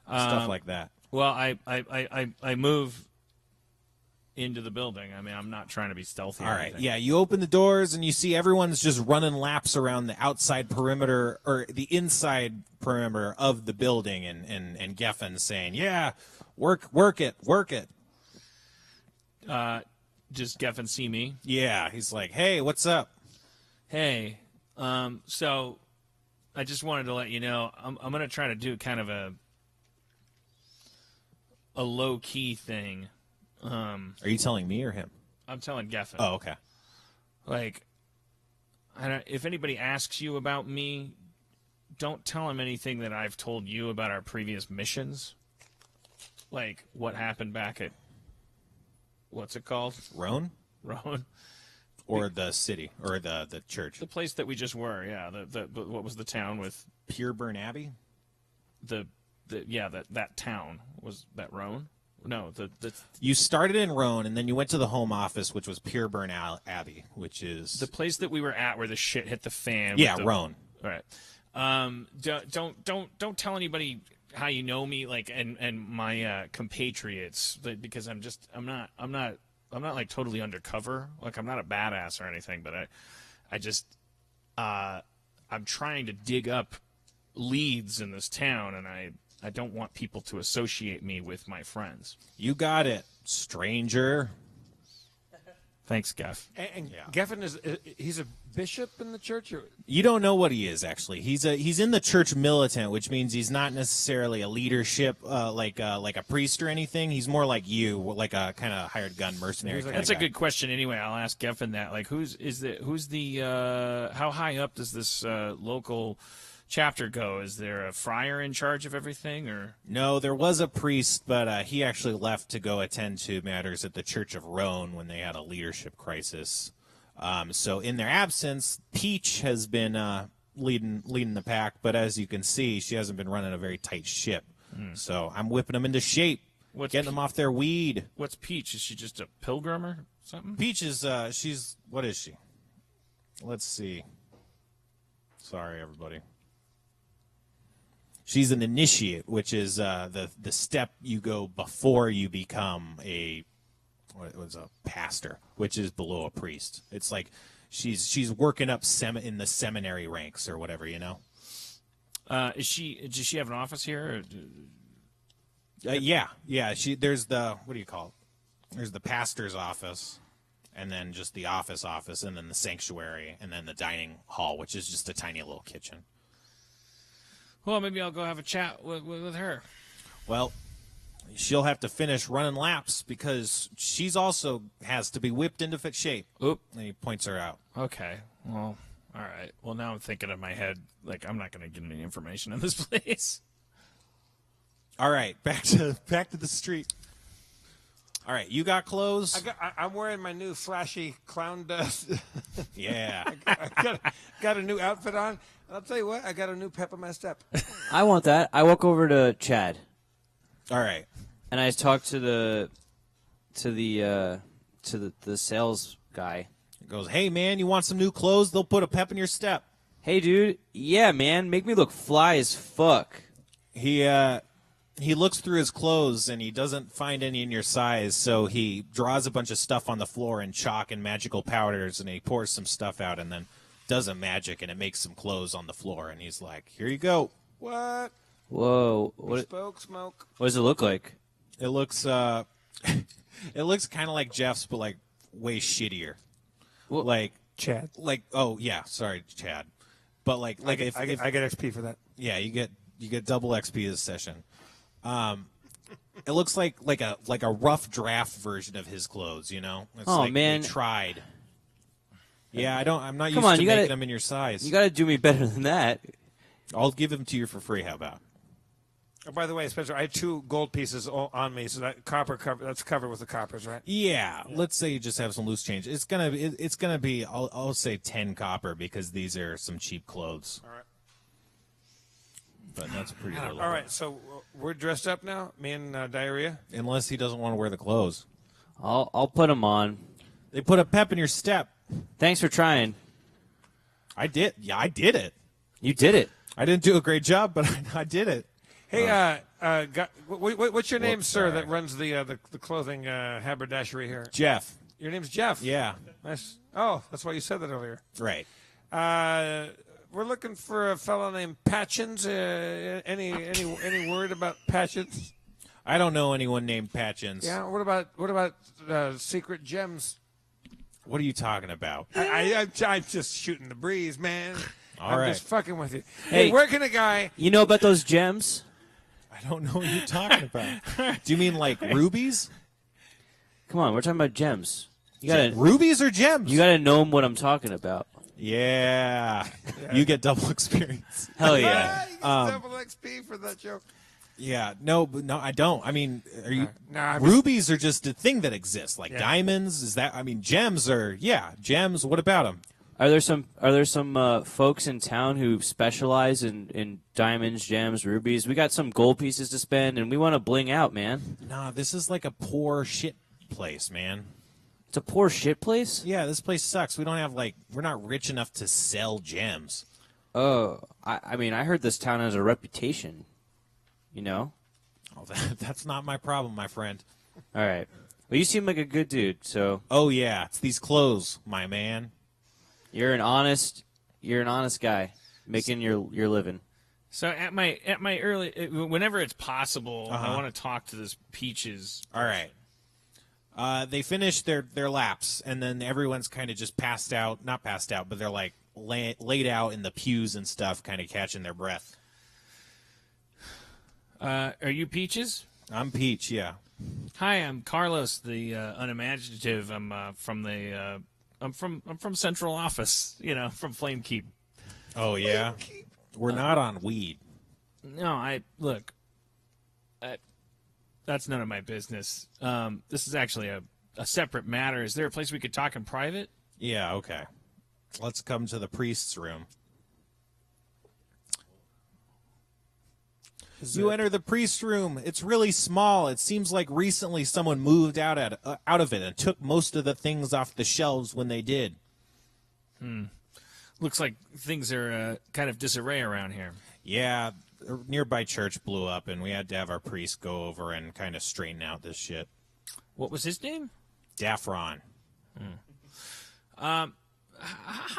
Stuff like that. Well, I move into the building. I mean, I'm not trying to be stealthy. All or right, anything. yeah, you open the doors and you see everyone's just running laps around the outside perimeter or the inside perimeter of the building, and Geffen saying, "Yeah, work it." Just Geffen see me. Yeah, he's like, hey, what's up? Hey, so I just wanted to let you know I'm going to try to do kind of a low key thing. Are you telling me or him? I'm telling Geffen. Oh, okay. Like, if anybody asks you about me, don't tell them anything that I've told you about our previous missions. Like what happened back at what's it called? Roan? Rowan. Or the city, or the church. The place that we just were, yeah. What was the town with Pureburn Abbey? that town was that Roan? No, the You started in Roan, and then you went to the home office, which was Pureburn Abbey, which is the place that we were at where the shit hit the fan. yeah, with Roan. All right. Don't tell anybody how you know me, like and my compatriots, because I'm not like totally undercover. Like I'm not a badass or anything, but I'm trying to dig up leads in this town, and I don't want people to associate me with my friends. You got it, stranger. Thanks, Geff. And Geffen he's a bishop in the church, or You don't know what he is actually. He's in the church militant, which means he's not necessarily a leadership like a priest or anything. He's more like you, like a kind of hired gun mercenary. Kind That's of a guy. good question. Anyway, I'll ask Geffen that. Like, who's the how high up does this local chapter go? Is there a friar in charge of everything, or No, there was a priest, but he actually left to go attend to matters at the Church of Roan when they had a leadership crisis. So in their absence, Peach has been leading the pack, but as you can see, she hasn't been running a very tight ship. So I'm whipping them into shape, getting them off their weed. what's Peach? Is she just a pilgrim or something? Peach is what is she? Let's see. Sorry, everybody. She's an initiate, which is the step you go before you become a pastor, which is below a priest. It's like she's working up in the seminary ranks or whatever, you know. Does she have an office here? Or Yeah. There's the what do you call it? There's the pastor's office, and then just the office, and then the sanctuary, and then the dining hall, which is just a tiny little kitchen. well, maybe I'll go have a chat with her. Well, she'll have to finish running laps because she's also has to be whipped into fit shape. Oop. And he points her out. Okay. Well, all right. Well, now I'm thinking in my head, like, I'm not going to get any information in this place. All right, back to the street. All right, you got clothes? I'm wearing my new flashy clown dust. Yeah. I got a new outfit on. I'll tell you what, I got a new pep in my step. I want that. I walk over to Chad All right. and I talk to the sales guy. Goes, hey, man, you want some new clothes? They'll put a pep in your step. Hey, dude. Yeah, man. Make me look fly as fuck. He looks through his clothes and he doesn't find any in your size, so he draws a bunch of stuff on the floor in chalk and magical powders, and he pours some stuff out and then does a magic, and it makes some clothes on the floor, and he's like, here you go. What? Whoa. What Spoke smoke. does it look like? It looks it looks kind of like Jeff's, but like way shittier. Well- Chad. Oh yeah, sorry, Chad. But like I if get XP for that. yeah, you get double XP this session. It looks like a rough draft version of his clothes, you know. It's Oh, like man. they tried. Yeah, I'm not Come used on, to you making gotta- them in your size. You got to do me better than that. I'll give them to you for free. How about? Oh, by the way, Spencer, I had 2 gold pieces on me, so that that's covered with the coppers, right? Yeah, let's say you just have some loose change. It's gonna be I'll say 10 copper because these are some cheap clothes. All right. But that's pretty little. All right, so we're dressed up now, me and Diarrhea. Unless he doesn't want to wear the clothes. I'll put them on. They put a pep in your step. Thanks for trying. I did. Yeah, I did it. You did it. I didn't do a great job, but I did it. Hey, what's your name, Whoops, sir, sorry. that runs the clothing haberdashery here? Jeff. Your name's Jeff. Yeah. Nice. Oh, that's why you said that earlier. Right. We're looking for a fellow named Patchins. Any word about Patchins? I don't know anyone named Patchins. Yeah. What about Secret Gems? What are you talking about? I'm just shooting the breeze, man. All I'm right. just fucking with you. Hey. Hey, where can a guy? You know about those gems? I don't know what you're talking about. Do you mean like rubies? Come on, we're talking about gems. You gotta Rubies or gems? you gotta know what I'm talking about. Yeah. You get double experience. Hell yeah. You get double XP for that joke. Yeah. No, I don't. I mean, are you? No, I'm Rubies are just a thing that exists. Like Yeah. diamonds. Is that? I mean, gems are. Yeah, gems. What about them? Are there some folks in town who specialize in diamonds, gems, rubies? We got some gold pieces to spend, and we want to bling out, man. Nah, this is like a poor shit place, man. It's a poor shit place. Yeah, this place sucks. We don't have we're not rich enough to sell gems. Oh, I mean, I heard this town has a reputation. You know. Oh, that's not my problem, my friend. All right. Well, you seem like a good dude, so Oh yeah, it's these clothes, my man. you're an honest guy making your living. So at my early, whenever it's possible, I want to talk to this Peaches. All right. They finish their laps, and then everyone's kind of just passed out. Not passed out, but they're like laid out in the pews and stuff, kind of catching their breath. Are you Peaches? I'm Peach, yeah. Hi, I'm Carlos, the unimaginative. I'm from Central Office. You know, from Flame Keep. Oh, yeah? We're not on weed. No, look. That's none of my business. This is actually a separate matter. Is there a place we could talk in private? Yeah, okay. Let's come to the priest's room. You enter the priest's room. It's really small. It seems like recently someone moved out of it and took most of the things off the shelves when they did. Looks like things are kind of disarray around here. Yeah, a nearby church blew up, and we had to have our priest go over and kind of straighten out this shit. What was his name? Daffron. How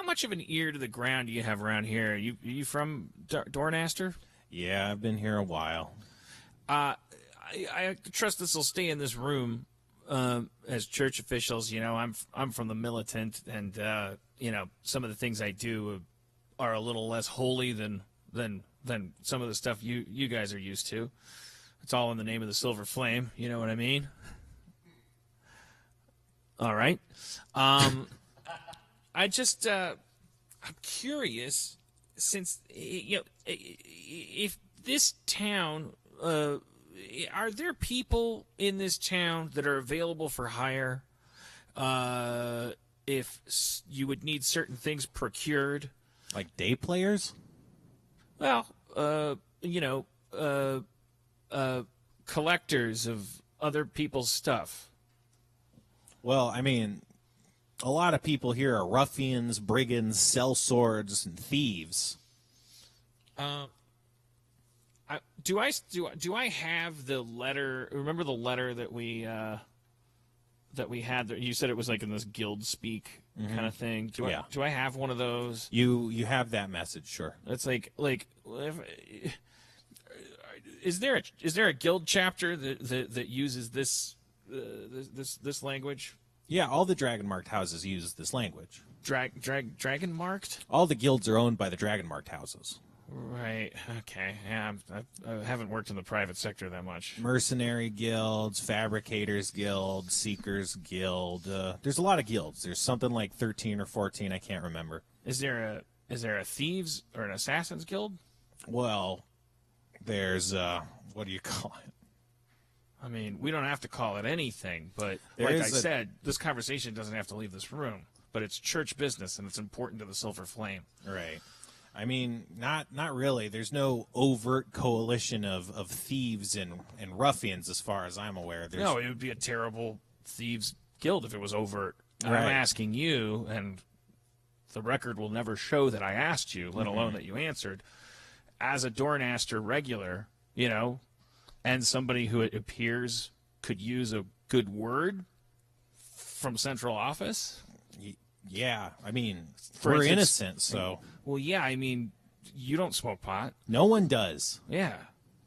much of an ear to the ground do you have around here? You from Dornaster? Yeah, I've been here a while. I trust this will stay in this room as church officials. You know, I'm from the militant, and you know, some of the things I do are a little less holy than some of the stuff you guys are used to. It's all in the name of the Silver Flame. You know what I mean? All right. I just I'm curious, since you know, if this town are there people in this town that are available for hire if you would need certain things procured? Like day players? Well, you know, collectors of other people's stuff. Well, I mean, a lot of people here are ruffians, brigands, sell swords, and thieves. Do I have the letter? Remember the letter that we had? You said it was like in this guild speak kind of thing. Do I have one of those? You have that message, sure. It's like is there a guild chapter that uses this language? Yeah, all the dragon marked houses use this language. Dragon marked? All the guilds are owned by the dragon marked houses. Right. Okay. Yeah, I haven't worked in the private sector that much. Mercenary guilds, fabricators guild, seekers guild. There's a lot of guilds. There's something like 13 or 14. I can't remember. Is there a thieves or an assassins guild? Well, there's what do you call it? I mean, we don't have to call it anything, but There like I is said, this conversation doesn't have to leave this room. But it's church business, and it's important to the Silver Flame. Right. I mean, not really. There's no overt coalition of thieves and ruffians, as far as I'm aware. No, it would be a terrible thieves guild if it was overt. And I'm Right. asking you, and the record will never show that I asked you, let alone that you answered. As a Dornaster regular, you know, and somebody who it appears could use a good word from central office. Yeah, I mean, For we're instance- innocent, so Well, yeah, I mean, you don't smoke pot. no one does. Yeah.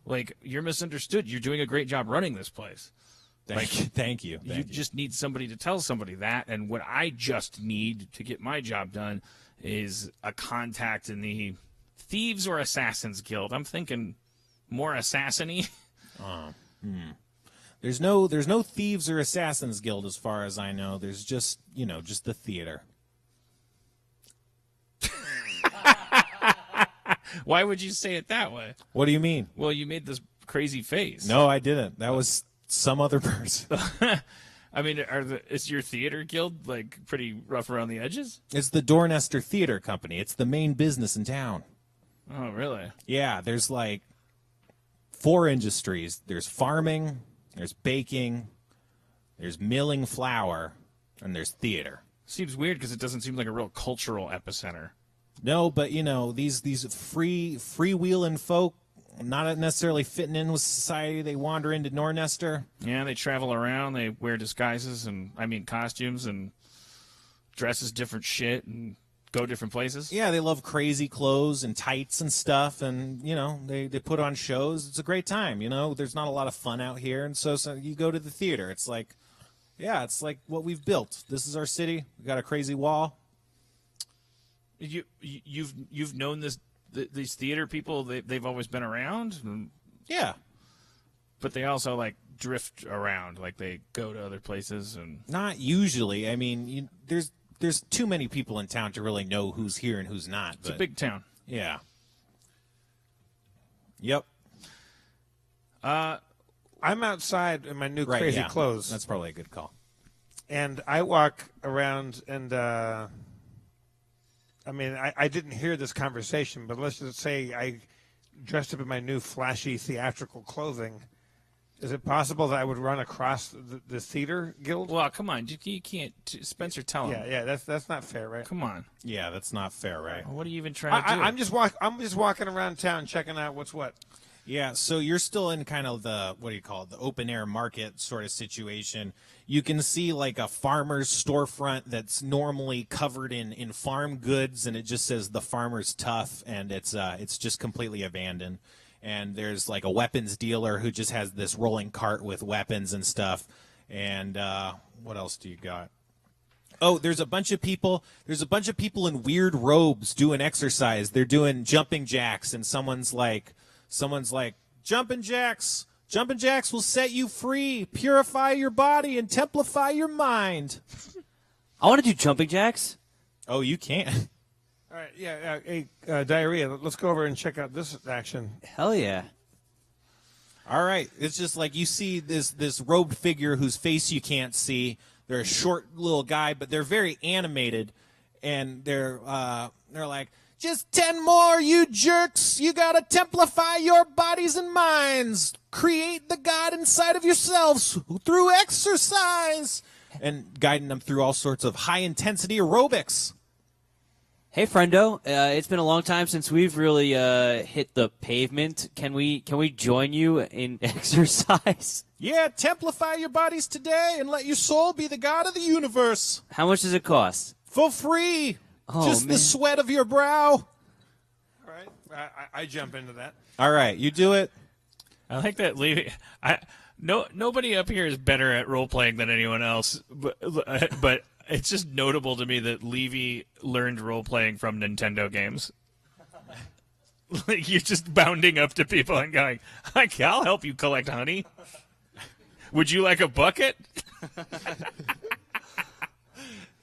Like, you're misunderstood. You're doing a great job running this place. Thank you. You just need somebody to tell somebody that. And what I just need to get my job done is a contact in the Thieves or Assassins Guild. I'm thinking more assassin-y. There's no Thieves or Assassins Guild as far as I know. There's just the theater. Why would you say it that way? What do you mean? Well, you made this crazy face. No, I didn't. That was some other person. I mean, is your theater guild like pretty rough around the edges? It's the Dornester Theater Company. It's the main business in town. Oh, really? Yeah, there's like 4 industries. There's farming, there's baking, there's milling flour, and there's theater. Seems weird because it doesn't seem like a real cultural epicenter. No, but these freewheeling folk, not necessarily fitting in with society, they wander into Nornester. Yeah, they travel around. They wear disguises costumes and dresses different shit and go different places. Yeah, they love crazy clothes and tights and stuff, and they put on shows. It's a great time. There's not a lot of fun out here, and so you go to the theater. It's like what we've built. This is our city. We got a crazy wall. You've known these theater people. They've always been around. Yeah, but they also like drift around. Like they go to other places and not usually. I mean, there's too many people in town to really know who's here and who's not. It's a big town. Yeah. Yep. I'm outside in my new crazy clothes. That's probably a good call. And I walk around and, I didn't hear this conversation, but let's just say I dressed up in my new flashy theatrical clothing. Is it possible that I would run across the theater guild? Well, come on. You can't. Spencer, tell him. Yeah, that's not fair, right? Come on. Yeah, that's not fair, right? What are you even trying to do? I'm just walking around town checking out what's what. Yeah, so you're still in kind of the, the open air market sort of situation. You can see like a farmer's storefront that's normally covered in farm goods, and it just says the farmer's tough, and it's just completely abandoned. And there's like a weapons dealer who just has this rolling cart with weapons and stuff. And what else do you got? Oh, there's a bunch of people. There's a bunch of people in weird robes doing exercise. They're doing jumping jacks, and someone's like, jumping jacks. Jumping jacks will set you free, purify your body, and templify your mind. I want to do jumping jacks. Oh, you can. All right, yeah. Hey, Diarrhea, let's go over and check out this action. Hell yeah. All right. It's just like you see this robed figure whose face you can't see. They're a short little guy, but they're very animated, and they're like, just 10 more, you jerks. You got to templify your bodies and minds. Create the God inside of yourselves through exercise. And guiding them through all sorts of high-intensity aerobics. Hey, friendo. It's been a long time since we've really hit the pavement. Can we join you in exercise? Yeah, templify your bodies today and let your soul be the God of the universe. How much does it cost? For free. Oh, Just man. the sweat of your brow. All right, I jump into that. All right, you do it. I like that. Nobody up here is better at role playing than anyone else, but it's just notable to me that Levy learned role playing from Nintendo games. Like you're just bounding up to people and going, "I'll help you collect honey. Would you like a bucket?"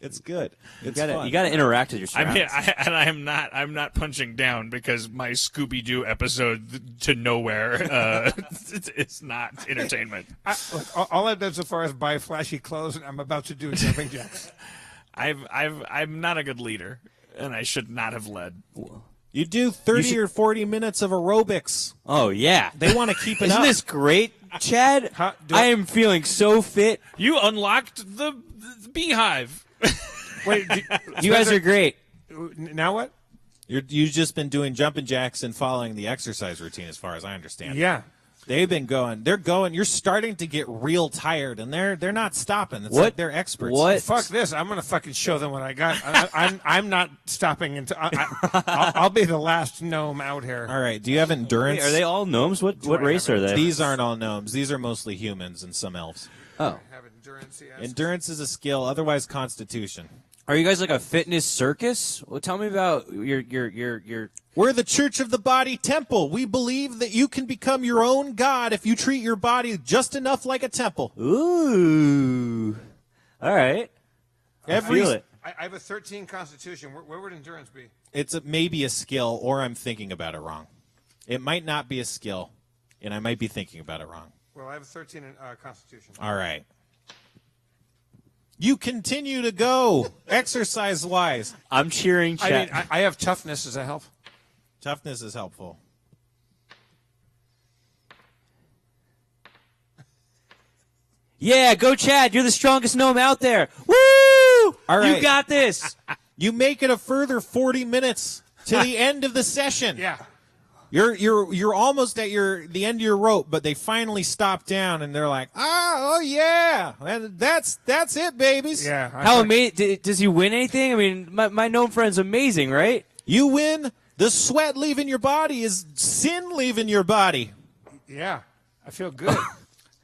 It's good. It's You fun. gotta interact with your I surroundings. mean, I'm not punching down because my Scooby Doo episode to nowhere it's not entertainment. All I've done so far is buy flashy clothes, and I'm about to do jumping jacks. I'm not a good leader, and I should not have led. You do 30 or 40 minutes of aerobics. Oh yeah. They want to keep it Isn't up. this great, Chad? I am feeling so fit. You unlocked the beehive. Wait, You guys are great. now what? You've just been doing jumping jacks and following the exercise routine, as far as I understand. Yeah. They've been going. They're going. You're starting to get real tired, and they're not stopping. It's What? like they're experts. What? Fuck this! I'm gonna fucking show them what I got. I'm not stopping until I'll be the last gnome out here. All right. Do you have endurance? Wait, are they all gnomes? What I race have are they? These aren't all gnomes. These are mostly humans and some elves. Oh. Have endurance, yes. Endurance is a skill. Otherwise, Constitution. Are you guys like a fitness circus? Well, tell me about your. We're the Church of the Body Temple. We believe that you can become your own god if you treat your body just enough like a temple. Ooh. All right. I feel it. I have a 13 Constitution. Where would endurance be? It's maybe a skill, or I'm thinking about it wrong. It might not be a skill, and I might be thinking about it wrong. Well, I have a 13 in Constitution. All right. You continue to go exercise-wise. I'm cheering. I Chad. mean, I have toughness. Does that help? Toughness is helpful. Yeah, go Chad. You're the strongest gnome out there. Woo! All right. You got this. You make it a further 40 minutes to the end of the session. Yeah. You're almost at the end of your rope, but they finally stop down and they're like, oh yeah, that's it, babies. Yeah. How amazing. Does he win anything? I mean, my gnome friend's amazing, right? You win. The sweat leaving your body is sin leaving your body. Yeah. I feel good.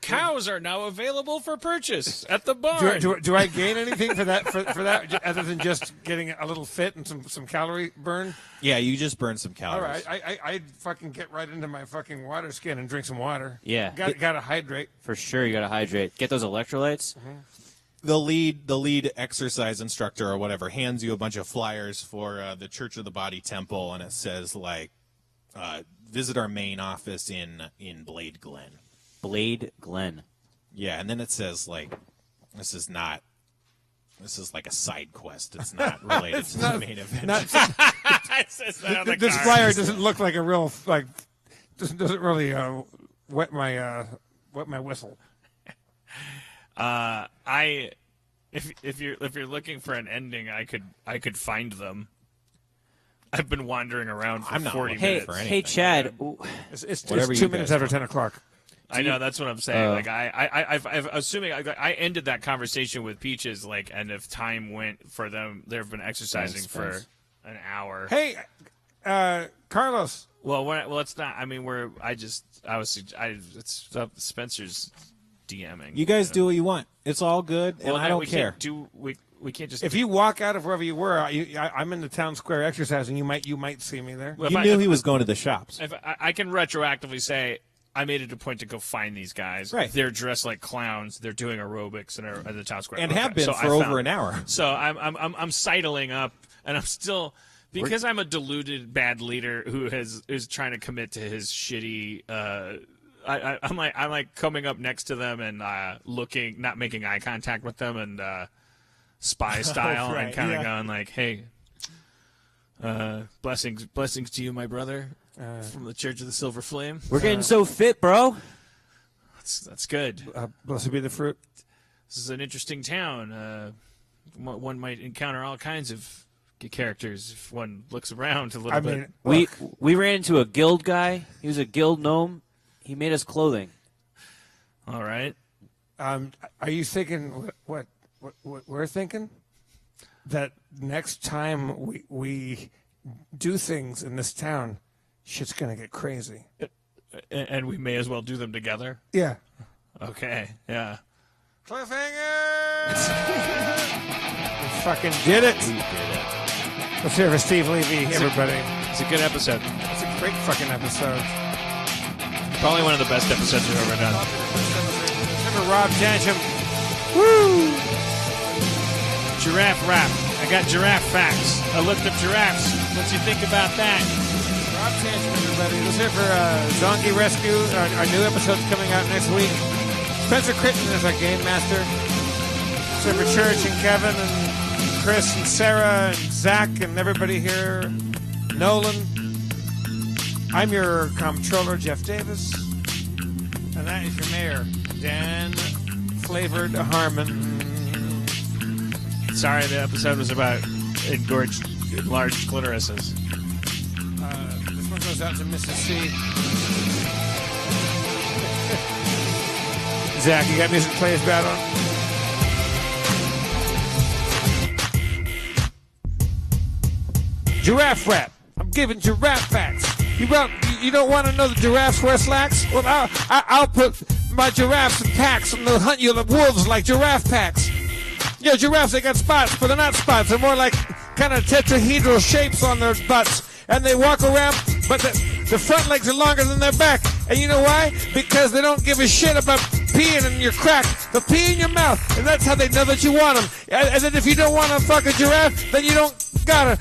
Cows are now available for purchase at the barn. Do I gain anything for that other than just getting a little fit and some calorie burn? Yeah, you just burn some All calories. right, I'd fucking get right into my fucking water skin and drink some water. Yeah. Gotta hydrate. For sure, you got to hydrate. Get those electrolytes. The lead exercise instructor or whatever hands you a bunch of flyers for the Church of the Body Temple, and it says like, visit our main office in Blade Glen. Blade Glen. Yeah, and then it says like, this is like a side quest. It's not related to the main event. This flyer doesn't look like a real doesn't really wet my whistle. If you're looking for an ending, I could find them. I've been wandering around for I'm not 40 looking minutes. for Hey, anything. Chad. It's Whatever 2 you minutes guys after want. 10 o'clock. I know, that's what I'm saying. Like I've assuming I ended that conversation with Peaches, like, and if time went for them, they've been exercising for an hour. Hey, Carlos. Well, it's not. I mean, it's Spencer's DMing. You guys do what you want. It's all good, and Well, I don't we care. We can't just. If you walk out of wherever you were, I'm in the town square exercising. You might see me there. Well, You knew he was going to the shops. If I can retroactively say, I made it a point to go find these guys. Right. They're dressed like clowns. They're doing aerobics at the town square. And Okay. have been So for I over found- an hour. So I'm sidling up, and I'm still because I'm a deluded bad leader who is trying to commit to his shitty. I'm like coming up next to them and looking, not making eye contact with them, and spy style, right, and kind of yeah. going like, "Hey, blessings to you, my brother, from the Church of the Silver Flame." We're getting so fit, bro. That's good. Blessed be the fruit. This is an interesting town. One might encounter all kinds of characters if one looks around a little I bit. mean, We ran into a guild guy. He was a guild gnome. He made us clothing. All right. are you thinking what we're thinking? That next time we do things in this town, shit's gonna get crazy. And we may as well do them together. Yeah. Okay. Yeah. Cliffhanger! We fucking did it. Let's hear it for Steve Levy, everybody. It's a good episode. It's a great fucking episode. Probably one of the best episodes we've ever done. Let's hear for Rob Tantrum. Giraffe rap. I got giraffe facts. I looked up giraffes. What do you think about that? Rob Tantrum, everybody. Let's hear for Zombie Rescue. Our new episode's coming out next week. Spencer Critton is our game master. Let's hear for Church and Kevin and Chris and Sarah and Zach and everybody here. Nolan. I'm your comptroller, Jeff Davis. And that is your mayor, Dan Flavored Harmon. Sorry, the episode was about engorged, large clitorises. This one goes out to Mrs. C. Zach, you got music to play his bad on? Giraffe rap. I'm giving giraffe facts. You don't want to know the giraffes wear slacks? Well, I'll put my giraffes in packs and they'll hunt you like wolves like giraffe packs. Yeah, giraffes, they got spots, but they're not spots. They're more like kind of tetrahedral shapes on their butts. And they walk around, but the front legs are longer than their back. And you know why? Because they don't give a shit about peeing in your crack. They'll pee in your mouth, and that's how they know that you want them. And then if you don't want to fuck a giraffe, then you don't gotta.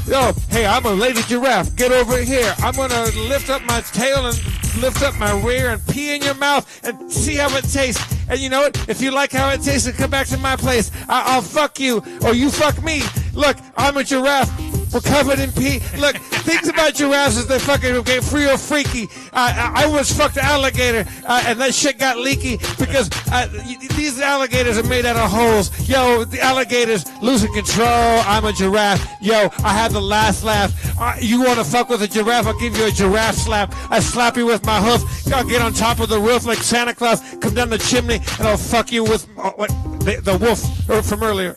Oh, hey, I'm a lady giraffe. Get over here. I'm going to lift up my tail and lift up my rear and pee in your mouth and see how it tastes. And you know what? If you like how it tastes, then come back to my place. I'll fuck you, or you fuck me. Look, I'm a giraffe. We're covered in pee. Look, things about giraffes is they fucking get free or freaky. I was fucked an alligator, and that shit got leaky because these alligators are made out of holes. Yo, the alligators losing control. I'm a giraffe. Yo, I have the last laugh. You want to fuck with a giraffe? I'll give you a giraffe slap. I slap you with my hoof. I'll get on top of the roof like Santa Claus, come down the chimney, and I'll fuck you with the wolf from earlier.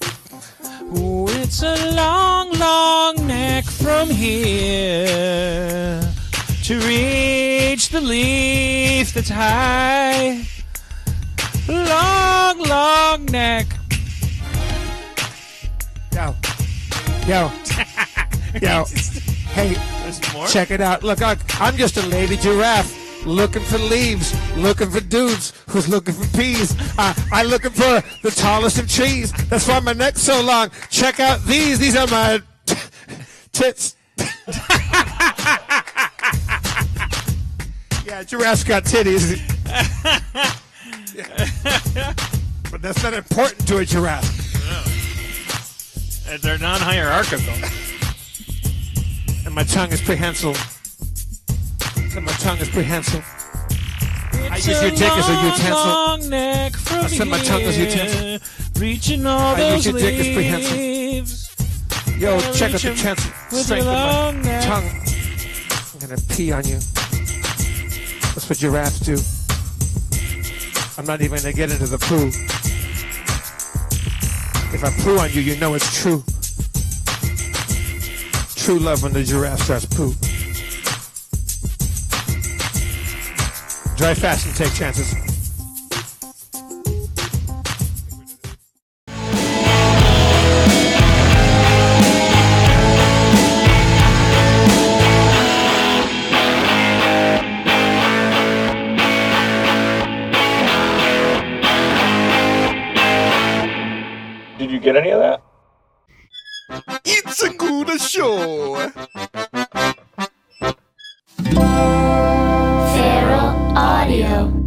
Oh, it's a long, long neck from here to reach the leaf that's high. Long, long neck. Yo. Hey, check it out. Look, I'm just a lady giraffe. Looking for leaves, looking for dudes who's looking for peas. I'm looking for the tallest of trees. That's why my neck's so long. Check out these. These are my tits. Yeah, giraffes got titties. Yeah. But that's not important to a giraffe. No. They're non-hierarchical. And my tongue is prehensile. And my tongue is prehensile. I use your dick as a utensil. Long neck from I said my tongue is utensil. Reaching all I use those your dick as prehensile. leaves. Yo, Gotta check out reach the 'em utensil. with Strength your of my long neck. tongue. I'm gonna pee on you. That's what giraffes do. I'm not even gonna get into the poo. If I poo on you, you know it's true. True love when the giraffe starts poo. Drive fast and take chances. Did you get any of that? It's a good show. Feral Audio.